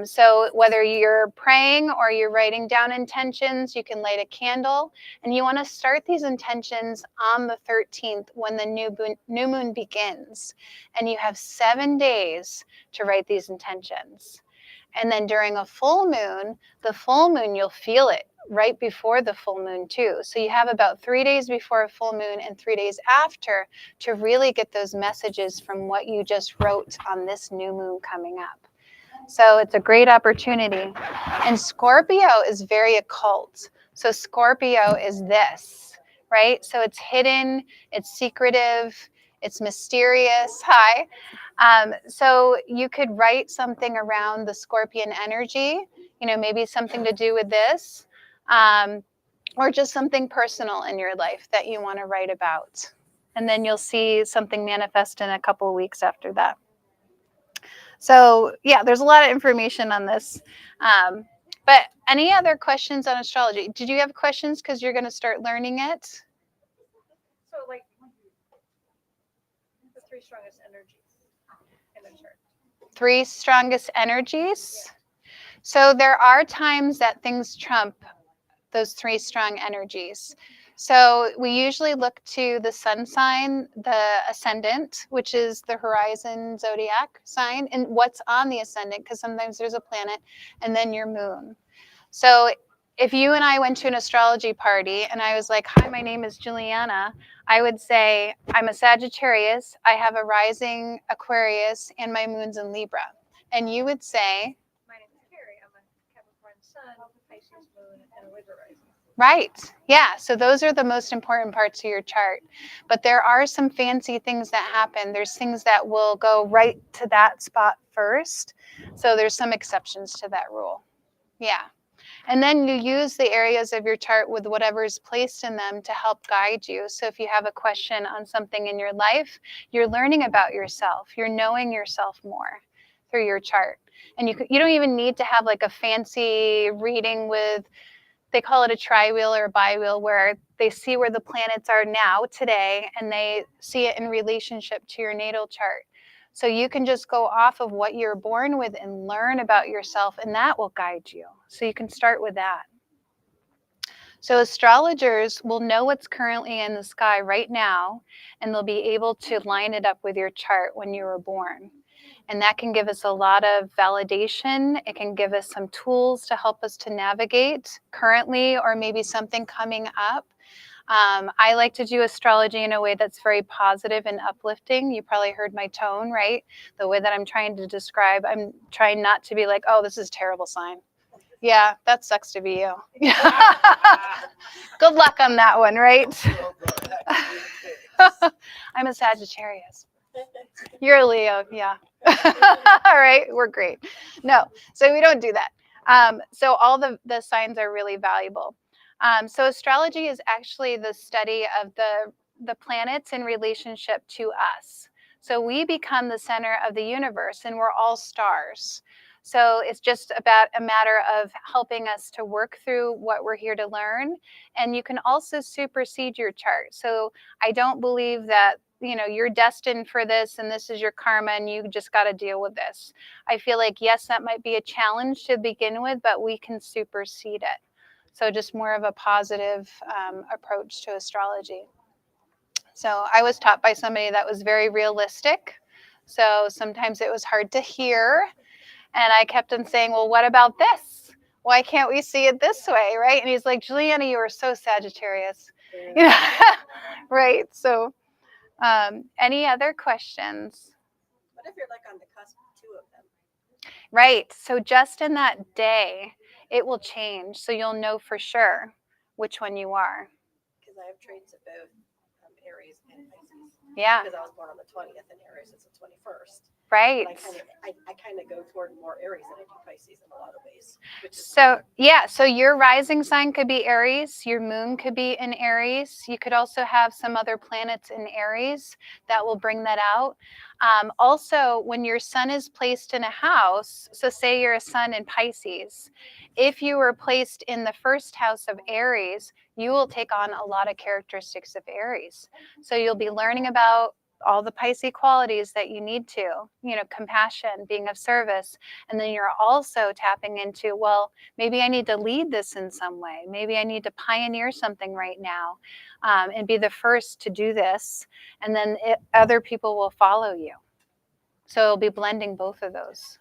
Speaker 19: So whether you're praying or you're writing down intentions, you can light a candle, and you want to start these intentions on the 13th when the new moon begins. And you have 7 days to write these intentions. And then during a full moon, you'll feel it right before the full moon too. So you have about 3 days before a full moon and 3 days after to really get those messages from what you just wrote on this new moon coming up. So it's a great opportunity. And Scorpio is very occult. So Scorpio is this, right? So it's hidden, it's secretive, it's mysterious. Hi. So you could write something around the Scorpion energy, maybe something to do with this, or just something personal in your life that you want to write about. And then you'll see something manifest in a couple of weeks after that. So yeah, there's a lot of information on this. But any other questions on astrology? Did you have questions because you're going to start learning it?
Speaker 18: So like the 3 strongest energies in the chart.
Speaker 19: 3 strongest energies. So there are times that things trump those 3 strong energies. So we usually look to the sun sign, the ascendant, which is the horizon zodiac sign, and what's on the ascendant, because sometimes there's a planet, and then your moon. So if you and I went to an astrology party and I was like, hi, my name is Juliana, I would say, I'm a Sagittarius, I have a rising Aquarius, and my moon's in Libra. And you would say,
Speaker 18: my name is Carrie, I'm a Capricorn sun, Pisces moon, and a Libra rising.
Speaker 19: right. Yeah. So those are the most important parts of your chart. But there are some fancy things that happen. There's things that will go right to that spot first. So there's some exceptions to that rule. Yeah. And then you use the areas of your chart with whatever is placed in them to help guide you. So if you have a question on something in your life, you're learning about yourself. You're knowing yourself more through your chart. And you don't even need to have like a fancy reading with, they call it a tri-wheel or a bi-wheel, where they see where the planets are now today and they see it in relationship to your natal chart. So you can just go off of what you're born with and learn about yourself, and that will guide you. So you can start with that. So astrologers will know what's currently in the sky right now, and they'll be able to line it up with your chart when you were born. And that can give us a lot of validation. It can give us some tools to help us to navigate currently or maybe something coming up. I like to do astrology in a way that's very positive and uplifting. You probably heard my tone, right? The way that I'm trying to describe, I'm trying not to be like, oh, this is a terrible sign. Yeah, that sucks to be you. Good luck on that one, right? I'm a Sagittarius. You're a Leo, yeah. All right, we're great. No, so we don't do that. So all the signs are really valuable. So astrology is actually the study of the planets in relationship to us. So we become the center of the universe, and we're all stars. So it's just about a matter of helping us to work through what we're here to learn. And you can also supersede your chart. So I don't believe that, you know, you're destined for this and this is your karma and you just got to deal with this. I feel like, yes, that might be a challenge to begin with, but we can supersede it. So just more of a positive approach to astrology. So I was taught by somebody that was very realistic. So sometimes it was hard to hear. And I kept on saying, well, what about this? Why can't we see it this way, right? And he's like, Juliana, you are so Sagittarius. Yeah. Right, so any other questions?
Speaker 20: What if you're like on the cusp of two of them?
Speaker 19: Right, so just in that day, it will change. So you'll know for sure which one you are.
Speaker 20: Because I have traits of both Aries and Pisces.
Speaker 19: Yeah.
Speaker 20: Because I was born on the 20th and Aries is the 21st.
Speaker 19: Right.
Speaker 20: I kind of go toward more Aries than I do Pisces in a lot of ways.
Speaker 19: So yeah, so your rising sign could be Aries, your moon could be in Aries. You could also have some other planets in Aries that will bring that out. Also, when your sun is placed in a house, so say you're a sun in Pisces, if you were placed in the first house of Aries, you will take on a lot of characteristics of Aries. So you'll be learning about all the Pisces qualities that you need to, you know, compassion, being of service. And then you're also tapping into, well, maybe I need to lead this in some way. Maybe I need to pioneer something right now and be the first to do this. And then other people will follow you. So it'll be blending both of those.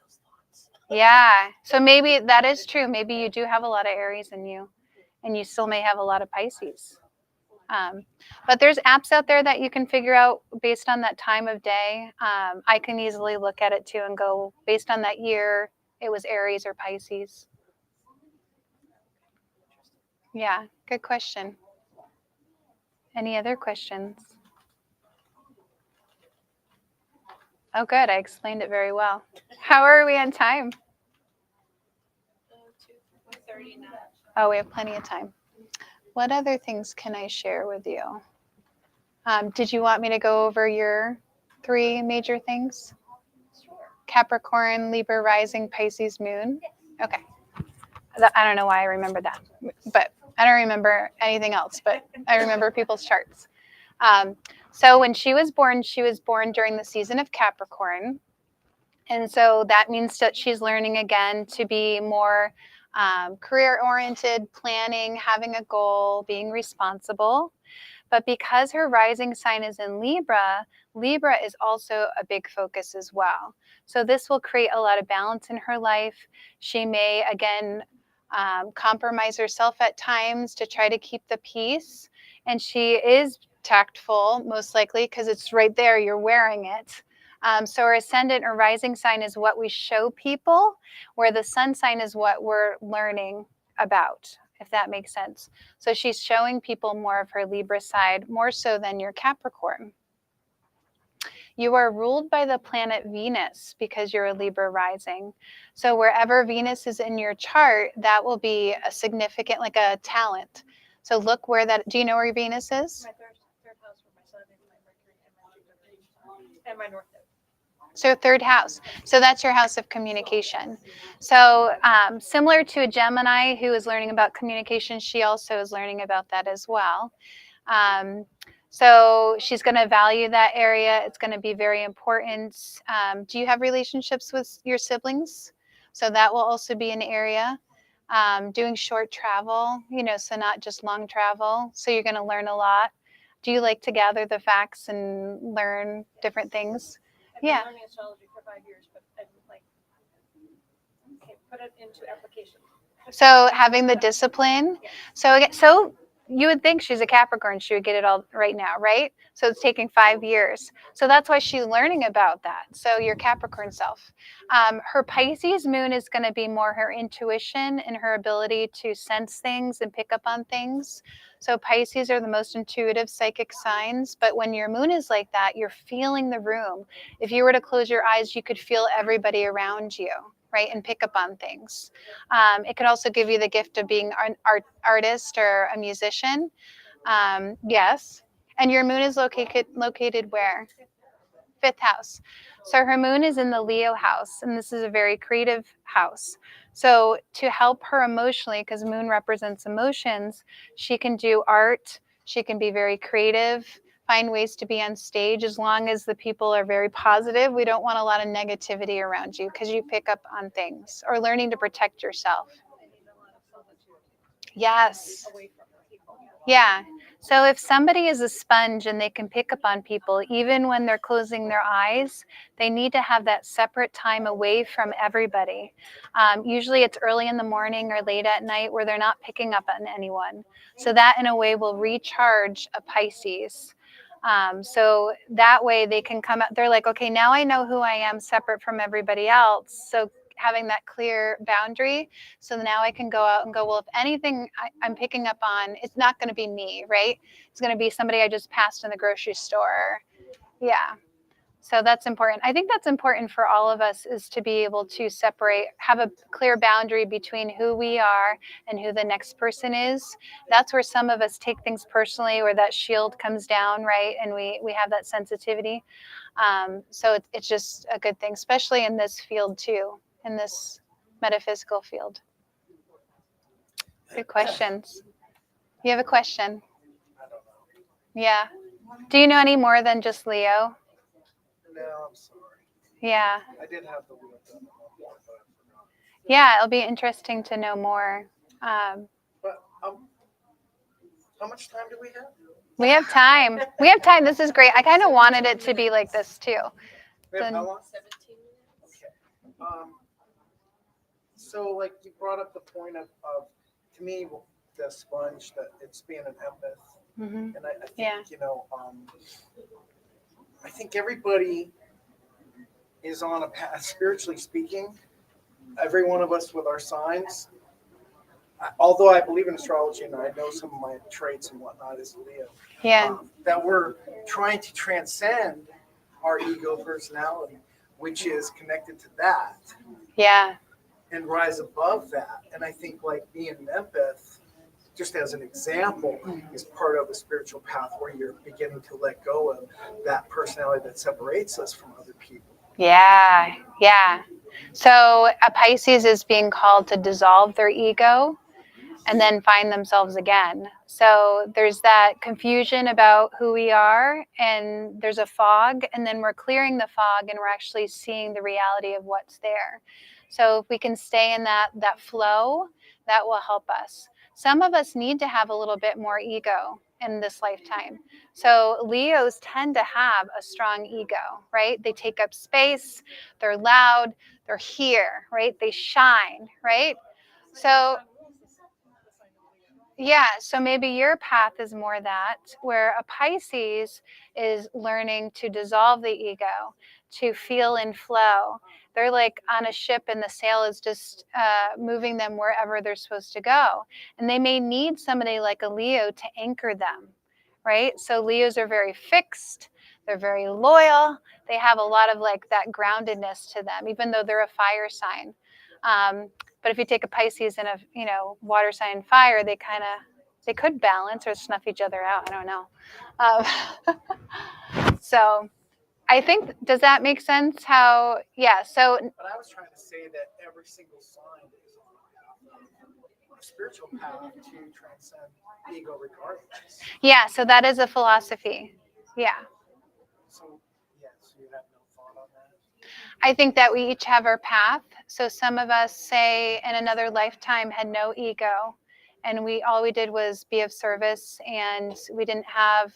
Speaker 19: Yeah. So maybe that is true. Maybe you do have a lot of Aries in you and you still may have a lot of Pisces. But there's apps out there that you can figure out based on that time of day. I can easily look at it too and go, based on that year, it was Aries or Pisces. Yeah, good question. Any other questions? Oh, good. I explained it very well. How are we on time?
Speaker 12: 2:39.
Speaker 19: Oh, we have plenty of time. What other things can I share with you? Did you want me to go over your 3 major things?
Speaker 12: Sure.
Speaker 19: Capricorn, Libra, rising, Pisces, moon? Okay. I don't know why I remember that, but I don't remember anything else, but I remember people's charts. So when she was born during the season of Capricorn. And so that means that she's learning again to be more career-oriented, planning, having a goal, being responsible. But because her rising sign is in Libra, Libra is also a big focus as well. So this will create a lot of balance in her life. She may, again, compromise herself at times to try to keep the peace. And she is tactful, most likely, because it's right there, you're wearing it. So her ascendant or rising sign is what we show people, where the sun sign is what we're learning about, if that makes sense. So she's showing people more of her Libra side, more so than your Capricorn. You are ruled by the planet Venus because you're a Libra rising. So wherever Venus is in your chart, that will be a significant, like a talent. So look where that, do you know where Venus is?
Speaker 12: My third house for my sun and my Mercury and my North Node.
Speaker 19: So 3rd house. So that's your house of communication. So similar to a Gemini who is learning about communication, she also is learning about that as well. So she's going to value that area. It's going to be very important. Do you have relationships with your siblings? So that will also be an area. Doing short travel, so not just long travel. So you're going to learn a lot. Do you like to gather the facts and learn different things?
Speaker 20: I've been
Speaker 19: Yeah.
Speaker 20: learning astrology for 5 years, but I'm like, can't put it into application.
Speaker 19: So having the discipline. So you would think she's a Capricorn, she would get it all right now, right? So it's taking 5 years. So that's why she's learning about that. So your Capricorn self. Her Pisces moon is going to be more her intuition and her ability to sense things and pick up on things. So Pisces are the most intuitive psychic signs, but when your moon is like that, you're feeling the room. If you were to close your eyes, you could feel everybody around you, right, and pick up on things. It could also give you the gift of being an artist or a musician. Yes. And your moon is located where? 5th house. So her moon is in the Leo house, and this is a very creative house. So to help her emotionally, because moon represents emotions, she can do art. She can be very creative, find ways to be on stage as long as the people are very positive. We don't want a lot of negativity around you because you pick up on things, or learning to protect yourself. Yes. Yeah. So if somebody is a sponge and they can pick up on people, even when they're closing their eyes, they need to have that separate time away from everybody. Usually it's early in the morning or late at night where they're not picking up on anyone. So that in a way will recharge a Pisces. So that way they can come out, they're like, okay, now I know who I am separate from everybody else. So having that clear boundary. So now I can go out and go, well, if anything I'm picking up on, it's not going to be me, right? It's going to be somebody I just passed in the grocery store. Yeah. So that's important. I think that's important for all of us, is to be able to separate, have a clear boundary between who we are and who the next person is. That's where some of us take things personally, where that shield comes down, right? And we have that sensitivity. So it's just a good thing, especially in this field too, in this metaphysical field. Good questions. You have a question? Yeah. Do you know any more than just Leo?
Speaker 3: No, I'm sorry.
Speaker 19: Yeah.
Speaker 3: I did have the wheel done.
Speaker 19: Yeah, it'll be interesting to know more.
Speaker 3: But how much time do we have?
Speaker 19: We have time. We have time. This is great. I kind of wanted it to be like this too.
Speaker 3: We have how long? 17 minutes. Okay. So like you brought up the point of to me, the sponge, that it's being an empath.
Speaker 19: Mm-hmm.
Speaker 3: And I think, I think everybody is on a path, spiritually speaking. Every one of us with our signs. Although I believe in astrology and I know some of my traits and whatnot as Leo.
Speaker 19: Yeah.
Speaker 3: That we're trying to transcend our ego personality, which is connected to that.
Speaker 19: Yeah.
Speaker 3: And rise above that. And I think like being an empath, just as an example, is part of a spiritual path where you're beginning to let go of that personality that separates us from other people.
Speaker 19: Yeah. Yeah. So a Pisces is being called to dissolve their ego and then find themselves again. So there's that confusion about who we are, and there's a fog, and then we're clearing the fog and we're actually seeing the reality of what's there. So if we can stay in that flow, that will help us. Some of us need to have a little bit more ego in this lifetime. So Leos tend to have a strong ego, right? They take up space, they're loud, they're here, right? They shine, right? So yeah, so maybe your path is more that, where a Pisces is learning to dissolve the ego, to feel in flow. They're like on a ship and the sail is just moving them wherever they're supposed to go. And they may need somebody like a Leo to anchor them, right? So Leos are very fixed. They're very loyal. They have a lot of like that groundedness to them, even though they're a fire sign. But if you take a Pisces and a water sign fire, they could balance or snuff each other out. I don't know. So I think, does that make sense? How? Yeah. So.
Speaker 3: But I was trying to say that every single sign is on a spiritual path to transcend ego regardless.
Speaker 19: Yeah. So that is a philosophy. Yeah.
Speaker 3: So you have no thought on that?
Speaker 19: I think that we each have our path. So some of us, say, in another lifetime had no ego, and all we did was be of service, and we didn't have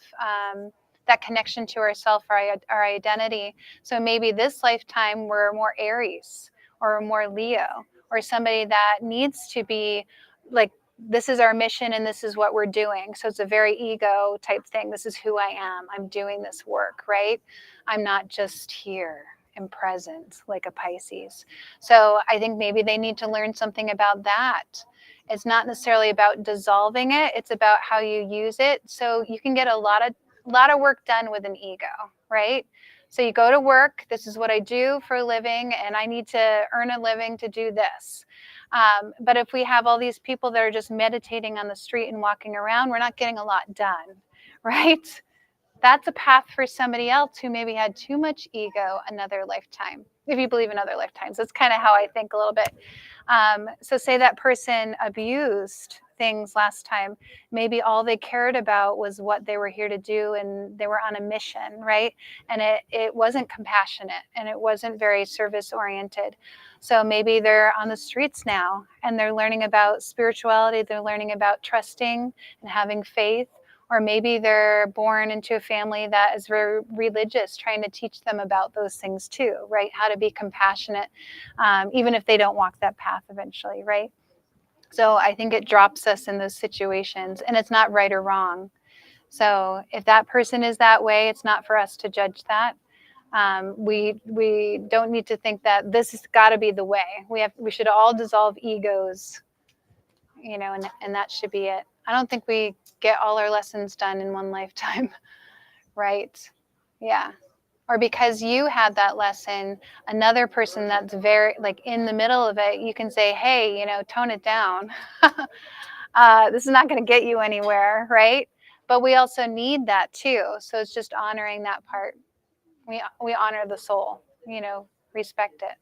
Speaker 19: that connection to ourself, our identity. So maybe this lifetime we're more Aries or more Leo, or somebody that needs to be like, this is our mission and this is what we're doing. So it's a very ego type thing. This is who I am. I'm doing this work, right? I'm not just here and present like a Pisces. So I think maybe they need to learn something about that. It's not necessarily about dissolving it. It's about how you use it. So you can get a lot of work done with an ego, right? So you go to work, this is what I do for a living, and I need to earn a living to do this. But if we have all these people that are just meditating on the street and walking around, we're not getting a lot done, right? That's a path for somebody else who maybe had too much ego another lifetime. If you believe in other lifetimes, that's kind of how I think a little bit. So say that person abused things last time. Maybe all they cared about was what they were here to do, and they were on a mission, right? And it wasn't compassionate, and it wasn't very service oriented. So maybe they're on the streets now, and they're learning about spirituality. They're learning about trusting and having faith. Or maybe they're born into a family that is very religious, trying to teach them about those things too, right? How to be compassionate, even if they don't walk that path eventually, right? So I think it drops us in those situations, and it's not right or wrong. So if that person is that way, it's not for us to judge that. We don't need to think that this has got to be the way. We should all dissolve egos, and that should be it. I don't think we get all our lessons done in one lifetime, right? Yeah. Or because you had that lesson, another person that's very like in the middle of it, you can say, hey, tone it down. This is not going to get you anywhere, right? But we also need that too. So it's just honoring that part. We honor the soul, respect it.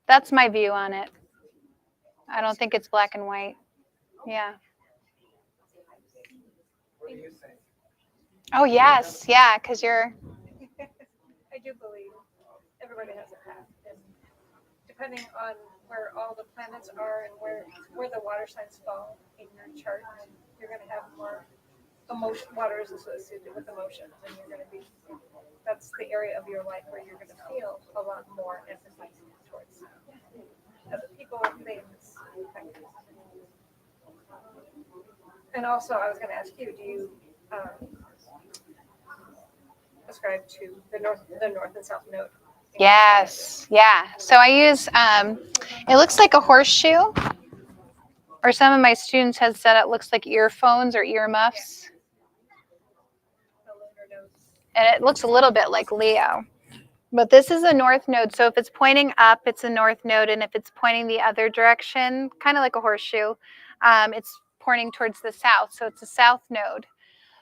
Speaker 19: That's my view on it. I don't think it's black and white. Yeah.
Speaker 18: What do you think?
Speaker 19: Oh, yes. Yeah, because you're...
Speaker 18: I do believe everybody has a path. And depending on where all the planets are and where the water signs fall in your chart, you're going to have more emotion. Water is associated with emotions, and you're going to be... That's the area of your life where you're going to feel a lot more empathy towards other people, things. And also, I was going to ask you, do you ascribe to the north and south node?
Speaker 19: Yes. Yeah. So I use, it looks like a horseshoe, or some of my students have said it looks like earphones or earmuffs. And it looks a little bit like Leo. But this is a north node. So if it's pointing up, it's a north node. And if it's pointing the other direction, kind of like a horseshoe, it's pointing towards the south. So it's a south node.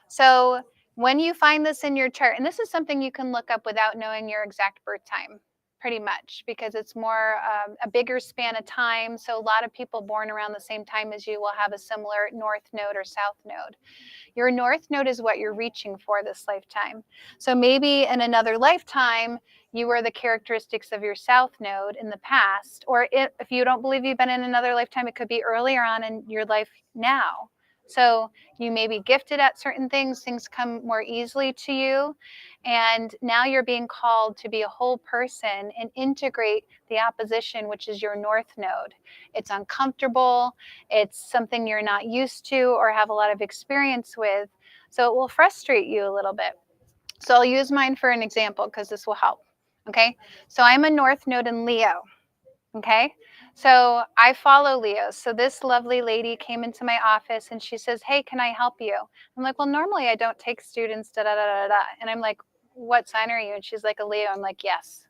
Speaker 19: So when you find this in your chart, and this is something you can look up without knowing your exact birth time, pretty much, because it's more a bigger span of time. So a lot of people born around the same time as you will have a similar north node or south node. Your north node is what you're reaching for this lifetime. So maybe in another lifetime, you were the characteristics of your south node in the past, or if you don't believe you've been in another lifetime, it could be earlier on in your life now. So you may be gifted at certain things come more easily to you, and now you're being called to be a whole person and integrate the opposition, which is your north node. It's uncomfortable, it's something you're not used to or have a lot of experience with, so it will frustrate you a little bit. So I'll use mine for an example because this will help. Okay, so I'm a north node in Leo. Okay, so I follow Leos. So this lovely lady came into my office and she says, hey, can I help you? I'm like, well, normally I don't take students, da da da da da. And I'm like, what sign are you? And she's like, a Leo. I'm like, yes.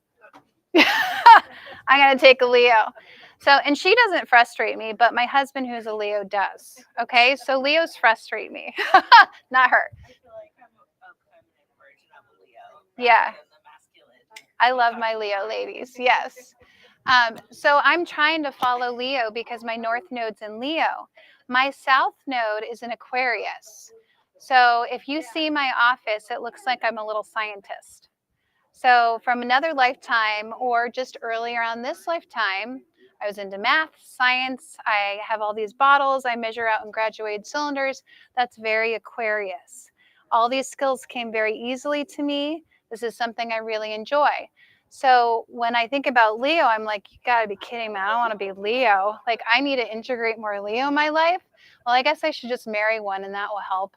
Speaker 19: I'm going to take a Leo. So, and she doesn't frustrate me, but my husband, who's a Leo, does. Okay, so Leos frustrate me, not her.
Speaker 21: I feel like I'm a feminine version of a Leo.
Speaker 19: Yeah. I love my Leo ladies. Yes. So I'm trying to follow Leo because my north node's in Leo. My south node is in Aquarius. So if you see my office, it looks like I'm a little scientist. So from another lifetime or just earlier on this lifetime, I was into math, science. I have all these bottles I measure out in graduated cylinders. That's very Aquarius. All these skills came very easily to me. This is something I really enjoy. So when I think about Leo, I'm like, you gotta be kidding me. I don't want to be Leo. Like, I need to integrate more Leo in my life. Well, I guess I should just marry one and that will help.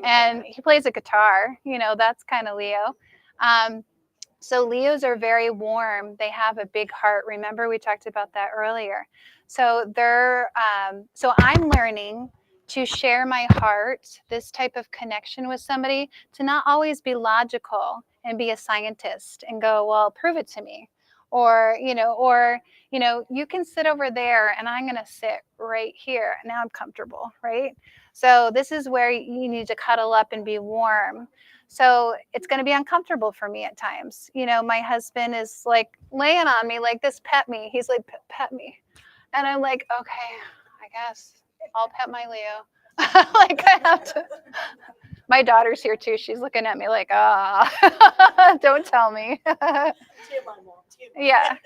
Speaker 19: And he plays a guitar, you know, that's kind of Leo. So Leos are very warm. They have a big heart. Remember, we talked about that earlier. So so I'm learning to share my heart, this type of connection with somebody, to not always be logical and be a scientist and go, well, prove it to me. Or, you can sit over there and I'm going to sit right here. Now I'm comfortable, right? So this is where you need to cuddle up and be warm. So it's going to be uncomfortable for me at times. My husband is like laying on me like this, pet me. He's like, pet me. And I'm like, okay, I guess I'll pet my Leo. Like I have to. My daughter's here too. She's looking at me like, don't tell me. Yeah.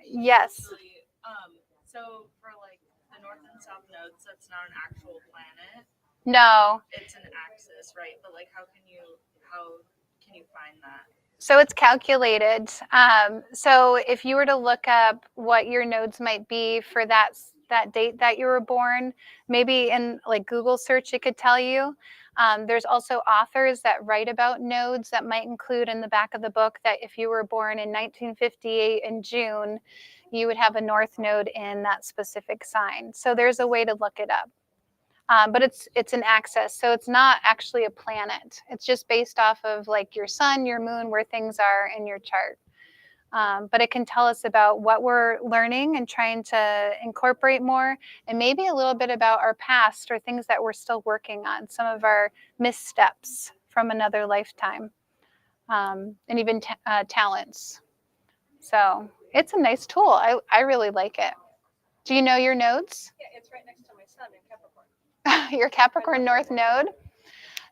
Speaker 19: Yes.
Speaker 4: So for like the north and south nodes, that's not an actual planet.
Speaker 19: No.
Speaker 4: It's an axis, right? But like, how can you find that?
Speaker 19: So it's calculated. So if you were to look up what your nodes might be for that date that you were born, maybe in like Google search, it could tell you. There's also authors that write about nodes that might include in the back of the book that if you were born in 1958 in June, you would have a north node in that specific sign. So there's a way to look it up. But it's an axis, so it's not actually a planet. It's just based off of like your sun, your moon, where things are in your chart. But it can tell us about what we're learning and trying to incorporate more, and maybe a little bit about our past or things that we're still working on, some of our missteps from another lifetime, and even talents. So it's a nice tool. I really like it. Do you know your nodes?
Speaker 18: Yeah, it's right next to my sun in Capricorn.
Speaker 19: Your Capricorn North Node.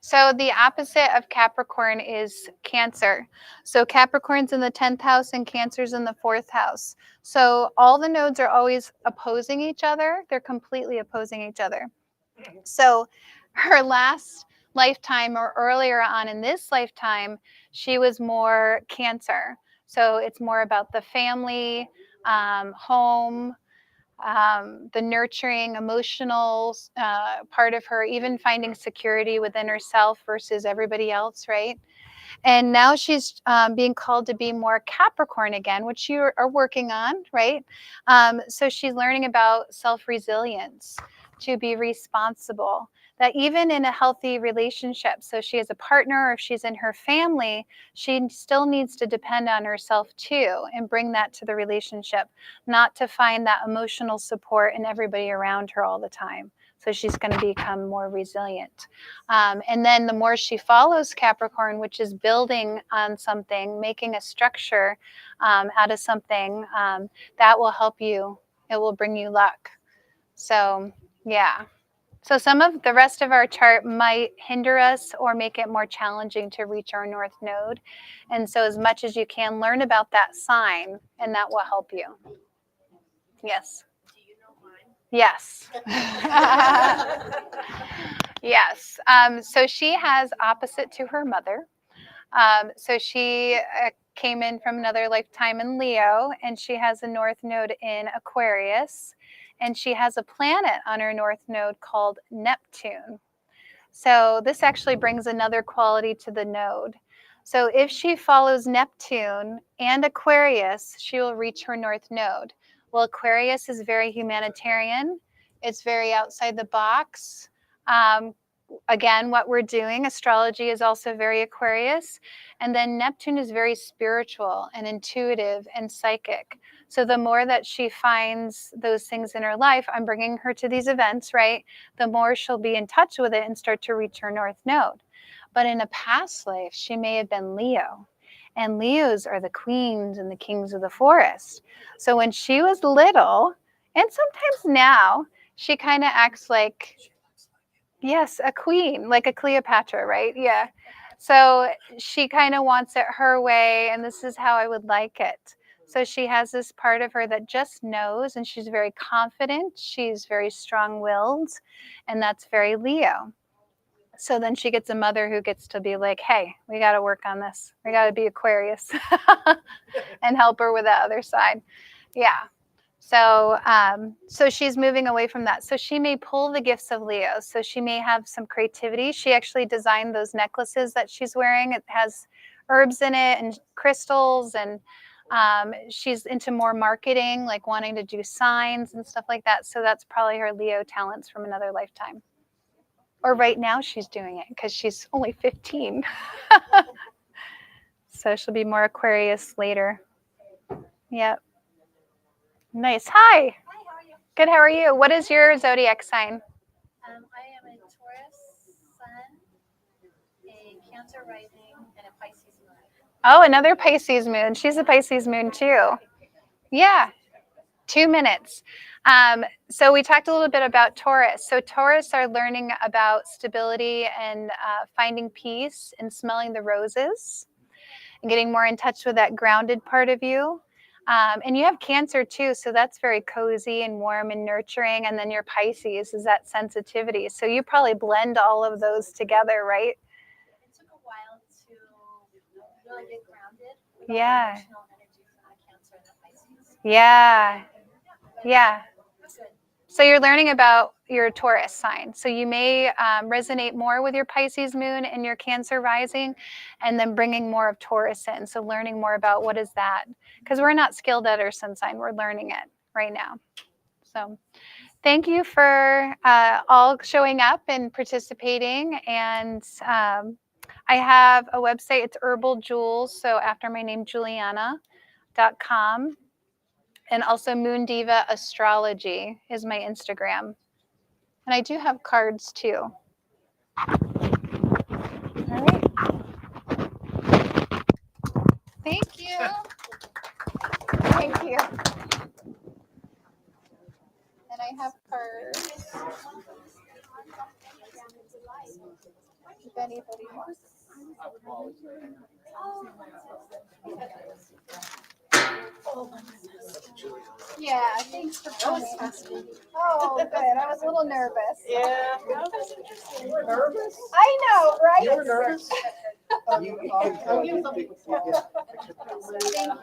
Speaker 19: So the opposite of Capricorn is Cancer. So Capricorn's in the 10th house and Cancer's in the 4th house. So all the nodes are always opposing each other. They're completely opposing each other. So her last lifetime or earlier on in this lifetime, she was more Cancer. So it's more about the family, home, the nurturing, emotional part of her, even finding security within herself versus everybody else, right? And now she's being called to be more Capricorn again, which you are working on, right? So she's learning about self-resilience, to be responsible, that even in a healthy relationship, so she has a partner or if she's in her family, she still needs to depend on herself too and bring that to the relationship, not to find that emotional support in everybody around her all the time. So she's going to become more resilient. And then the more she follows Capricorn, which is building on something, making a structure out of something, that will help you. It will bring you luck. So, yeah. So some of the rest of our chart might hinder us or make it more challenging to reach our North Node. And so as much as you can, learn about that sign, and that will help you. Yes.
Speaker 4: Do you know mine?
Speaker 19: Yes. Yes. So she has opposite to her mother. So she came in from another lifetime in Leo, and she has a North Node in Aquarius. And she has a planet on her North Node called Neptune. So this actually brings another quality to the node. So if she follows Neptune and Aquarius, she will reach her North Node. Well, Aquarius is very humanitarian. It's very outside the box. Again, what we're doing, astrology is also very Aquarius. And then Neptune is very spiritual and intuitive and psychic. So the more that she finds those things in her life, I'm bringing her to these events, right? The more she'll be in touch with it and start to reach her North Node. But in a past life, she may have been Leo. And Leos are the queens and the kings of the forest. So when she was little, and sometimes now, she kind of acts like, yes, a queen, like a Cleopatra, right? Yeah. So she kind of wants it her way, and this is how I would like it. So she has this part of her that just knows, and she's very confident. She's very strong-willed, and that's very Leo. So then she gets a mother who gets to be like, hey, we got to work on this. We got to be Aquarius and help her with that other side. Yeah. So, so she's moving away from that. So she may pull the gifts of Leo. So she may have some creativity. She actually designed those necklaces that she's wearing. It has herbs in it and crystals, and she's into more marketing, like wanting to do signs and stuff like that. So that's probably her Leo talents from another lifetime. Or right now she's doing it because she's only 15. So she'll be more Aquarius later. Yep. Nice. Hi.
Speaker 6: Hi, how are you?
Speaker 19: Good, how are you? What is your zodiac sign?
Speaker 6: I am a Taurus sun, a Cancer rising, and a Pisces moon.
Speaker 19: Oh, another Pisces moon. She's a Pisces moon too. Yeah. 2 minutes. So we talked a little bit about Taurus. So Taurus are learning about stability and finding peace and smelling the roses and getting more in touch with that grounded part of you. And you have Cancer too, so that's very cozy and warm and nurturing. And then your Pisces is that sensitivity. So you probably blend all of those together, right?
Speaker 6: It took a while to really get grounded.
Speaker 19: Yeah.
Speaker 6: Emotional energy from the Cancer and the Pisces.
Speaker 19: Yeah. Yeah. So you're learning about your Taurus sign. So you may resonate more with your Pisces moon and your Cancer rising, and then bringing more of Taurus in. So learning more about what is that? Because we're not skilled at our sun sign. We're learning it right now. So thank you for all showing up and participating. And I have a website. It's Herbal Jewels. So after my name, Juliana.com. And also Moon Diva Astrology is my Instagram. And I do have cards too. All right. Thank you. Thank you. And I have cards. If anybody wants. Yeah, thanks for coming. Oh, good. I was a little nervous.
Speaker 17: Yeah, that was interesting. You were nervous?
Speaker 19: I know, right?
Speaker 17: You were nervous?
Speaker 19: Thank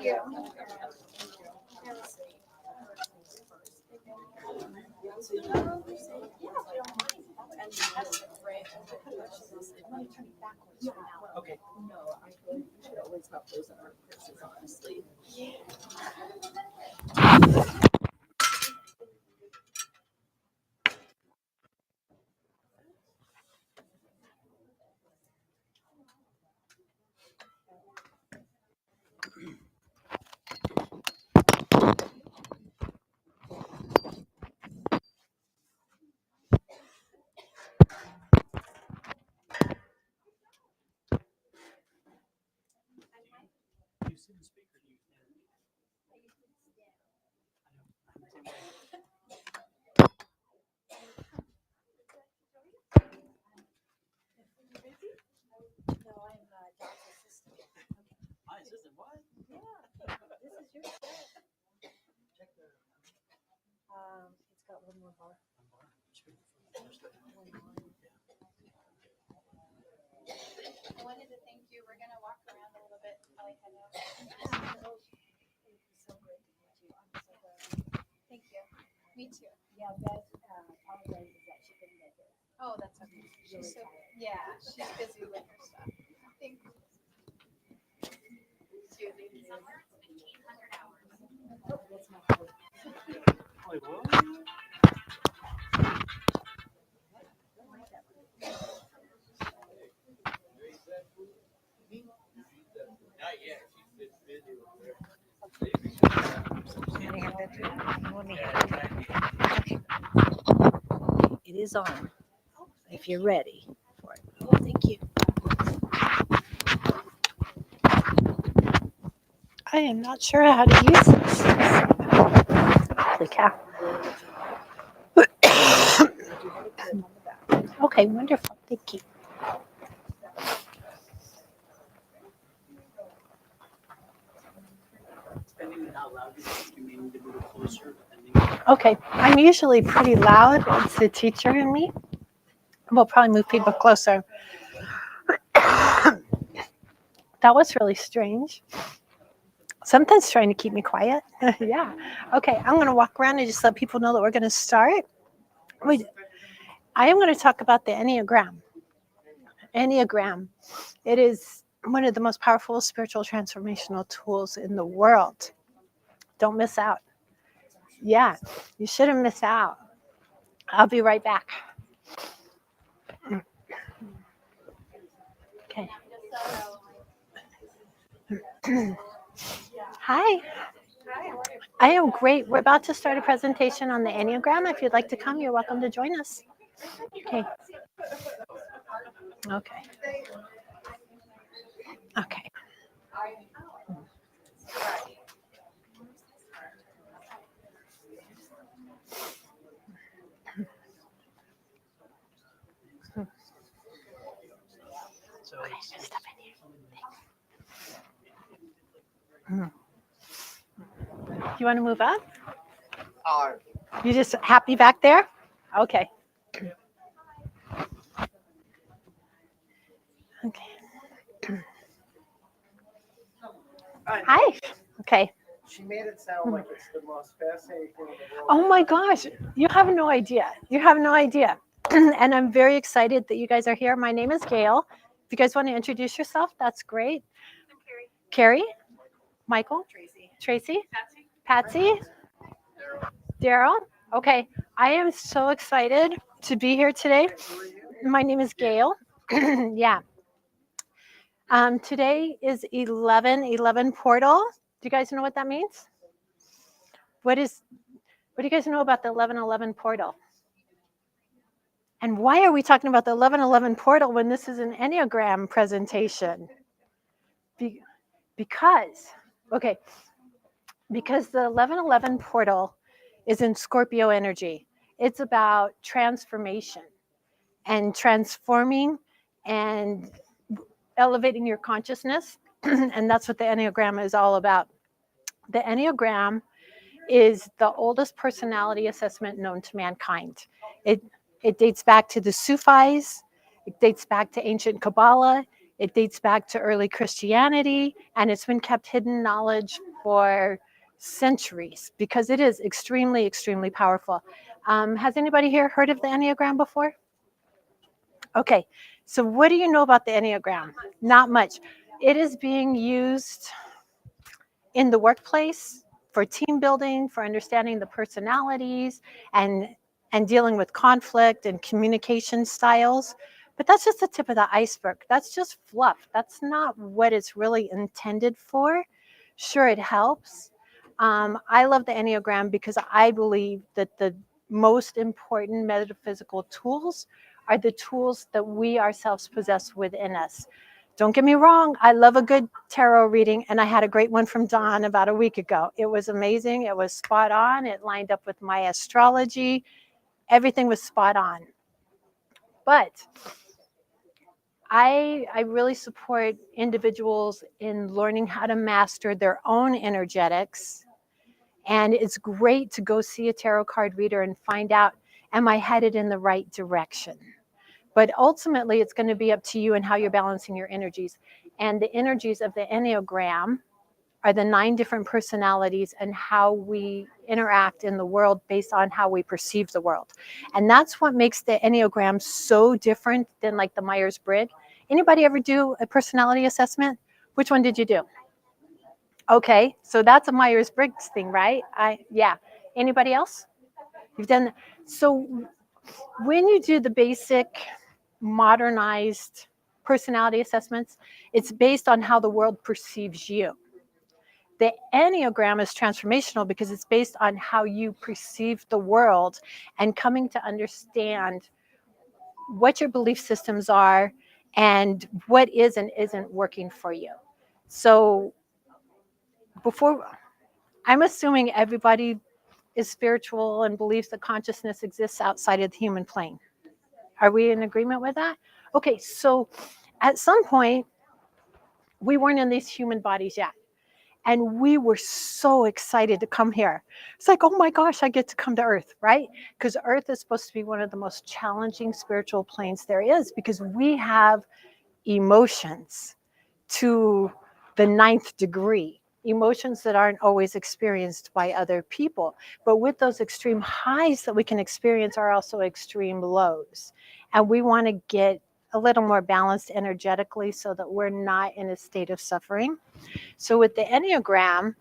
Speaker 19: you.
Speaker 17: Okay. No, I should always have those in our purses, honestly. My assistant, what?
Speaker 1: Yeah, this is your set. It's got one more bar.
Speaker 19: I wanted to thank you. We're going to walk around a little bit. Thank you. Me too.
Speaker 1: Yeah, Beth apologizes that she couldn't make it.
Speaker 19: Oh, that's okay. She's so, yeah, she's busy with her stuff. Thank you.
Speaker 6: Somewhere it's 1,500 hours.
Speaker 1: Oh, that's my fault. Okay. It is on. If you're ready for it. Oh, thank you. I am not sure how to use this. Holy cow. Okay, wonderful. Thank you.
Speaker 9: how loud you are. You may need to move it closer, depending.
Speaker 20: Okay, I'm usually pretty loud. It's the teacher in me. We'll probably move people closer. That was really strange. Something's trying to keep me quiet. Yeah. Okay, I'm going to walk around and just let people know that we're going to start. I am going to talk about the Enneagram. Enneagram. It is one of the most powerful spiritual transformational tools in the world. Don't miss out. Yeah, you shouldn't miss out. I'll be right back. Okay. Hi. I am great. We're about to start a presentation on the Enneagram. If you'd like to come, you're welcome to join us. Okay. Okay. Okay. You want to move up? You just happy back there? Okay. Okay. Hi. Okay.
Speaker 3: She made it sound like it's the most fascinating thing in the world.
Speaker 20: Oh my gosh, you have no idea. You have no idea. And I'm very excited that you guys are here. My name is Gail. If you guys want to introduce yourself, that's great. I'm Carrie. Carrie? Michael? Tracy? Patsy? Daryl? Okay. I am so excited to be here today. My name is Gail. Yeah. Today is 11/11 portal. Do you guys know what that means? What do you guys know about the 11/11 portal? And why are we talking about the 11/11 portal when this is an Enneagram presentation? Because the 11/11 portal is in Scorpio energy. It's about transformation and transforming and elevating your consciousness. And that's what the Enneagram is all about. The Enneagram is the oldest personality assessment known to mankind. It dates back to the Sufis, it dates back to ancient Kabbalah, it dates back to early Christianity, and it's been kept hidden knowledge for centuries because it is extremely, extremely powerful. Has anybody here heard of the Enneagram before? Okay, so what do you know about the Enneagram? Not much. It is being used in the workplace for team building, for understanding the personalities and dealing with conflict and communication styles. But that's just the tip of the iceberg. That's just fluff. That's not what it's really intended for. Sure, it helps. I love the Enneagram because I believe that the most important metaphysical tools are the tools that we ourselves possess within us. Don't get me wrong, I love a good tarot reading, and I had a great one from Dawn about a week ago. It was amazing. It was spot on. It lined up with my astrology. Everything was spot on. But I really support individuals in learning how to master their own energetics. And it's great to go see a tarot card reader and find out, am I headed in the right direction? But ultimately, it's going to be up to you and how you're balancing your energies. And the energies of the Enneagram are the 9 different personalities and how we interact in the world based on how we perceive the world. And that's what makes the Enneagram so different than like the Myers-Briggs. Anybody ever do a personality assessment? Which one did you do? Okay, so that's a Myers-Briggs thing, right? Yeah. Anybody else? You've done that. So when you do the basic modernized personality assessments, it's based on how the world perceives you. The Enneagram is transformational because it's based on how you perceive the world and coming to understand what your belief systems are and what is and isn't working for you. So I'm assuming everybody is spiritual and believes that consciousness exists outside of the human plane. Are we in agreement with that? Okay, so at some point, we weren't in these human bodies yet. And we were so excited to come here. It's like, oh my gosh, I get to come to Earth, right? Because Earth is supposed to be one of the most challenging spiritual planes there is, because we have emotions to the 9th degree, emotions that aren't always experienced by other people. But with those extreme highs that we can experience are also extreme lows. And we want to get a little more balanced energetically so that we're not in a state of suffering. So with the Enneagram,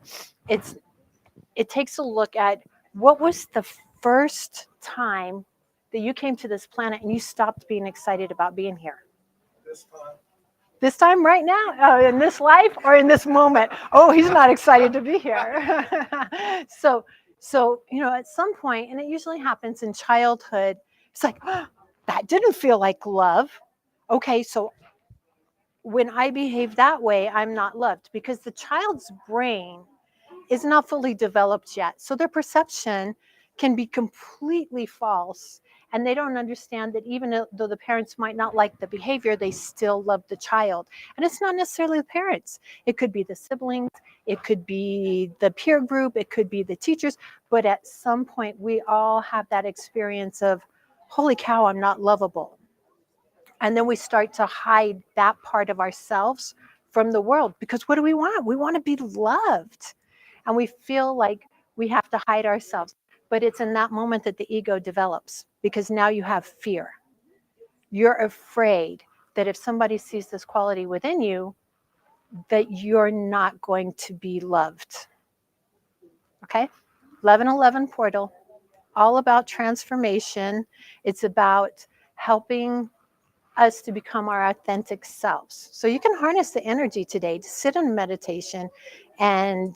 Speaker 20: it takes a look at what was the first time that you came to this planet and you stopped being excited about being here?
Speaker 3: This time.
Speaker 20: This time right now, in this life, or in this moment? Oh, he's not excited to be here. So, at some point, and it usually happens in childhood, it's like, oh, that didn't feel like love. Okay, so when I behave that way, I'm not loved, because the child's brain is not fully developed yet. So their perception can be completely false. And they don't understand that even though the parents might not like the behavior, they still love the child. And it's not necessarily the parents. It could be the siblings. It could be the peer group. It could be the teachers. But at some point, we all have that experience of, holy cow, I'm not lovable. And then we start to hide that part of ourselves from the world. Because what do we want? We want to be loved. And we feel like we have to hide ourselves. But it's in that moment that the ego develops, because now you have fear. You're afraid that if somebody sees this quality within you, that you're not going to be loved. Okay? 1111 portal, all about transformation. It's about helping us to become our authentic selves. So you can harness the energy today to sit in meditation and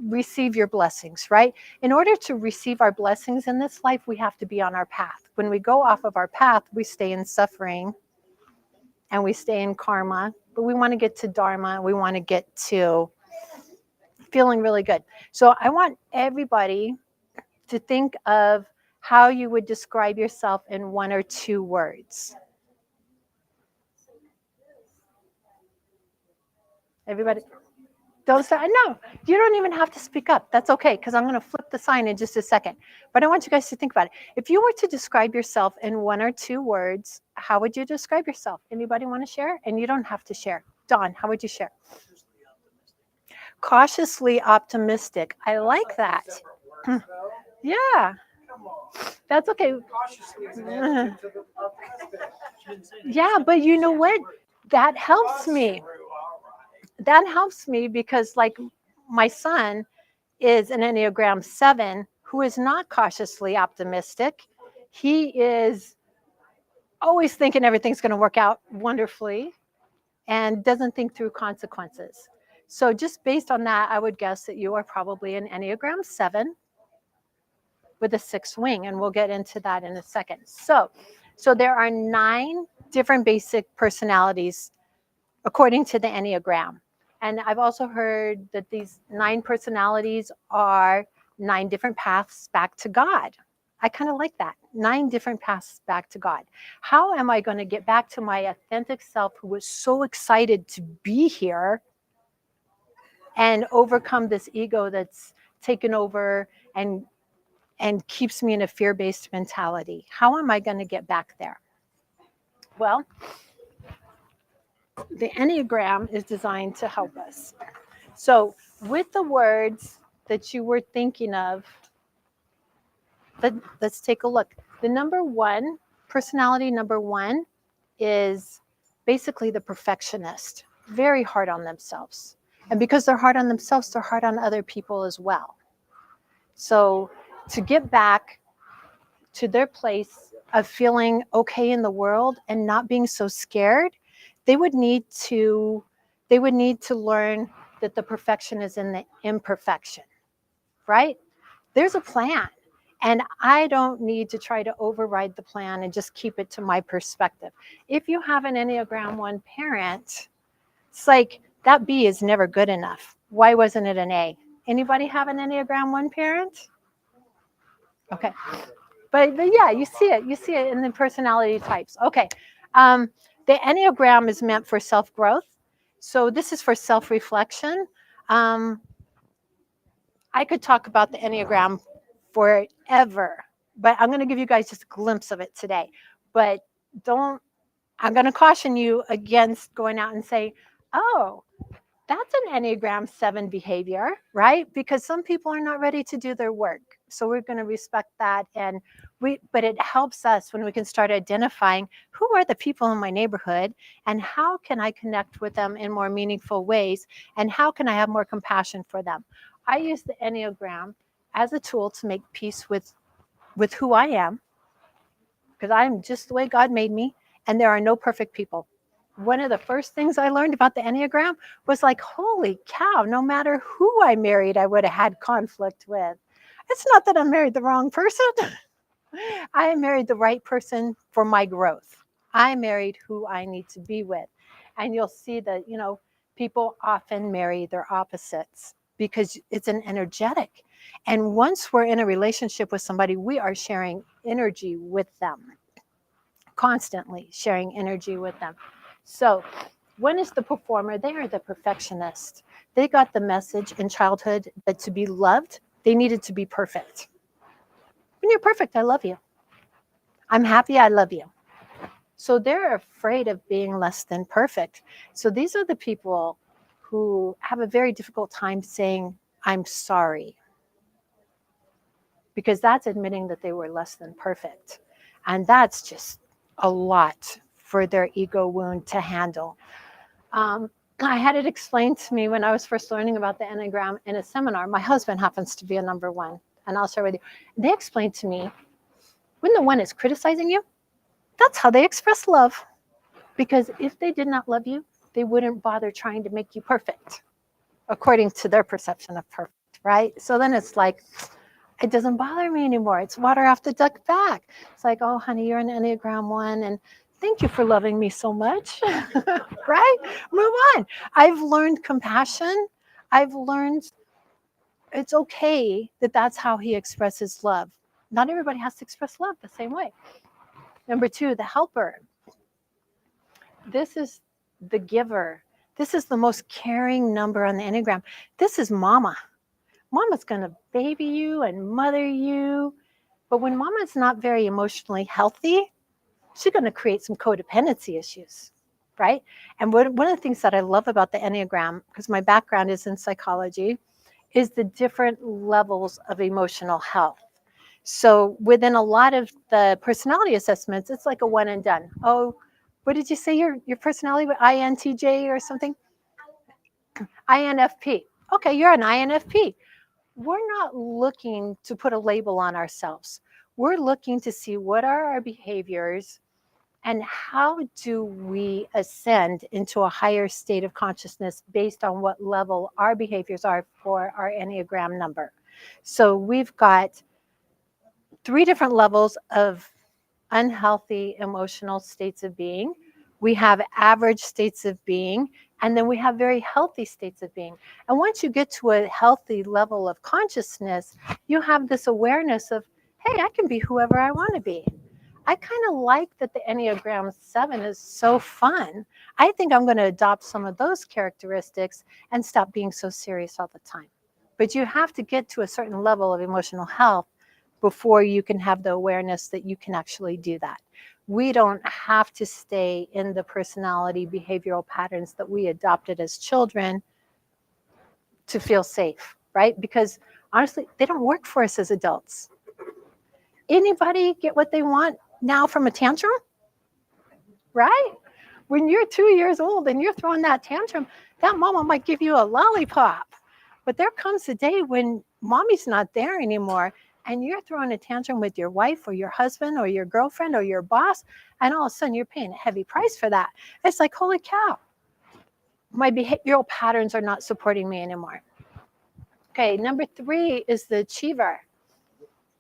Speaker 20: receive your blessings, right? In order to receive our blessings in this life, we have to be on our path. When we go off of our path, we stay in suffering and we stay in karma, but we want to get to dharma. We want to get to feeling really good. So I want everybody to think of how you would describe yourself in 1 or 2 words. Everybody? Don't start. No, you don't even have to speak up. That's okay, because I'm going to flip the sign in just a second. But I want you guys to think about it. If you were to describe yourself in 1 or 2 words, how would you describe yourself? Anybody want to share? And you don't have to share. Dawn, how would you share? Cautiously optimistic. I like that. Yeah. That's okay. Yeah, but you know what? That helps me. That helps me because, like, my son is an Enneagram 7 who is not cautiously optimistic. He is always thinking everything's going to work out wonderfully and doesn't think through consequences. So just based on that, I would guess that you are probably an Enneagram 7 with a 6th wing, and we'll get into that in a second. So there are 9 different basic personalities according to the Enneagram. And I've also heard that these 9 personalities are 9 different paths back to God. I kind of like that. 9 different paths back to God. How am I going to get back to my authentic self, who was so excited to be here, and overcome this ego that's taken over and keeps me in a fear-based mentality? How am I going to get back there? Well, the Enneagram is designed to help us. So with the words that you were thinking of, let's take a look. The number 1, personality number 1, is basically the perfectionist, very hard on themselves. And because they're hard on themselves, they're hard on other people as well. So to get back to their place of feeling okay in the world and not being so scared, they would need to learn that the perfection is in the imperfection, right? There's a plan, and I don't need to try to override the plan and just keep it to my perspective. If you have an Enneagram 1 parent, it's like that B is never good enough. Why wasn't it an A? Anybody have an Enneagram 1 parent? Okay. But yeah, you see it in the personality types. Okay. The Enneagram is meant for self-growth. So this is for self-reflection. I could talk about the Enneagram forever, but I'm going to give you guys just a glimpse of it today. But I'm going to caution you against going out and saying, oh, that's an Enneagram 7 behavior, right? Because some people are not ready to do their work. So we're going to respect that. But it helps us when we can start identifying who are the people in my neighborhood and how can I connect with them in more meaningful ways and how can I have more compassion for them. I use the Enneagram as a tool to make peace with who I am, because I'm just the way God made me, and there are no perfect people. One of the first things I learned about the Enneagram was like, holy cow, no matter who I married, I would have had conflict with. It's not that I married the wrong person. I married the right person for my growth. I married who I need to be with. And you'll see that, people often marry their opposites because it's an energetic. And once we're in a relationship with somebody, we are sharing energy with them, constantly sharing energy with them. So when is the performer? They are the perfectionist. They got the message in childhood that to be loved, they needed to be perfect. When you're perfect, I love you. I'm happy, I love you. So they're afraid of being less than perfect. So these are the people who have a very difficult time saying, I'm sorry. Because that's admitting that they were less than perfect. And that's just a lot for their ego wound to handle. I had it explained to me when I was first learning about the Enneagram in a seminar. My husband happens to be a number 1, and I'll share with you. They explained to me, when the 1 is criticizing you, that's how they express love. Because if they did not love you, they wouldn't bother trying to make you perfect, according to their perception of perfect, right? So then it's like, it doesn't bother me anymore. It's water off the duck back. It's like, oh, honey, you're an Enneagram 1, and thank you for loving me so much, right? Move on. I've learned compassion. I've learned it's okay that that's how he expresses love. Not everybody has to express love the same way. Number 2, the helper. This is the giver. This is the most caring number on the Enneagram. This is mama. Mama's going to baby you and mother you. But when mama's not very emotionally healthy, she's going to create some codependency issues, right? And one of the things that I love about the Enneagram, because my background is in psychology, is the different levels of emotional health. So within a lot of the personality assessments, it's like a one and done. Oh, what did you say your personality was? INTJ or something? INFP. Okay, you're an INFP. We're not looking to put a label on ourselves. We're looking to see what are our behaviors and how do we ascend into a higher state of consciousness based on what level our behaviors are for our Enneagram number. So we've got 3 different levels of unhealthy emotional states of being. We have average states of being, and then we have very healthy states of being. And once you get to a healthy level of consciousness, you have this awareness of, hey, I can be whoever I want to be. I kind of like that the Enneagram 7 is so fun. I think I'm going to adopt some of those characteristics and stop being so serious all the time. But you have to get to a certain level of emotional health before you can have the awareness that you can actually do that. We don't have to stay in the personality behavioral patterns that we adopted as children to feel safe, right? Because honestly, they don't work for us as adults. Anybody get what they want now from a tantrum? Right? When you're 2 years old and you're throwing that tantrum, that mama might give you a lollipop. But there comes a day when mommy's not there anymore and you're throwing a tantrum with your wife or your husband or your girlfriend or your boss, and all of a sudden you're paying a heavy price for that. It's like, holy cow, my behavioral patterns are not supporting me anymore. Okay, number 3 is the achiever.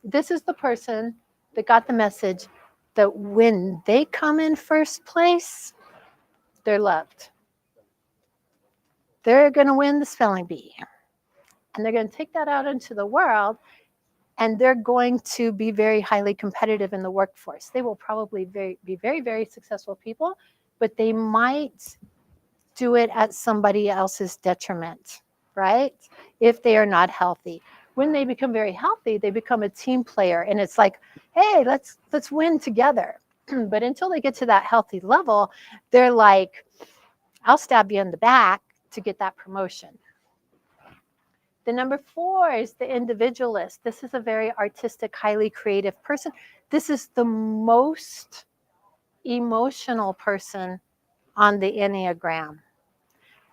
Speaker 20: This is the person that got the message that when they come in first place, they're loved. They're going to win the spelling bee. And they're going to take that out into the world, and they're going to be very highly competitive in the workforce. They will probably be very, very successful people, but they might do it at somebody else's detriment, right? If they are not healthy. When they become very healthy, they become a team player, and it's like, hey, let's win together. But until they get to that healthy level, they're like, I'll stab you in the back to get that promotion. The number 4 is the individualist. This is a very artistic, highly creative person. This is the most emotional person on the Enneagram.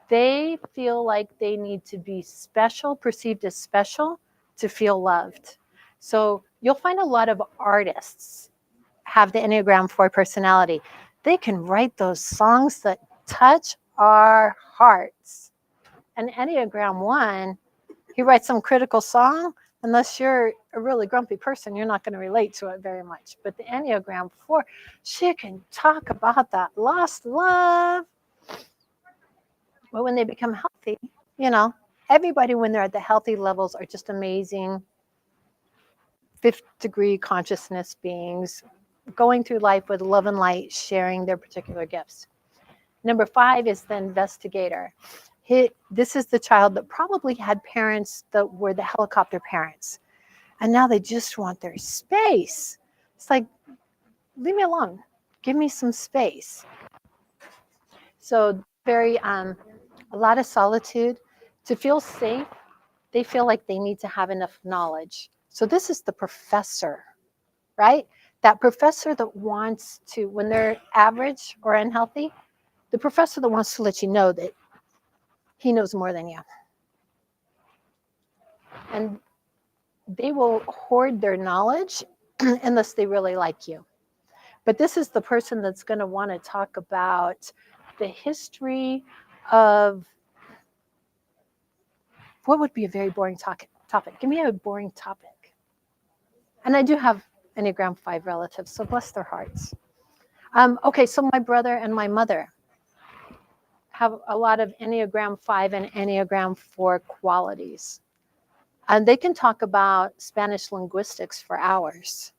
Speaker 20: They feel like they need to be special, perceived as special, to feel loved. So you'll find a lot of artists have the Enneagram 4 personality. They can write those songs that touch our hearts. An Enneagram 1, he writes some critical song, unless you're a really grumpy person, you're not going to relate to it very much. But the Enneagram 4, she can talk about that lost love. But when they become healthy, you know, everybody when they're at the healthy levels are just amazing 5th degree consciousness beings going through life with love and light, sharing their particular gifts. Number 5 is the investigator. This is the child that probably had parents that were the helicopter parents. And now they just want their space. It's like, leave me alone. Give me some space. So a lot of solitude. To feel safe, they feel like they need to have enough knowledge. So this is the professor, right? That professor that wants to, when they're average or unhealthy, the professor that wants to let you know that he knows more than you. And they will hoard their knowledge unless they really like you. But this is the person that's going to want to talk about the history of what would be a very boring topic. Give me a boring topic. And I do have Enneagram 5 relatives, so bless their hearts. Okay, so my brother and my mother have a lot of Enneagram 5 and Enneagram 4 qualities. And they can talk about Spanish linguistics for hours.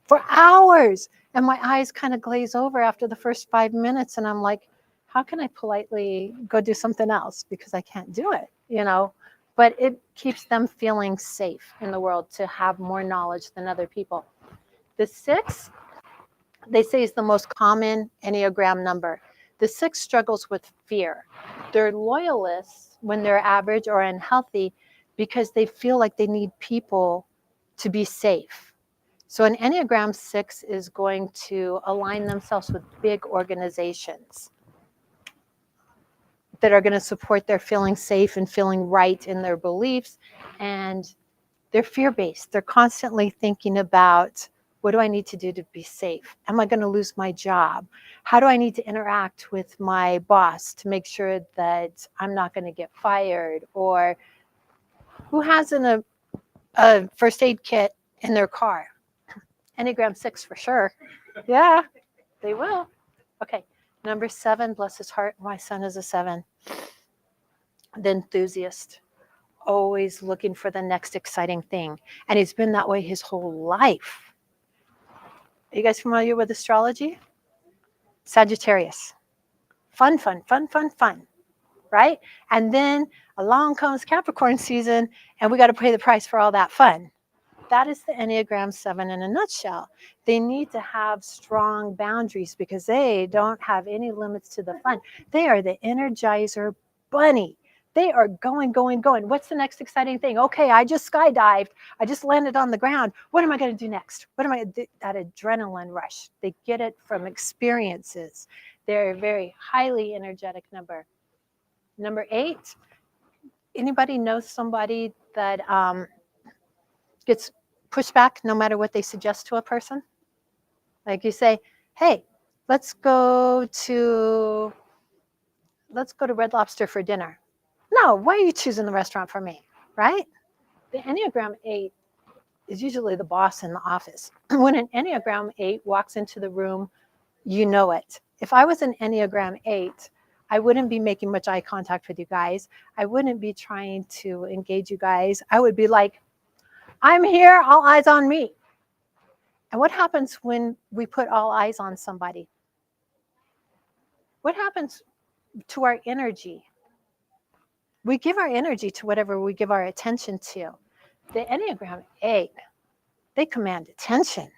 Speaker 20: For hours! And my eyes kind of glaze over after the first 5 minutes, and I'm like, how can I politely go do something else? Because I can't do it, you know? But it keeps them feeling safe in the world to have more knowledge than other people. The 6, they say, is the most common Enneagram number. The 6 struggles with fear. They're loyalists when they're average or unhealthy because they feel like they need people to be safe. So an Enneagram 6 is going to align themselves with big organizations that are going to support their feeling safe and feeling right in their beliefs. And they're fear-based. They're constantly thinking about, what do I need to do to be safe? Am I going to lose my job? How do I need to interact with my boss to make sure that I'm not going to get fired? Or who has a first aid kit in their car? Enneagram 6 for sure. Yeah, they will. Okay, number 7, bless his heart, my son is a 7. The enthusiast, always looking for the next exciting thing. And he's been that way his whole life. Are you guys familiar with astrology? Sagittarius. Fun, fun, fun, fun, fun, right? And then along comes Capricorn season, and we got to pay the price for all that fun. That is the Enneagram 7 in a nutshell. They need to have strong boundaries because they don't have any limits to the fun. They are the Energizer Bunny. They are going, going, going. What's the next exciting thing? Okay, I just skydived. I just landed on the ground. What am I going to do next? What am I going to do? That adrenaline rush. They get it from experiences. They're a very highly energetic number. Number 8, anybody know somebody that gets pushed back no matter what they suggest to a person? Like you say, hey, let's go to Red Lobster for dinner. No, why are you choosing the restaurant for me, right? The Enneagram 8 is usually the boss in the office. When an Enneagram 8 walks into the room, you know it. If I was an Enneagram 8, I wouldn't be making much eye contact with you guys. I wouldn't be trying to engage you guys. I would be like, I'm here, all eyes on me. And what happens when we put all eyes on somebody? What happens to our energy? We give our energy to whatever we give our attention to. The Enneagram 8, they command attention.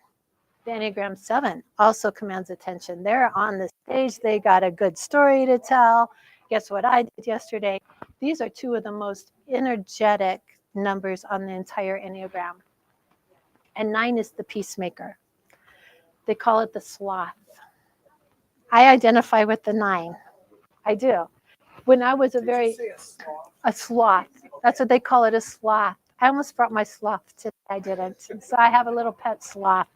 Speaker 20: The Enneagram 7 also commands attention. They're on the stage. They got a good story to tell. Guess what I did yesterday? These are two of the most energetic numbers on the entire Enneagram. And 9 is the peacemaker. They call it the sloth. I identify with the 9. I do. When I was a sloth. That's what they call it, a sloth. I almost brought my sloth today. I didn't. So I have a little pet sloth.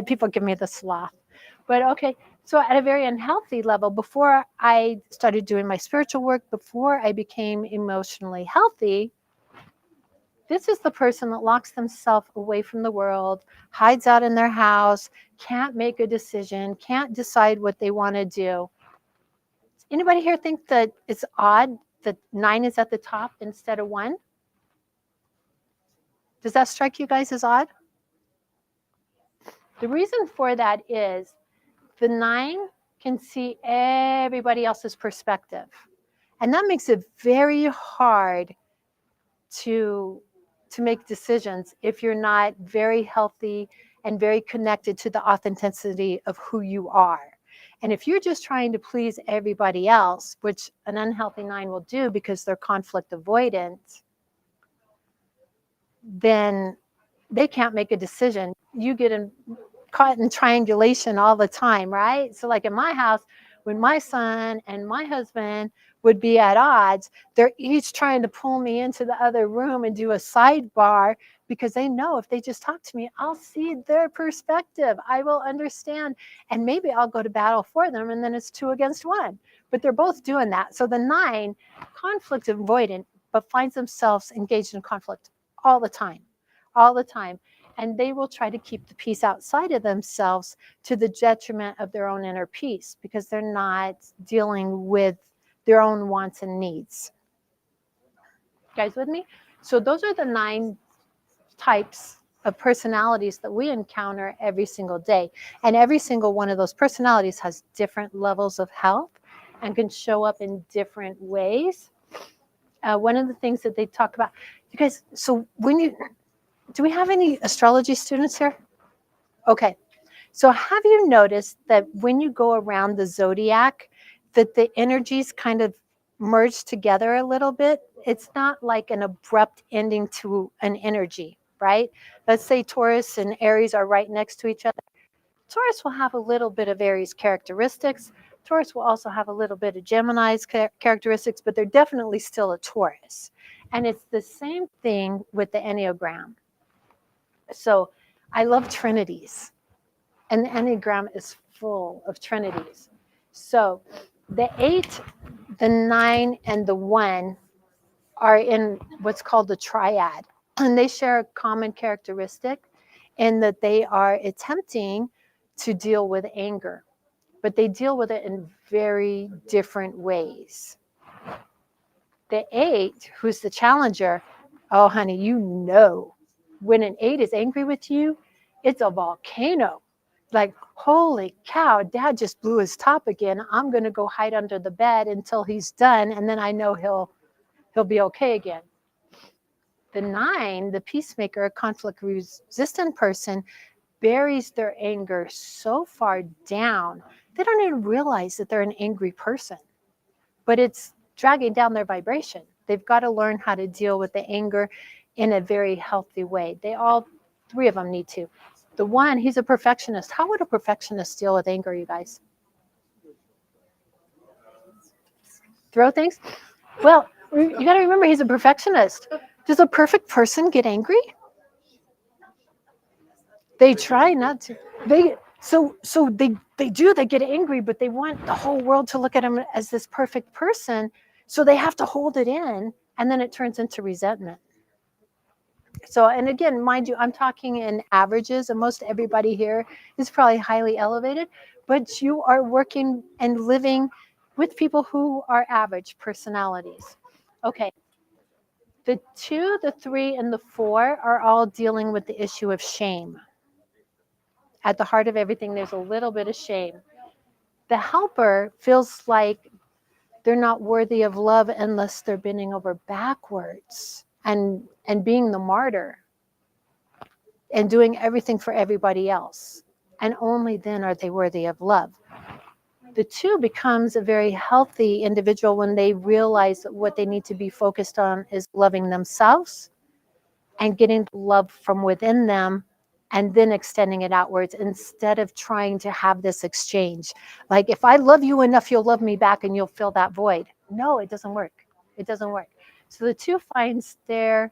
Speaker 20: People give me the sloth. But okay, so at a very unhealthy level, before I started doing my spiritual work, before I became emotionally healthy, this is the person that locks themselves away from the world, hides out in their house, can't make a decision, can't decide what they want to do. Anybody here think that it's odd that 9 is at the top instead of 1? Does that strike you guys as odd? The reason for that is the 9 can see everybody else's perspective. And that makes it very hard to make decisions if you're not very healthy and very connected to the authenticity of who you are. And if you're just trying to please everybody else, which an unhealthy 9 will do because they're conflict avoidant, then they can't make a decision. You get caught in triangulation all the time, right? So like in my house, when my son and my husband would be at odds, they're each trying to pull me into the other room and do a sidebar because they know if they just talk to me, I'll see their perspective. I will understand. And maybe I'll go to battle for them and then it's 2 against 1. But they're both doing that. So the 9, conflict avoidant, but finds themselves engaged in conflict all the time. All the time. And they will try to keep the peace outside of themselves to the detriment of their own inner peace because they're not dealing with their own wants and needs. You guys with me? So those are the 9 types of personalities that we encounter every single day. And every single one of those personalities has different levels of health and can show up in different ways. One of the things that they talk about, you guys, so do we have any astrology students here? Okay. So have you noticed that when you go around the zodiac, that the energies kind of merge together a little bit? It's not like an abrupt ending to an energy, right? Let's say Taurus and Aries are right next to each other. Taurus will have a little bit of Aries characteristics. Taurus will also have a little bit of Gemini's characteristics, but they're definitely still a Taurus. And it's the same thing with the Enneagram. So I love trinities, and the Enneagram is full of trinities. So the 8, the 9, and the 1 are in what's called the triad, and they share a common characteristic in that they are attempting to deal with anger, but they deal with it in very different ways. The 8, who's the challenger, oh honey, you know, when an 8 is angry with you, it's a volcano. Like, holy cow, dad just blew his top again. I'm going to go hide under the bed until he's done, and then I know he'll be okay again. The 9, the peacemaker, a conflict-resistant person, buries their anger so far down, they don't even realize that they're an angry person. But it's dragging down their vibration. They've got to learn how to deal with the anger in a very healthy way. They all 3 of them need to. The 1, he's a perfectionist. How would a perfectionist deal with anger, you guys? Throw things? Well, you got to remember he's a perfectionist. Does a perfect person get angry? They try not to. They get angry, but they want the whole world to look at him as this perfect person. So they have to hold it in, and then it turns into resentment. So, and again, mind you, I'm talking in averages, and most everybody here is probably highly elevated, but you are working and living with people who are average personalities. Okay. The 2, the 3, and the 4 are all dealing with the issue of shame. At the heart of everything, there's a little bit of shame. The helper feels like they're not worthy of love unless they're bending over backwards and being the martyr and doing everything for everybody else. And only then are they worthy of love. The 2 becomes a very healthy individual when they realize that what they need to be focused on is loving themselves and getting love from within them and then extending it outwards instead of trying to have this exchange. Like, if I love you enough, you'll love me back and you'll fill that void. No, it doesn't work. It doesn't work. So the 2 finds their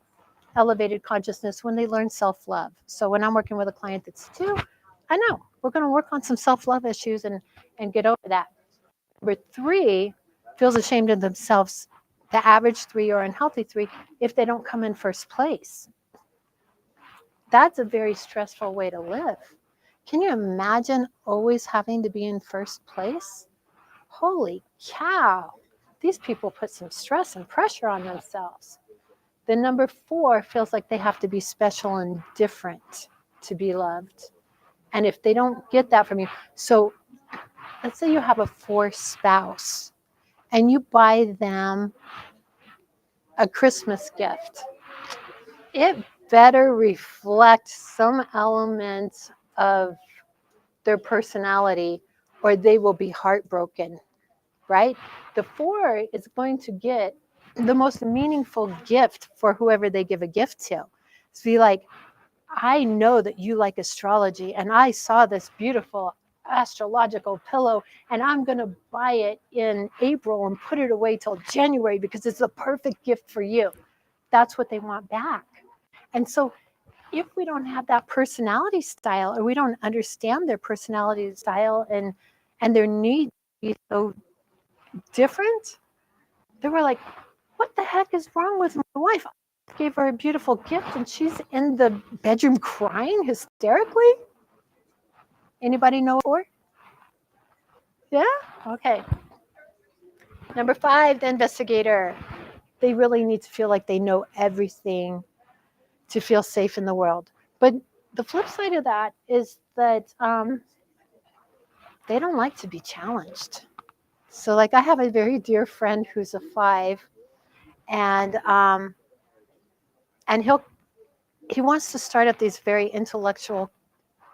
Speaker 20: elevated consciousness when they learn self-love. So when I'm working with a client that's 2, I know we're going to work on some self-love issues and get over that. Number 3 feels ashamed of themselves, the average 3 or unhealthy 3, if they don't come in first place. That's a very stressful way to live. Can you imagine always having to be in first place? Holy cow. These people put some stress and pressure on themselves. The number 4 feels like they have to be special and different to be loved. And if they don't get that from you, so let's say you have a 4 spouse and you buy them a Christmas gift. It better reflect some element of their personality or they will be heartbroken, right? The 4 is going to get the most meaningful gift for whoever they give a gift to. It's be like, I know that you like astrology and I saw this beautiful astrological pillow and I'm going to buy it in April and put it away till January because it's the perfect gift for you. That's what they want back. And so if we don't have that personality style or we don't understand their personality style and their need to be so different, they were like, what the heck is wrong with my wife? I gave her a beautiful gift and she's in the bedroom crying hysterically. Anybody know or? Yeah? Okay. Number 5, the investigator. They really need to feel like they know everything to feel safe in the world. But the flip side of that is that they don't like to be challenged. So like I have a very dear friend who's a 5 and he wants to start up these very intellectual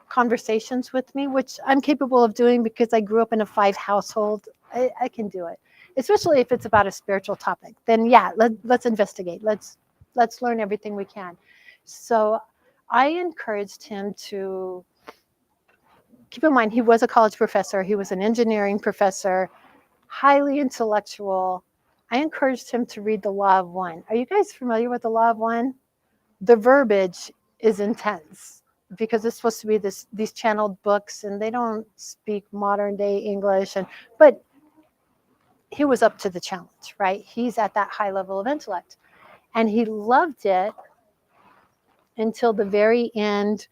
Speaker 20: conversations with me, which I'm capable of doing because I grew up in a 5 household. I can do it, especially if it's about a spiritual topic. Then yeah, let's investigate. Let's learn everything we can. So I encouraged him to keep in mind he was a college professor. He was an engineering professor, highly intellectual. I encouraged him to read The Law of One. Are you guys familiar with The Law of One? The verbiage is intense because it's supposed to be these channeled books and they don't speak modern day English. But he was up to the challenge, right? He's at that high level of intellect. And he loved it until the very end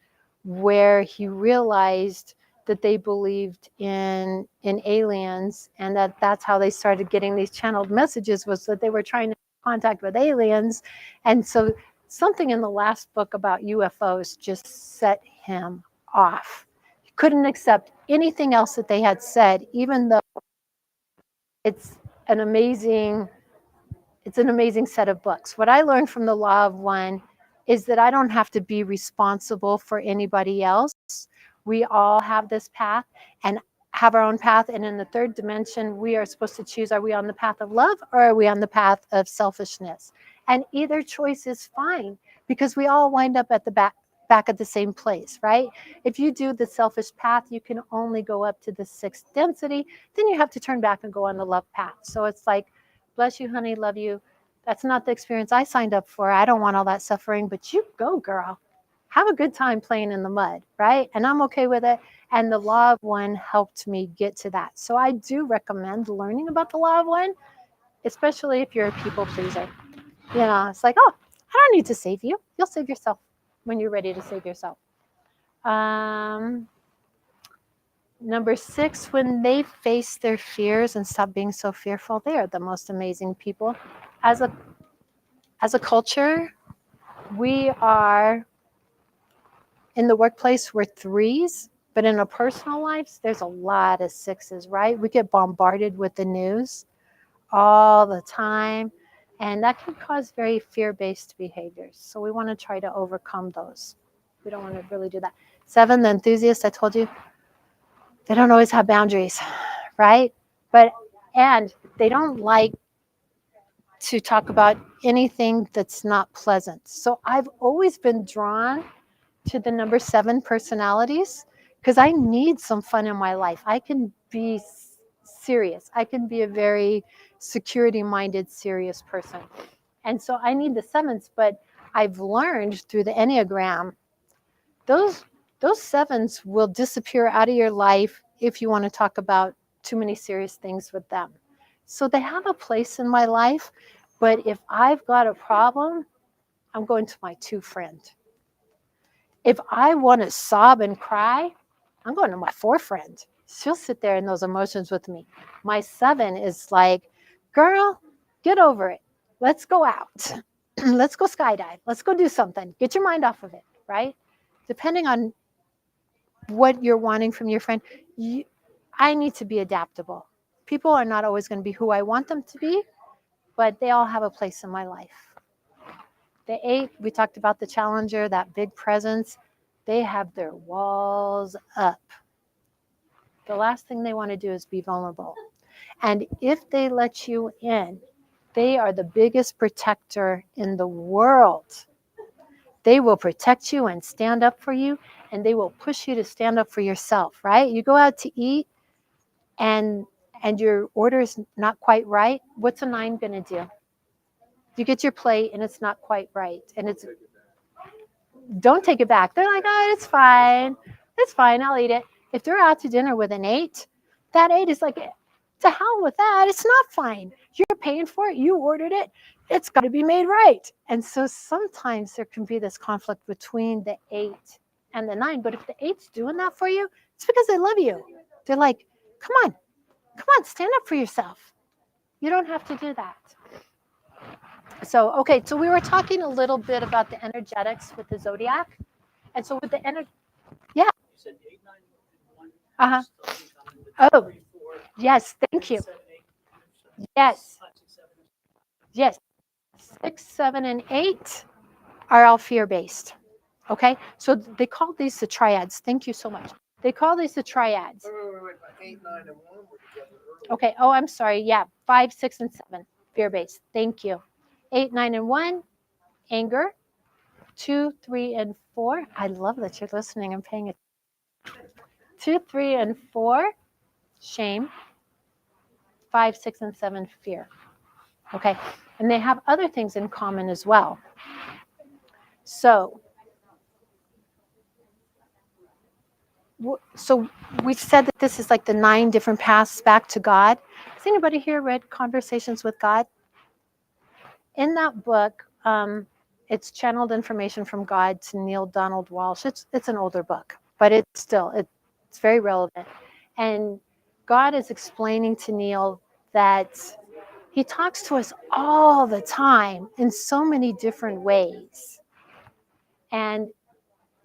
Speaker 20: where he realized that they believed in aliens and that's how they started getting these channeled messages was that they were trying to contact with aliens. And so something in the last book about UFOs just set him off. He couldn't accept anything else that they had said, even though it's an amazing set of books. What I learned from The Law of One is that I don't have to be responsible for anybody else. We all have this path and have our own path. And in the 3rd dimension, we are supposed to choose, are we on the path of love or are we on the path of selfishness? And either choice is fine because we all wind up at the back at the same place, right? If you do the selfish path, you can only go up to the 6th density. Then you have to turn back and go on the love path. So it's like, bless you, honey, love you. That's not the experience I signed up for. I don't want all that suffering, but you go, girl. Have a good time playing in the mud, right? And I'm okay with it. And the Law of One helped me get to that. So I do recommend learning about the Law of One, especially if you're a people pleaser. You know, it's like, oh, I don't need to save you. You'll save yourself when you're ready to save yourself. Number 6, when they face their fears and stop being so fearful, they are the most amazing people. As a culture, we are in the workplace, we're 3s, but in our personal lives, there's a lot of 6s, right? We get bombarded with the news. all the time. And that can cause very fear-based behaviors. So we want to try to overcome those. We don't want to really do that. 7, the enthusiasts, I told you, they don't always have boundaries, right? And they don't like to talk about anything that's not pleasant. So I've always been drawn to the number 7 personalities because I need some fun in my life. I can be serious. I can be a very security-minded, serious person. And so I need the 7s, but I've learned through the Enneagram, those 7s will disappear out of your life if you want to talk about too many serious things with them. So they have a place in my life, but if I've got a problem, I'm going to my 2 friend. If I want to sob and cry, I'm going to my 4 friend. She'll sit there in those emotions with me. My 7 is like, girl, get over it. Let's go out. Let's go skydive. Let's go do something. Get your mind off of it, right? Depending on what you're wanting from your friend, I need to be adaptable. People are not always going to be who I want them to be, but they all have a place in my life. The 8, we talked about the challenger, that big presence. They have their walls up. The last thing they want to do is be vulnerable. And if they let you in, they are the biggest protector in the world. They will protect you and stand up for you, and they will push you to stand up for yourself, right? You go out to eat and your order is not quite right. What's a 9 going to do? You get your plate and it's not quite right. And it's, don't take it back. They're like, oh, it's fine. It's fine. I'll eat it. If they're out to dinner with an 8, that 8 is like, to hell with that. It's not fine. You're paying for it. You ordered it. It's got to be made right. And so sometimes there can be this conflict between the 8 and the 9. But if the 8's doing that for you, it's because they love you. They're like, come on, stand up for yourself. You don't have to do that. So, okay, so we were talking a little bit about the energetics with the zodiac. And so with the energy, yeah. Uh-huh. Oh, yes, thank you. Yes. Yes. 6, 7, and 8 are all fear-based. Okay, so they call these the triads. Thank you so much. They call these the triads.
Speaker 3: Wait. 8, 9, and 1 were together earlier.
Speaker 20: Okay, oh, I'm sorry. Yeah, 5, 6, and 7, fear-based. Thank you. 8, 9, and 1, anger. 2, 3, and 4. I love that you're listening and paying attention. 2, 3, and 4, shame. 5, 6, and 7, fear. Okay, and they have other things in common as well. So we've said that this is like the 9 different paths back to God. Has anybody here read Conversations with God? In that book, it's channeled information from God to Neil Donald Walsh. It's an older book, but it's very relevant. And God is explaining to Neil that he talks to us all the time in so many different ways. And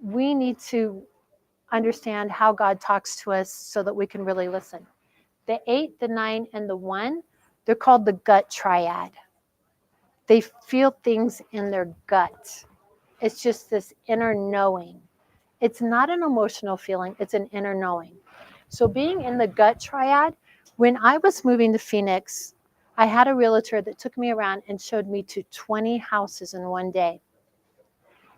Speaker 20: we need to understand how God talks to us so that we can really listen. The 8, the 9, and the 1, they're called the gut triad. They feel things in their gut. It's just this inner knowing. It's not an emotional feeling, it's an inner knowing. So being in the gut triad, when I was moving to Phoenix, I had a realtor that took me around and showed me to 20 houses in one day.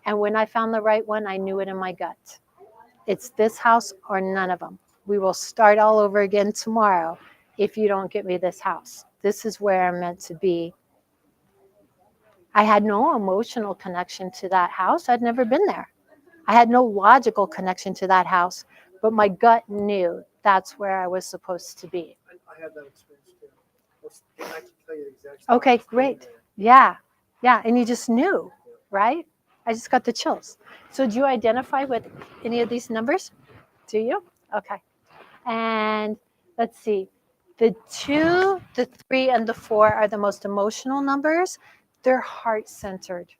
Speaker 20: And when I found the right one, I knew it in my gut. It's this house or none of them. We will start all over again tomorrow if you don't get me this house. This is where I'm meant to be. I had no emotional connection to that house. I'd never been there. I had no logical connection to that house, but my gut knew that's where I was supposed to be.
Speaker 3: I had that experience too. I can tell you the exact spot.
Speaker 20: Okay, great. Yeah, and you just knew, right? I just got the chills. So do you identify with any of these numbers? Do you? Okay. And let's see. The 2, the 3, and the 4 are the most emotional numbers. They're heart-centered.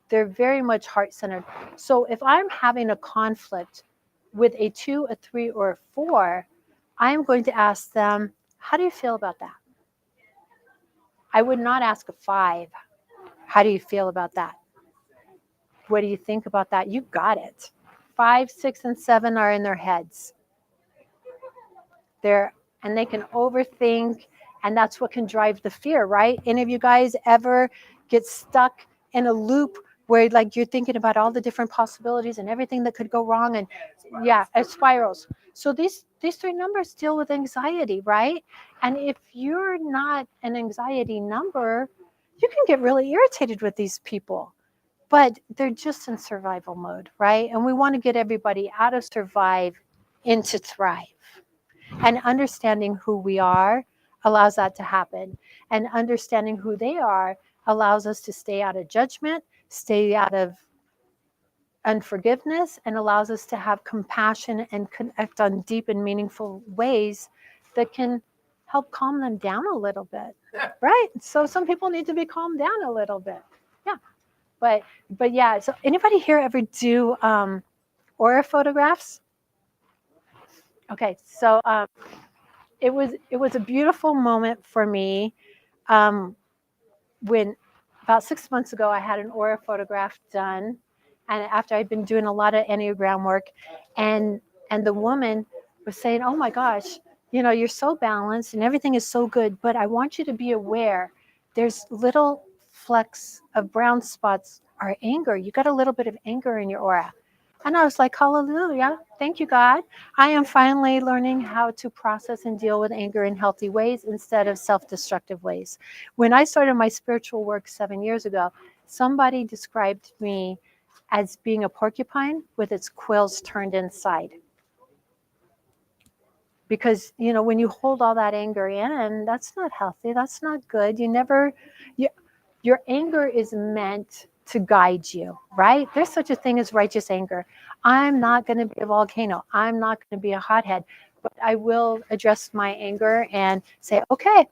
Speaker 20: They're very much heart-centered. So if I'm having a conflict with a 2, a 3, or a 4, I'm going to ask them, how do you feel about that? I would not ask a 5. How do you feel about that? What do you think about that? You got it. 5, 6, and 7 are in their heads. And they can overthink, and that's what can drive the fear, right? Any of you guys ever get stuck in a loop where like you're thinking about all the different possibilities and everything that could go wrong, and yeah, it spirals. So these 3 numbers deal with anxiety, right? And if you're not an anxiety number, you can get really irritated with these people, but they're just in survival mode, right? And we want to get everybody out of survive into thrive. And understanding who we are allows that to happen. And understanding who they are allows us to stay out of judgment, stay out of unforgiveness, and allows us to have compassion and connect on deep and meaningful ways that can help calm them down a little bit, right? So some people need to be calmed down a little bit. Yeah. But yeah, so anybody here ever do aura photographs? Okay, so it was a beautiful moment for me when about 6 months ago I had an aura photograph done, and after I'd been doing a lot of Enneagram work, and the woman was saying, "Oh my gosh, you know, you're so balanced and everything is so good, but I want you to be aware there's little flecks of brown spots are anger. You got a little bit of anger in your aura." And I was like, hallelujah, thank you, God. I am finally learning how to process and deal with anger in healthy ways instead of self-destructive ways. When I started my spiritual work 7 years ago, somebody described me as being a porcupine with its quills turned inside. Because, you know, when you hold all that anger in, that's not healthy. That's not good. Your anger is meant to guide you, right? There's such a thing as righteous anger. I'm not going to be a volcano. I'm not going to be a hothead, but I will address my anger and say, okay,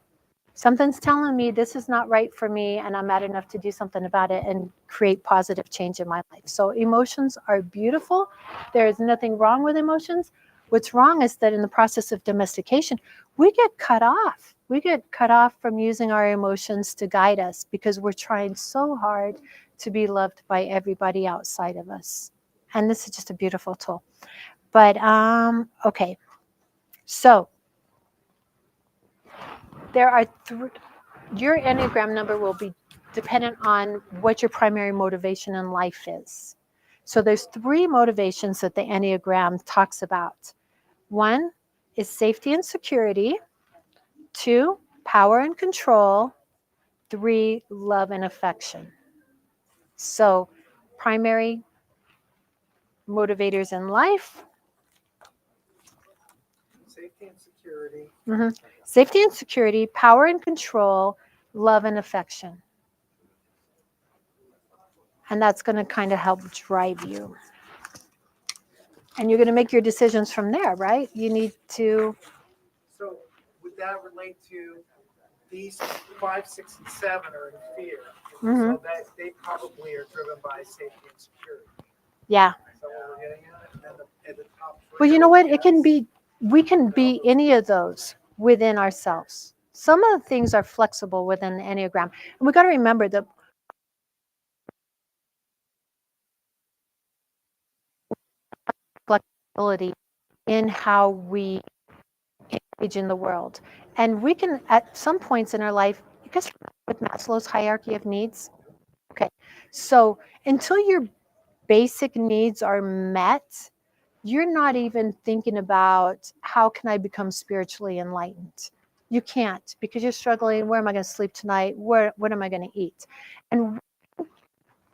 Speaker 20: something's telling me this is not right for me, and I'm mad enough to do something about it and create positive change in my life. So emotions are beautiful. There is nothing wrong with emotions. What's wrong is that in the process of domestication, we get cut off. We get cut off from using our emotions to guide us because we're trying so hard to be loved by everybody outside of us. And this is just a beautiful tool. But, okay. So there are your Enneagram number will be dependent on what your primary motivation in life is. So there's 3 motivations that the Enneagram talks about. 1 is safety and security. 2, power and control. 3, love and affection. So primary motivators in life.
Speaker 3: Safety and security.
Speaker 20: Safety and security, power and control, love and affection. And that's going to kind of help drive you. And you're going to make your decisions from there, right? You need to.
Speaker 3: So would that relate to these 5, 6, and 7 are in fear? So that they probably are driven by safety and security.
Speaker 20: Yeah.
Speaker 3: So what we're getting at, and the top 3.
Speaker 20: Well, you know what? We can be any of those within ourselves. Some of the things are flexible within the Enneagram. And we got to remember that flexibility in how we engage in the world. And we can, at some points in our life, you guys with Maslow's hierarchy of needs. Okay. So until your basic needs are met, you're not even thinking about how can I become spiritually enlightened. You can't, because you're struggling. Where am I going to sleep tonight? What am I going to eat? And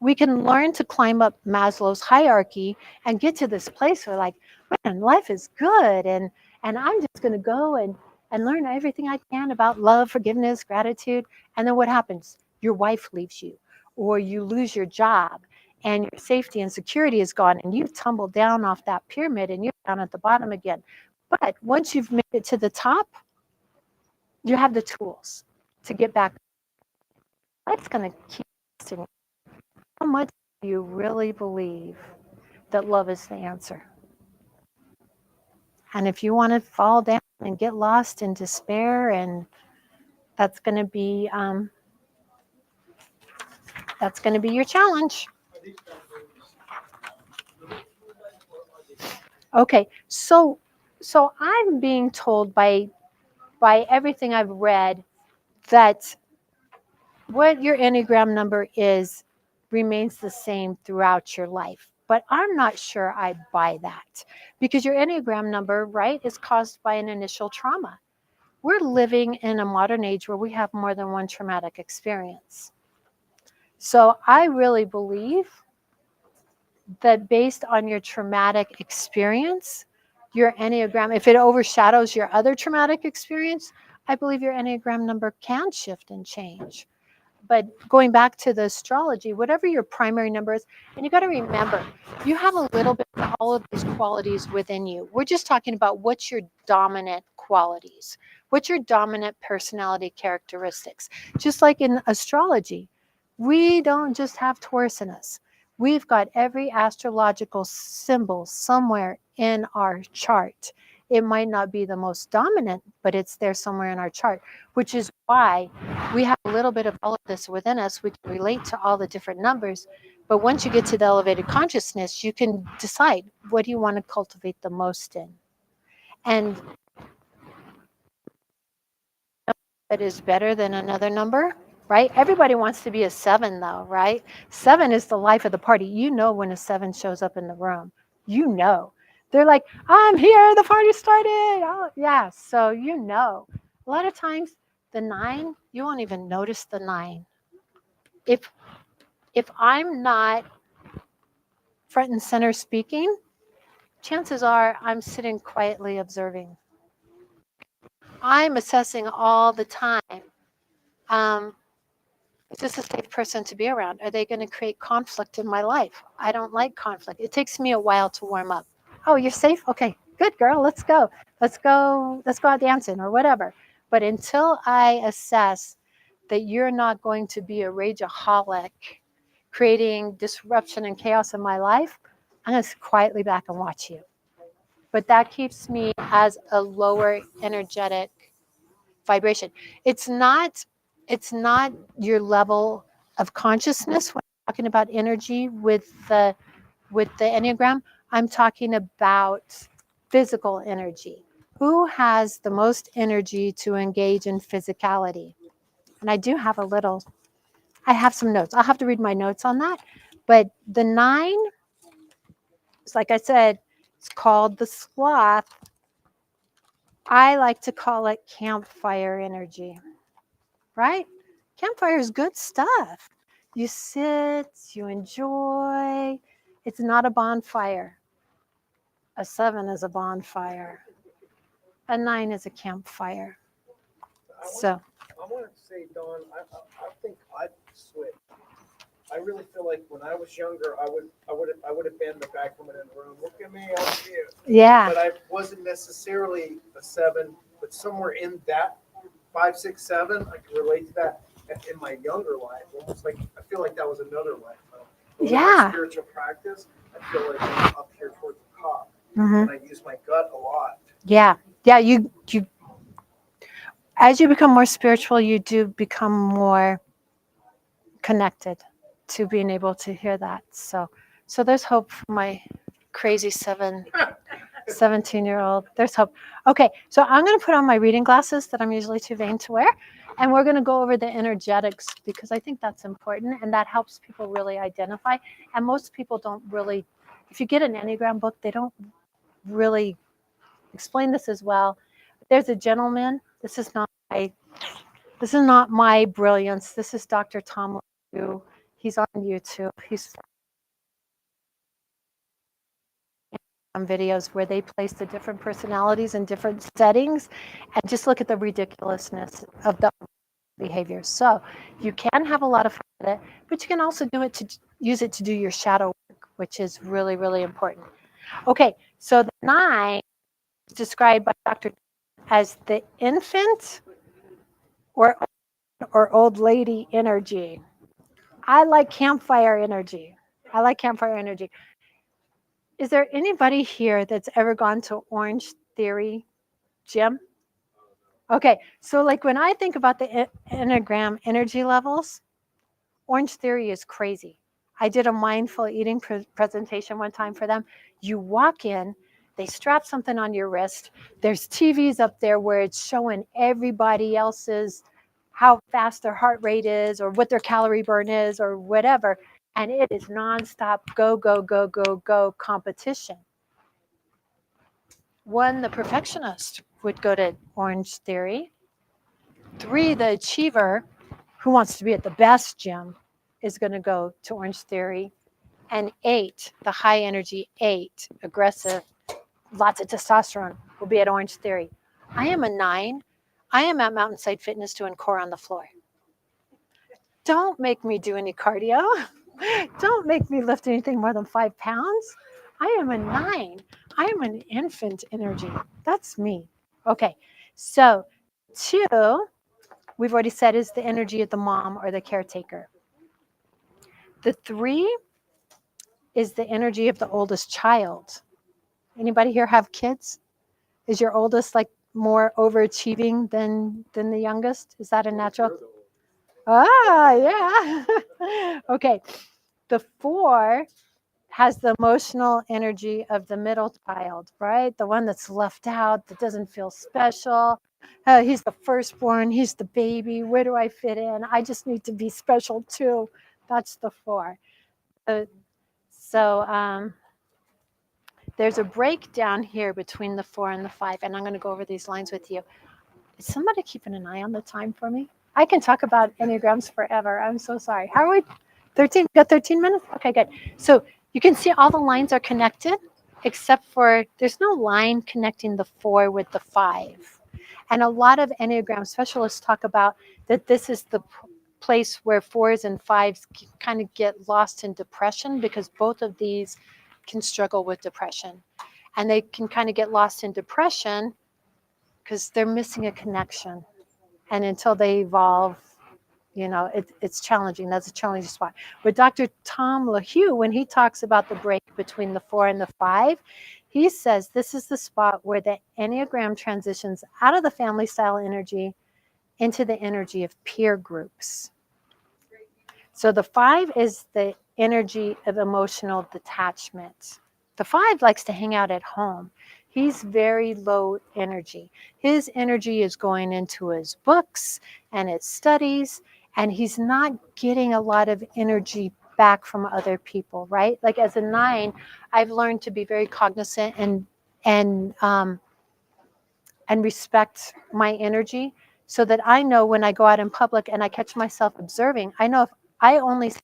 Speaker 20: we can learn to climb up Maslow's hierarchy and get to this place where, like, man, life is good, and I'm just going to go and learn everything I can about love, forgiveness, gratitude. And then what happens? Your wife leaves you, or you lose your job, and your safety and security is gone, and you've tumbled down off that pyramid, and you're down at the bottom again. But once you've made it to the top, you have the tools to get back. Life's going to keep testing you. How much do you really believe that love is the answer? And if you want to fall down and get lost in despair, and that's going to be That's going to be your challenge. Okay, so I'm being told by everything I've read that what your Enneagram number is remains the same throughout your life. But I'm not sure I buy that, because your Enneagram number, right, is caused by an initial trauma. We're living in a modern age where we have more than one traumatic experience. So I really believe that based on your traumatic experience, your Enneagram, if it overshadows your other traumatic experience, I believe your Enneagram number can shift and change. But going back to the astrology, whatever your primary number is, and you got to remember, you have a little bit of all of these qualities within you. We're just talking about what's your dominant qualities, what's your dominant personality characteristics. Just like in astrology, we don't just have Taurus in us. We've got every astrological symbol somewhere in our chart. It might not be the most dominant, but it's there somewhere in our chart, which is why we have a little bit of all of this within us. We can relate to all the different numbers, but once you get to the elevated consciousness, you can decide what do you want to cultivate the most in. And that is better than another number, right? Everybody wants to be a 7 though, right? 7 is the life of the party. You know when a 7 shows up in the room, you know. They're like, I'm here, the party started. Oh, yeah, so you know. A lot of times the 9, you won't even notice the 9. If I'm not front and center speaking, chances are I'm sitting quietly observing. I'm assessing all the time. Is this a safe person to be around? Are they going to create conflict in my life? I don't like conflict. It takes me a while to warm up. Oh, you're safe? Okay, good girl. Let's go. Let's go out dancing or whatever. But until I assess that you're not going to be a rageaholic, creating disruption and chaos in my life, I'm going to sit quietly back and watch you. But that keeps me as a lower energetic vibration. It's not your level of consciousness when I'm talking about energy with the Enneagram. I'm talking about physical energy. Who has the most energy to engage in physicality? And I do have I have some notes. I'll have to read my notes on that. But the 9, it's like I said, it's called the sloth. I like to call it campfire energy, right? Campfire is good stuff. You sit, you enjoy. It's not a bonfire. A 7 is a bonfire. A 9 is a campfire. So
Speaker 3: I want to say, Dawn, I think I'd switch. I really feel like when I was younger, I would have been the guy coming in the room. Look at me, I'm cute.
Speaker 20: Yeah.
Speaker 3: But I wasn't necessarily a 7, but somewhere in that 5, 6, 7, I can relate to that in my younger life. Almost like I feel like that was another life. But
Speaker 20: yeah.
Speaker 3: My spiritual practice, I feel like I'm up here towards the top,
Speaker 20: Mm-hmm.
Speaker 3: and I use my gut a lot.
Speaker 20: Yeah. Yeah. You as you become more spiritual, you do become more connected to being able to hear that. So there's hope for my crazy 17-year-old. There's hope. Okay, so I'm going to put on my reading glasses that I'm usually too vain to wear, and we're going to go over the energetics because I think that's important and that helps people really identify. And most people don't really, if you get an Enneagram book, they don't really explain this as well. There's a gentleman. This is not my brilliance. This is Dr. Tom LeDoux. He's on YouTube. He's on videos where they place the different personalities in different settings and just look at the ridiculousness of the behaviors. So you can have a lot of fun with it, but you can also use it to do your shadow work, which is really, really important. Okay, so the 9 is described by Dr. as the infant or old lady energy. I like campfire energy. Is there anybody here that's ever gone to Orange Theory Gym? Okay, so like when I think about the Enneagram energy levels, Orange Theory is crazy. I did a mindful eating presentation one time for them. You walk in, they strap something on your wrist. There's TVs up there where it's showing everybody else's how fast their heart rate is or what their calorie burn is or whatever. And it is nonstop go, go, go, go, go competition. One, the perfectionist would go to Orange Theory. 3, the achiever who wants to be at the best gym is going to go to Orange Theory. And 8, the high energy 8, aggressive, lots of testosterone, will be at Orange Theory. I am a 9. I am at Mountainside Fitness doing core on the floor. Don't make me do any cardio. Don't make me lift anything more than 5 pounds. I am a 9. I am an infant energy. That's me. Okay, so 2, we've already said, is the energy of the mom or the caretaker. The 3 is the energy of the oldest child. Anybody here have kids? Is your oldest like more overachieving than the youngest? Is that a natural? Ah, yeah. Okay. The 4 has the emotional energy of the middle child, right? The one that's left out, that doesn't feel special. He's the firstborn. He's the baby. Where do I fit in? I just need to be special too. That's the 4. So there's a breakdown here between the 4 and the 5, and I'm going to go over these lines with you. Is somebody keeping an eye on the time for me? I can talk about Enneagrams forever. I'm so sorry. How are we? 13? Got 13 minutes? Okay, good. So you can see all the lines are connected, except for there's no line connecting the 4 with the 5. And a lot of Enneagram specialists talk about that this is the place where 4s and 5s kind of get lost in depression, because both of these can struggle with depression. And they can kind of get lost in depression because they're missing a connection. And until they evolve, you know, it's challenging. That's a challenging spot. But Dr. Tom LaHue, when he talks about the break between the 4 and the 5, he says this is the spot where the Enneagram transitions out of the family style energy into the energy of peer groups. So the 5 is the energy of emotional detachment. The 5 likes to hang out at home. He's very low energy. His energy is going into his books and his studies, and he's not getting a lot of energy back from other people, right? Like as a 9, I've learned to be very cognizant and respect my energy, so that I know when I go out in public and I catch myself observing, I know if I only sleep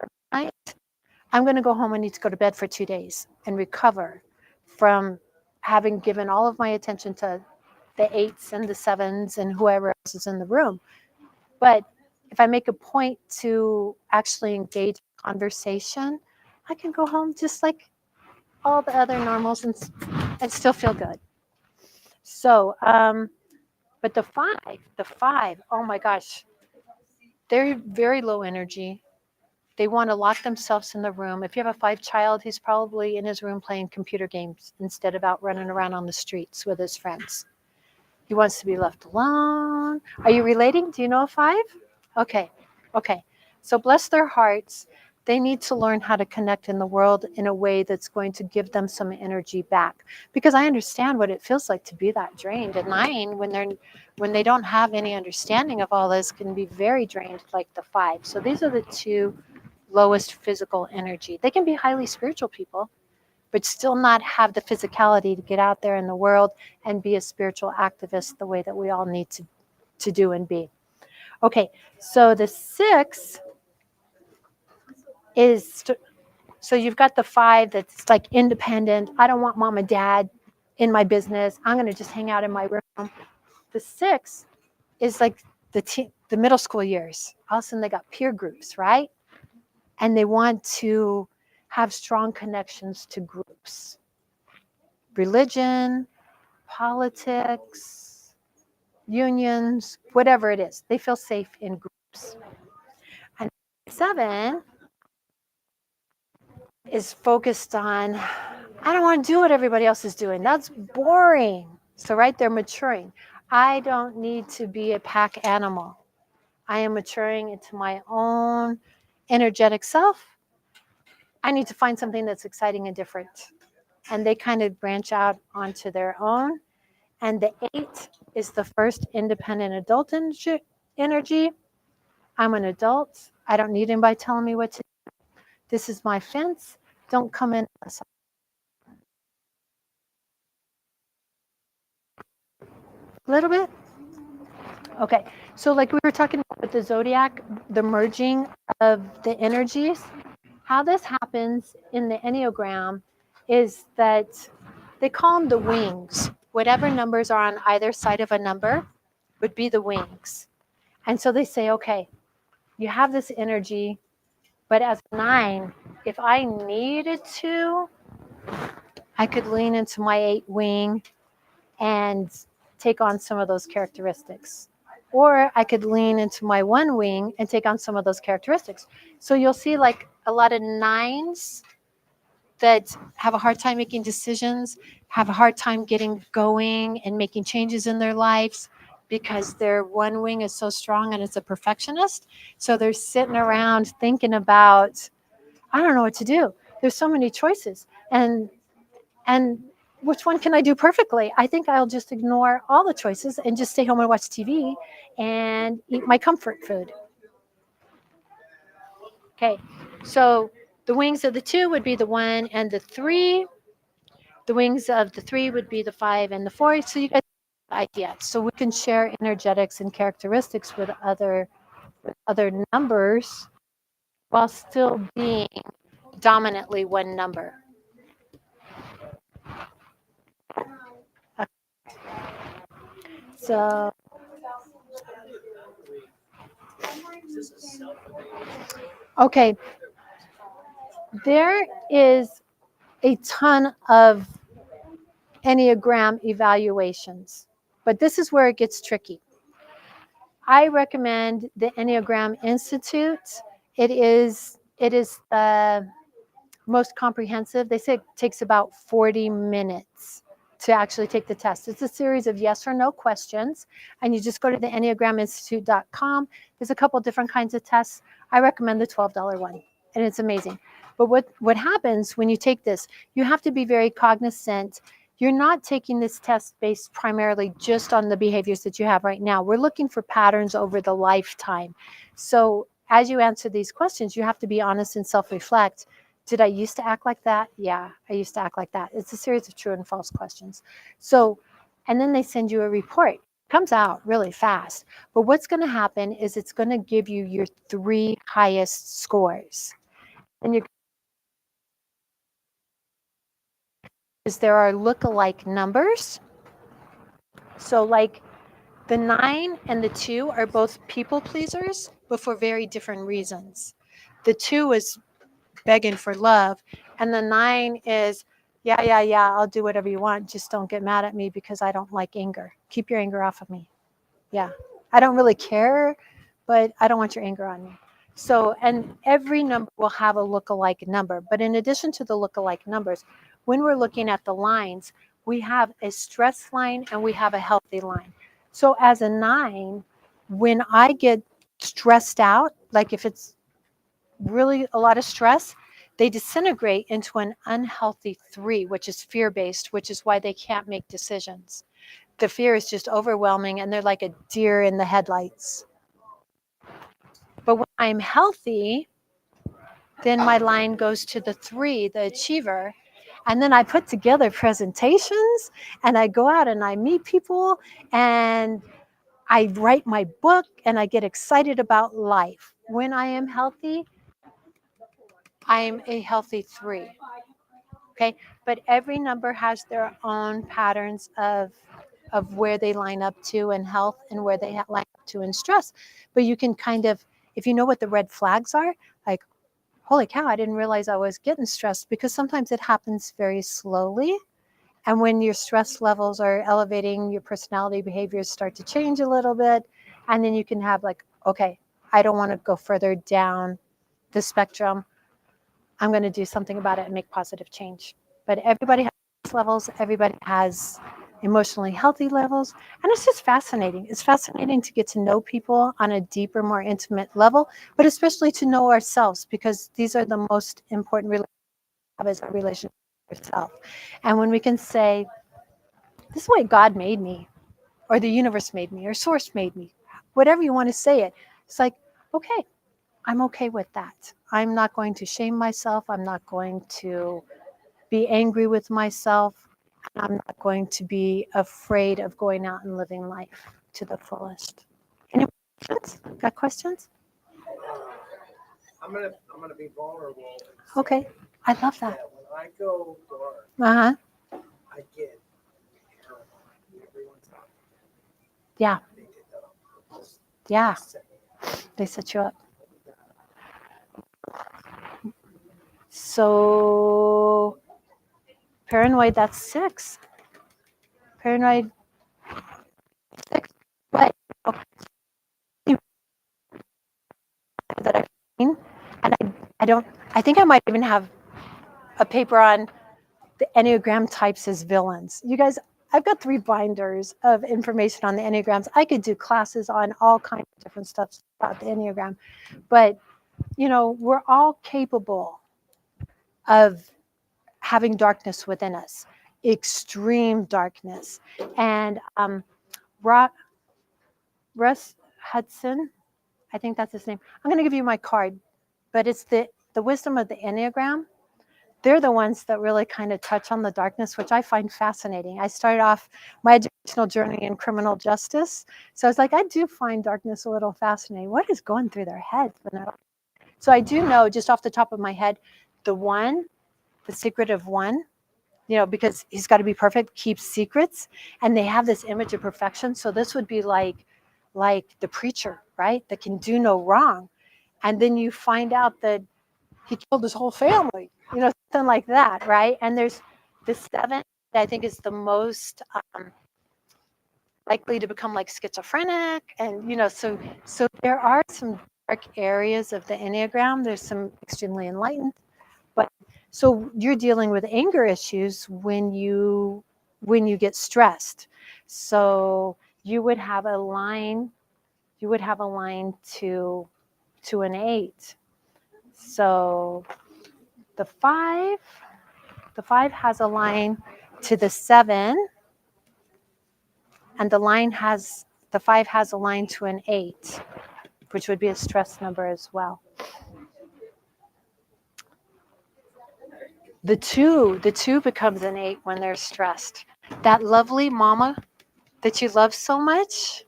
Speaker 20: at night, I'm going to go home and need to go to bed for 2 days and recover from having given all of my attention to the 8s and the 7s and whoever else is in the room. But if I make a point to actually engage in conversation, I can go home just like all the other normals and still feel good. So, but the 5, oh my gosh, they're very low energy. They want to lock themselves in the room. If you have a 5 child, he's probably in his room playing computer games instead of out running around on the streets with his friends. He wants to be left alone. Are you relating? Do you know a 5? Okay. So bless their hearts. They need to learn how to connect in the world in a way that's going to give them some energy back. Because I understand what it feels like to be that drained. At 9, when they don't have any understanding of all this, can be very drained like the 5. So these are the 2 lowest physical energy. They can be highly spiritual people, but still not have the physicality to get out there in the world and be a spiritual activist the way that we all need to do and be. Okay, so the 6 is, so you've got the 5 that's like independent. I don't want mom and dad in my business. I'm going to just hang out in my room. The 6 is like the middle school years. All of a sudden they got peer groups, right? And they want to have strong connections to groups. Religion, politics, unions, whatever it is. They feel safe in groups. And 7 is focused on, I don't want to do what everybody else is doing. That's boring. So right, they're maturing. I don't need to be a pack animal. I am maturing into my own energetic self, I need to find something that's exciting and different. And they kind of branch out onto their own. And the 8 is the first independent adult energy. I'm an adult. I don't need anybody telling me what to do. This is my fence. Don't come in. A little bit. Okay. So like we were talking about with the zodiac, the merging of the energies, how this happens in the Enneagram is that they call them the wings. Whatever numbers are on either side of a number would be the wings. And so they say, okay, you have this energy, but as a 9, if I needed to, I could lean into my 8 wing and take on some of those characteristics. Or I could lean into my 1 wing and take on some of those characteristics. So you'll see like a lot of 9s that have a hard time making decisions, have a hard time getting going and making changes in their lives because their 1 wing is so strong and it's a perfectionist. So they're sitting around thinking about, I don't know what to do. There's so many choices. And which one can I do perfectly? I think I'll just ignore all the choices and just stay home and watch TV and eat my comfort food. Okay, so the wings of the 2 would be the 1 and the 3. The wings of the 3 would be the 5 and the 4. So you guys have the idea. So we can share energetics and characteristics with other numbers while still being dominantly 1 number. So okay, there is a ton of Enneagram evaluations, but this is where it gets tricky. I recommend the Enneagram Institute. It is the most comprehensive. They say it takes about 40 minutes to actually take the test. It's a series of yes or no questions, and you just go to the enneagraminstitute.com. There's a couple different kinds of tests. I recommend the $12 one, and it's amazing. But what happens when you take this, you have to be very cognizant. You're not taking this test based primarily just on the behaviors that you have right now. We're looking for patterns over the lifetime. So as you answer these questions, you have to be honest and self-reflect. Did I used to act like that? Yeah, I used to act like that. It's a series of true and false questions. So, and then they send you a report. It comes out really fast. But what's going to happen is it's going to give you your 3 highest scores. And there are look-alike numbers. So like the 9 and the 2 are both people pleasers, but for very different reasons. The 2 is begging for love, and the 9 is, yeah, I'll do whatever you want. Just don't get mad at me because I don't like anger. Keep your anger off of me. Yeah, I don't really care, but I don't want your anger on me. So, and every number will have a look-alike number. But in addition to the look-alike numbers, when we're looking at the lines, we have a stress line and we have a healthy line. So as a 9, when I get stressed out, like if it's really a lot of stress, they disintegrate into an unhealthy 3, which is fear-based, which is why they can't make decisions. The fear is just overwhelming and they're like a deer in the headlights. But when I'm healthy, then my line goes to the 3, the achiever. And then I put together presentations and I go out and I meet people and I write my book and I get excited about life. When I am healthy, I'm a healthy 3. Okay, but every number has their own patterns of where they line up to in health and where they line up to in stress. But you can kind of, if you know what the red flags are, like, holy cow, I didn't realize I was getting stressed, because sometimes it happens very slowly. And when your stress levels are elevating, your personality behaviors start to change a little bit. And then you can have like, okay, I don't want to go further down the spectrum. I'm going to do something about it and make positive change. But everybody has levels. Everybody has emotionally healthy levels. And it's just fascinating. It's fascinating to get to know people on a deeper, more intimate level, but especially to know ourselves, because these are the most important relationships we have, is our relationship with yourself. And when we can say, this is the way God made me, or the universe made me, or source made me, whatever you want to say it, it's like, okay, I'm okay with that. I'm not going to shame myself. I'm not going to be angry with myself. I'm not going to be afraid of going out and living life to the fullest. Any questions? Got questions?
Speaker 3: I'm gonna be vulnerable.
Speaker 20: Okay, I love that.
Speaker 3: When I go dark,
Speaker 20: Uh-huh.
Speaker 3: I get terrified. Everyone's not.
Speaker 20: Yeah.
Speaker 3: They did that on purpose.
Speaker 20: Yeah. They set you up. So paranoid, that's 6. Paranoid 6. But that I've seen, and I think I might even have a paper on the Enneagram types as villains. You guys, I've got 3 binders of information on the Enneagrams. I could do classes on all kinds of different stuff about the Enneagram. But, you know, we're all capable of having darkness within us, extreme darkness. And Russ Hudson, I think that's his name. I'm going to give you my card, but it's the wisdom of the Enneagram. They're the ones that really kind of touch on the darkness, which I find fascinating. I started off my educational journey in criminal justice. So I was like, I do find darkness a little fascinating. What is going through their heads when they're... So I do know, just off the top of my head, the secret of 1, you know, because he's got to be perfect, keeps secrets, and they have this image of perfection. So this would be like the preacher, right? That can do no wrong. And then you find out that he killed his whole family, you know, something like that, right? And there's the 7 that I think is the most likely to become like schizophrenic. And, you know, so there are some dark areas of the Enneagram. There's some extremely enlightened. But so you're dealing with anger issues when you get stressed. So you would have a line to an 8. So the 5 has a line to the 7, and the 5 has a line to an 8, which would be a stress number as well. The 2 becomes an 8 when they're stressed. That lovely mama that you love so much,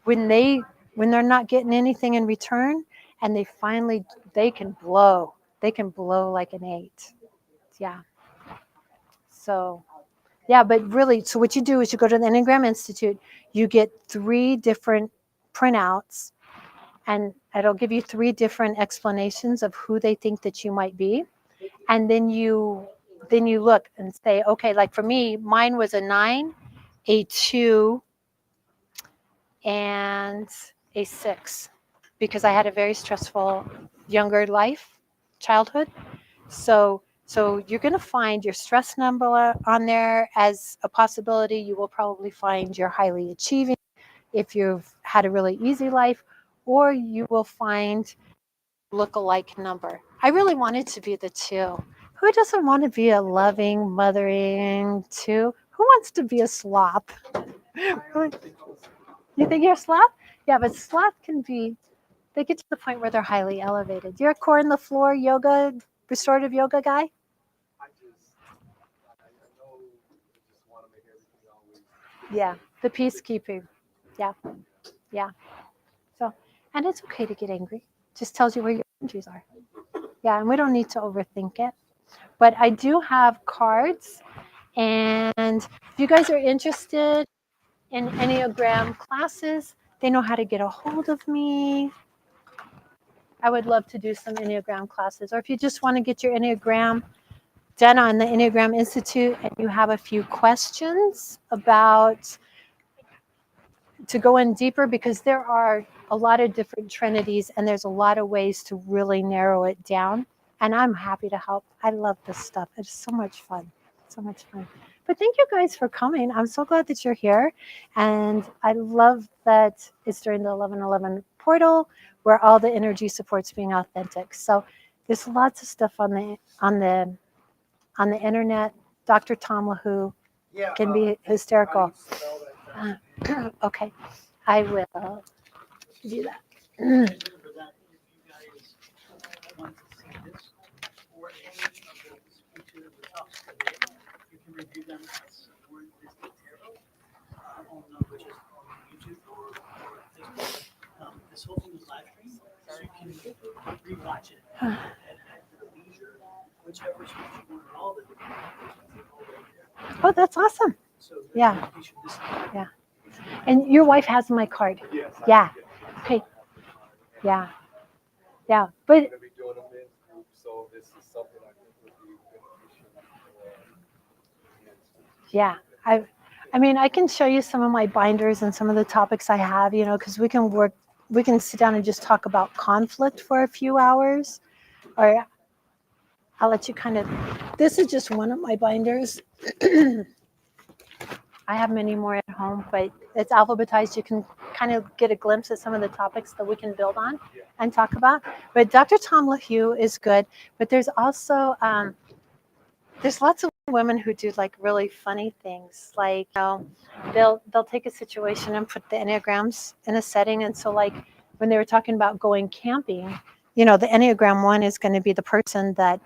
Speaker 20: when they're not getting anything in return, and they can blow like an 8. Yeah. So yeah, but really, so what you do is you go to the Enneagram Institute, you get 3 different printouts, and it'll give you 3 different explanations of who they think that you might be. And then you look and say, okay, like for me, mine was a 9, a 2, and a 6, because I had a very stressful younger childhood. So you're going to find your stress number on there as a possibility. You will probably find you're highly achieving if you've had a really easy life, or you will find look-alike number. I really wanted to be the 2. Who doesn't want to be a loving, mothering 2? Who wants to be a sloth? You think you're a sloth? Yeah, but sloth they get to the point where they're highly elevated. You're a core in the floor yoga, restorative yoga guy? Yeah, the peacekeeping. Yeah, yeah. So, and it's okay to get angry. Just tells you where your boundaries are. Yeah, and we don't need to overthink it. But I do have cards, and if you guys are interested in Enneagram classes, they know how to get a hold of me. I would love to do some Enneagram classes. Or if you just want to get your Enneagram done on the Enneagram Institute and you have a few questions to go in deeper, because there are a lot of different trinities and there's a lot of ways to really narrow it down. And I'm happy to help. I love this stuff. It's so much fun. So much fun. But thank you guys for coming. I'm so glad that you're here. And I love that it's during the 1111 portal where all the energy supports being authentic. So there's lots of stuff on the internet. Dr. Tom LaHoo can be hysterical. Okay, I will do that.
Speaker 9: Remember that if you guys want to see this or any of the speeches or talks today, you can review them at Sonoran Tarot. I don't know which is on YouTube or Facebook. This whole thing is live streamed, so you can rewatch it at your leisure, whichever speech you want, all the different presentations.
Speaker 20: Oh, that's awesome.
Speaker 9: So
Speaker 20: Yeah.
Speaker 9: you should decide.
Speaker 20: Yeah. And your wife has my card.
Speaker 9: Yes.
Speaker 20: Yeah. Okay. Yeah. Yeah. But
Speaker 7: So this is something I think would be beneficial.
Speaker 20: yeah, I mean, I can show you some of my binders and some of the topics I have, because we can sit down and just talk about conflict for a few hours, or I'll let you this is just one of my binders. I have many more at home, but it's alphabetized. You can kind of get a glimpse at some of the topics that we can build on and talk about. But Dr. Tom LaHue is good, but there's also, there's lots of women who do like really funny things. Like, they'll take a situation and put the Enneagrams in a setting. And so like when they were talking about going camping, the Enneagram 1 is going to be the person that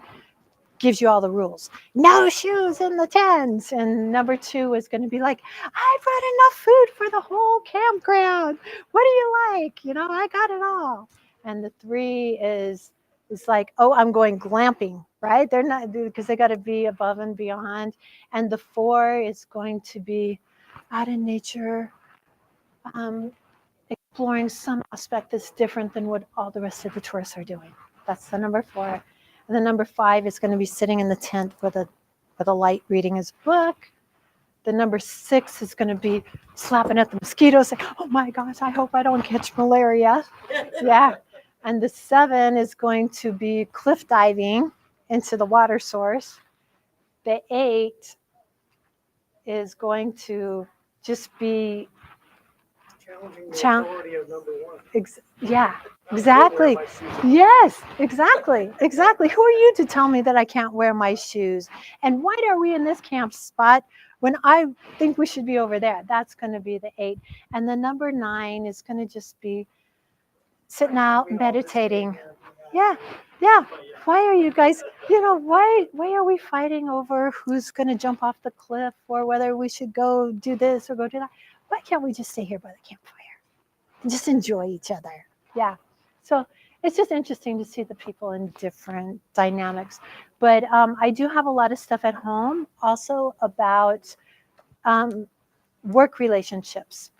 Speaker 20: gives you all the rules. No shoes in the tents. And number 2 is going to be like, I brought enough food for the whole campground. What do you like? I got it all. And the 3 is like, oh, I'm going glamping, right? They're not, because they got to be above and beyond. And the 4 is going to be out in nature, exploring some aspect that's different than what all the rest of the tourists are doing. That's the number 4. And the number 5 is going to be sitting in the tent with a light reading his book. The number 6 is going to be slapping at the mosquitoes, saying, oh my gosh, I hope I don't catch malaria. Yeah. And the 7 is going to be cliff diving into the water source. The 8 is going to just be
Speaker 3: challenging the authority of number 1.
Speaker 20: Yeah, exactly. Yes, exactly. Who are you to tell me that I can't wear my shoes? And why are we in this camp spot when I think we should be over there? That's going to be the 8. And the number 9 is going to just be sitting out, meditating. Yeah. Why are you guys, why are we fighting over who's going to jump off the cliff or whether we should go do this or go do that? Why can't we just stay here by the campfire and just enjoy each other? Yeah. So it's just interesting to see the people in different dynamics. But I do have a lot of stuff at home also about work relationships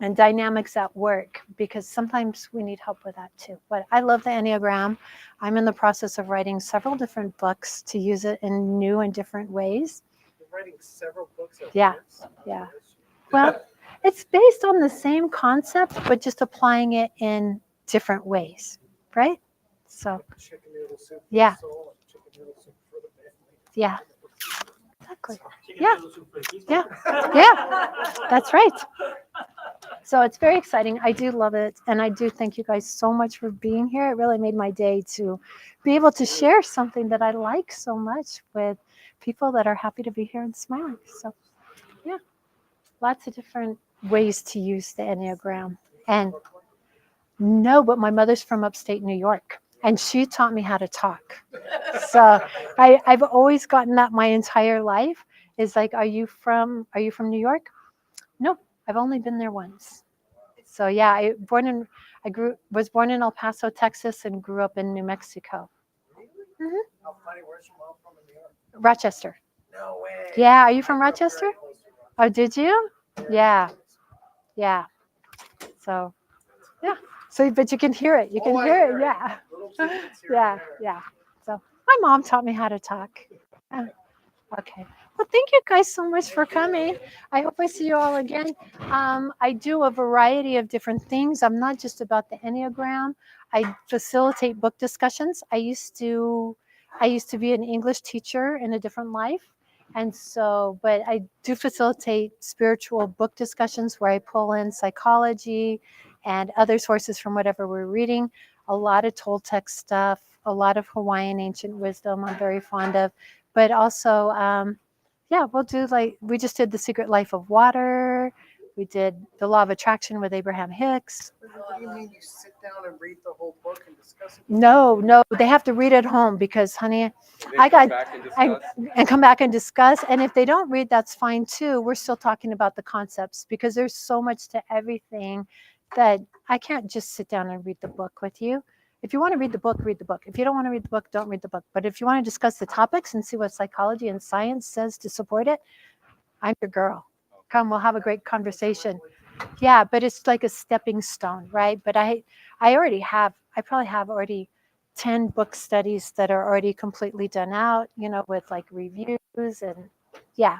Speaker 20: and dynamics at work, because sometimes we need help with that too. But I love the Enneagram. I'm in the process of writing several different books to use it in new and different ways.
Speaker 3: You're writing several books at
Speaker 20: Yeah.
Speaker 3: once?
Speaker 20: Yeah. Well, it's based on the same concept, but just applying it in different ways, right? So,
Speaker 3: Chicken noodle soup for
Speaker 20: yeah.
Speaker 3: the soul and chicken noodle soup for the family.
Speaker 20: Yeah. Exactly. Yeah. That's right. So it's very exciting. I do love it. And I do thank you guys so much for being here. It really made my day to be able to share something that I like so much with people that are happy to be here and smiling. So, yeah. Lots of different ways to use the Enneagram. And no, but my mother's from upstate New York, and she taught me how to talk. So I've always gotten that my entire life. Is like, are you from New York? No, I've only been there once. So yeah, I was born in El Paso, Texas, and grew up in New Mexico. Mm-hmm.
Speaker 3: How funny, where's your mom from in New York?
Speaker 20: Rochester.
Speaker 3: No way.
Speaker 20: Yeah, are you from Rochester? Oh, did you? Yeah. So, yeah. So, but you can hear it. You can hear it. Yeah. Yeah. So, my mom taught me how to talk. Okay. Well, thank you guys so much for coming. I hope I see you all again. I do a variety of different things. I'm not just about the Enneagram. I facilitate book discussions. I used to be an English teacher in a different life, And so, but I do facilitate spiritual book discussions where I pull in psychology and other sources from whatever we're reading. A lot of Toltec stuff, a lot of Hawaiian ancient wisdom I'm very fond of, but also, yeah, we'll do like, we just did The Secret Life of Water. We did The Law of Attraction with Abraham Hicks.
Speaker 3: What do you mean you sit down and read the whole book and discuss it?
Speaker 20: No, they have to read at home because, honey, I got and come back and discuss. And if they don't read, that's fine too. We're still talking about the concepts because there's so much to everything that I can't just sit down and read the book with you. If you want to read the book, read the book. If you don't want to read the book, don't read the book. But if you want to discuss the topics and see what psychology and science says to support it, I'm your girl. Come, we'll have a great conversation. Yeah, but it's like a stepping stone, right? But I probably have already 10 book studies that are already completely done out, you know, with like reviews and yeah.